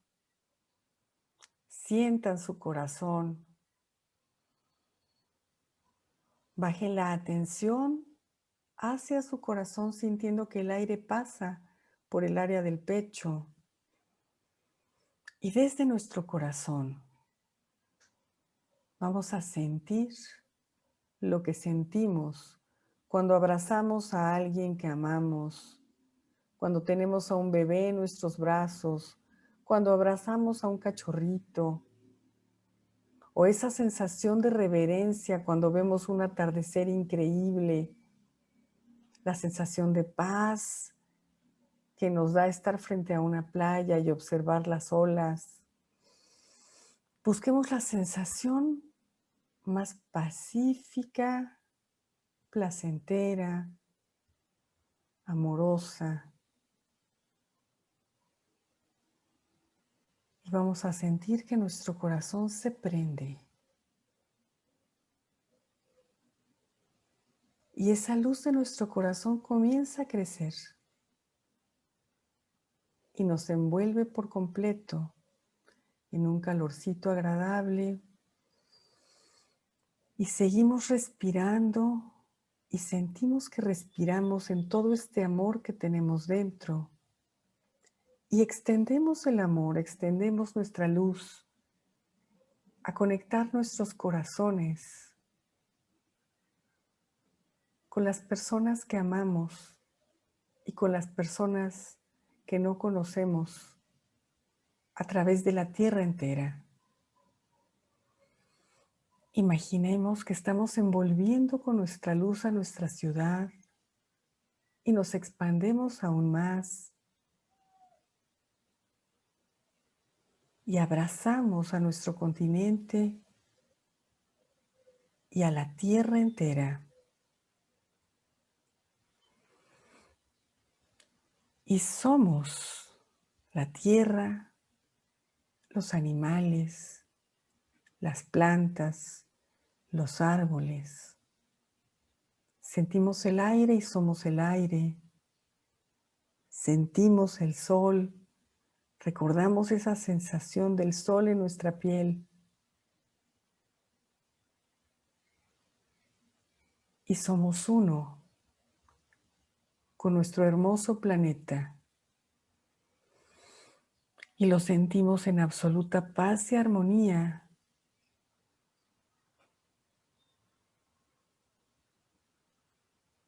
Sientan su corazón. Bajen la atención hacia su corazón sintiendo que el aire pasa por el área del pecho. Y desde nuestro corazón vamos a sentir lo que sentimos cuando abrazamos a alguien que amamos, cuando tenemos a un bebé en nuestros brazos, cuando abrazamos a un cachorrito, o esa sensación de reverencia cuando vemos un atardecer increíble, la sensación de paz que nos da estar frente a una playa y observar las olas. Busquemos la sensación más pacífica, placentera, amorosa. Y vamos a sentir que nuestro corazón se prende. Y esa luz de nuestro corazón comienza a crecer y nos envuelve por completo en un calorcito agradable. Y seguimos respirando y sentimos que respiramos en todo este amor que tenemos dentro. Y extendemos el amor, extendemos nuestra luz a conectar nuestros corazones con las personas que amamos y con las personas que no conocemos a través de la tierra entera. Imaginemos que estamos envolviendo con nuestra luz a nuestra ciudad y nos expandemos aún más y abrazamos a nuestro continente y a la tierra entera. Y somos la tierra, los animales, las plantas, los árboles. Sentimos el aire y somos el aire. Sentimos el sol. Recordamos esa sensación del sol en nuestra piel. Y somos uno con nuestro hermoso planeta. Y lo sentimos en absoluta paz y armonía.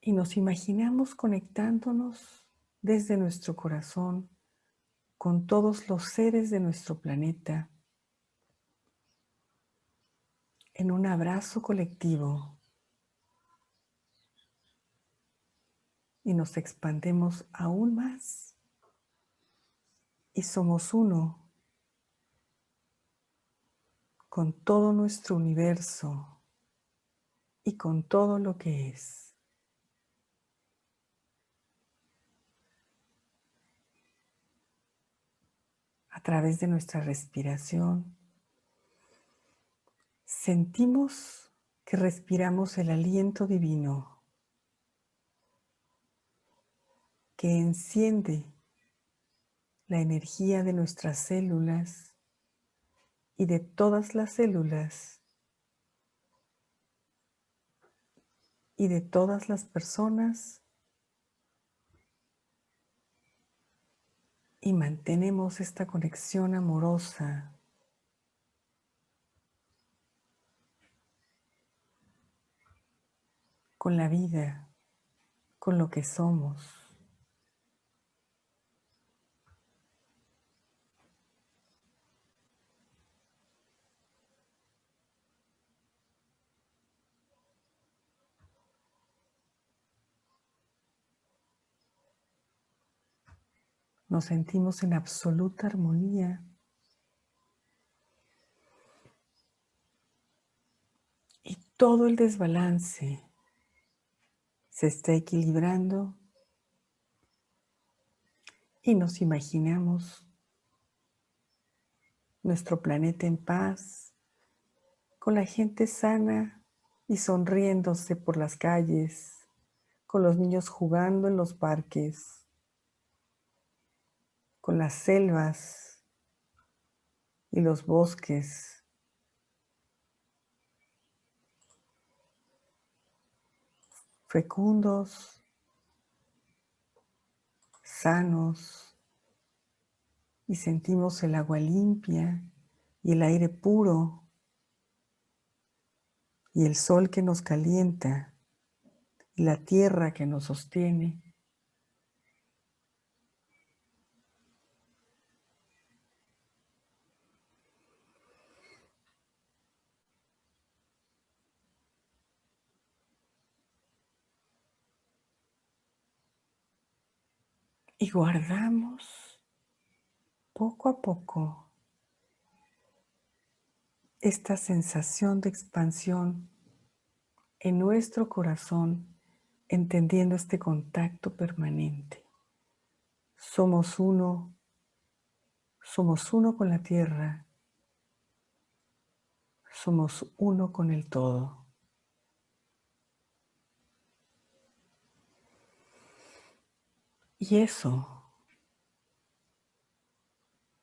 Y nos imaginamos conectándonos desde nuestro corazón con todos los seres de nuestro planeta en un abrazo colectivo. Y nos expandemos aún más y somos uno con todo nuestro universo y con todo lo que es. A través de nuestra respiración, sentimos que respiramos el aliento divino que enciende la energía de nuestras células y de todas las células y de todas las personas, y mantenemos esta conexión amorosa con la vida, con lo que somos. Nos sentimos en absoluta armonía y todo el desbalance se está equilibrando y nos imaginamos nuestro planeta en paz, con la gente sana y sonriéndose por las calles, con los niños jugando en los parques, con las selvas y los bosques. Fecundos, sanos, y sentimos el agua limpia y el aire puro y el sol que nos calienta y la tierra que nos sostiene. Y guardamos poco a poco esta sensación de expansión en nuestro corazón, entendiendo este contacto permanente. Somos uno con la tierra, somos uno con el todo. Y eso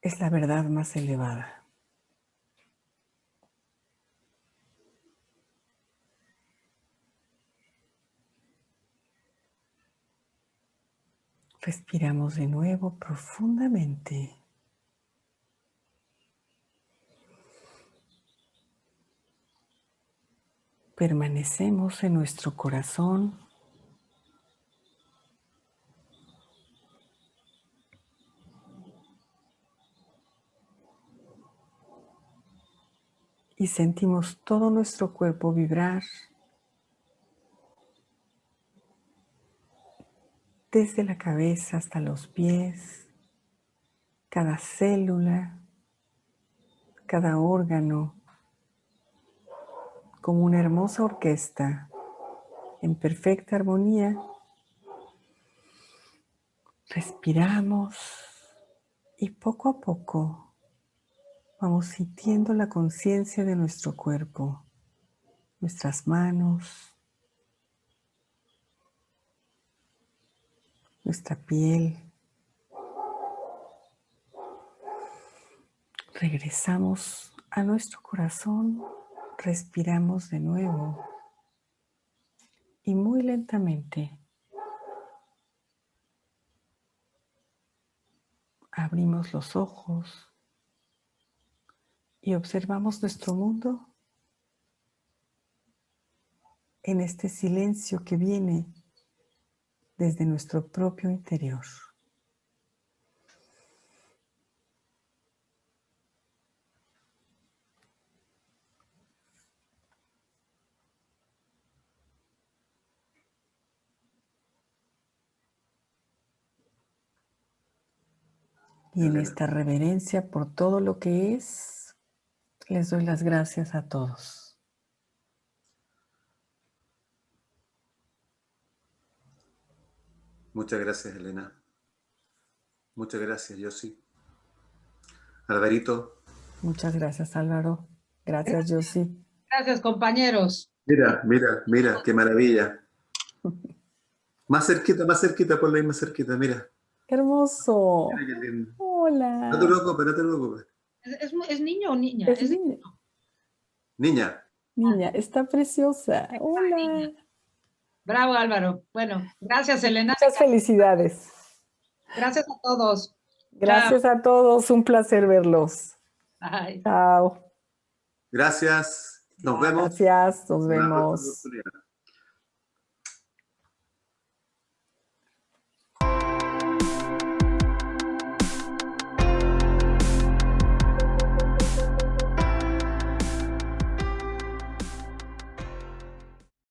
es la verdad más elevada. Respiramos de nuevo profundamente. Permanecemos en nuestro corazón. Y sentimos todo nuestro cuerpo vibrar desde la cabeza hasta los pies, cada célula, cada órgano, como una hermosa orquesta en perfecta armonía. Respiramos y poco a poco vamos sintiendo la conciencia de nuestro cuerpo, nuestras manos, nuestra piel. Regresamos a nuestro corazón, respiramos de nuevo y muy lentamente abrimos los ojos y observamos nuestro mundo en este silencio que viene desde nuestro propio interior. Y en esta reverencia por todo lo que es, les doy las gracias a todos. Muchas gracias, Elena. Muchas gracias, Yossi. Alvarito. Muchas gracias, Álvaro. Gracias, Yossi. Gracias, compañeros. Mira, mira, mira, qué maravilla. Más cerquita, ponlo ahí más cerquita, mira. Hermoso. Mira qué lindo. Hola. No te preocupes, no te preocupes. ¿Es niño o niña? Es niña. Niña. Niña, está preciosa. Hola. Bravo, Álvaro. Bueno, gracias, Elena. Muchas felicidades. Gracias a todos. Gracias a todos. Un placer verlos. Bye. Chao. Gracias. Nos vemos. Gracias. Nos en una próxima vemos. oportunidad.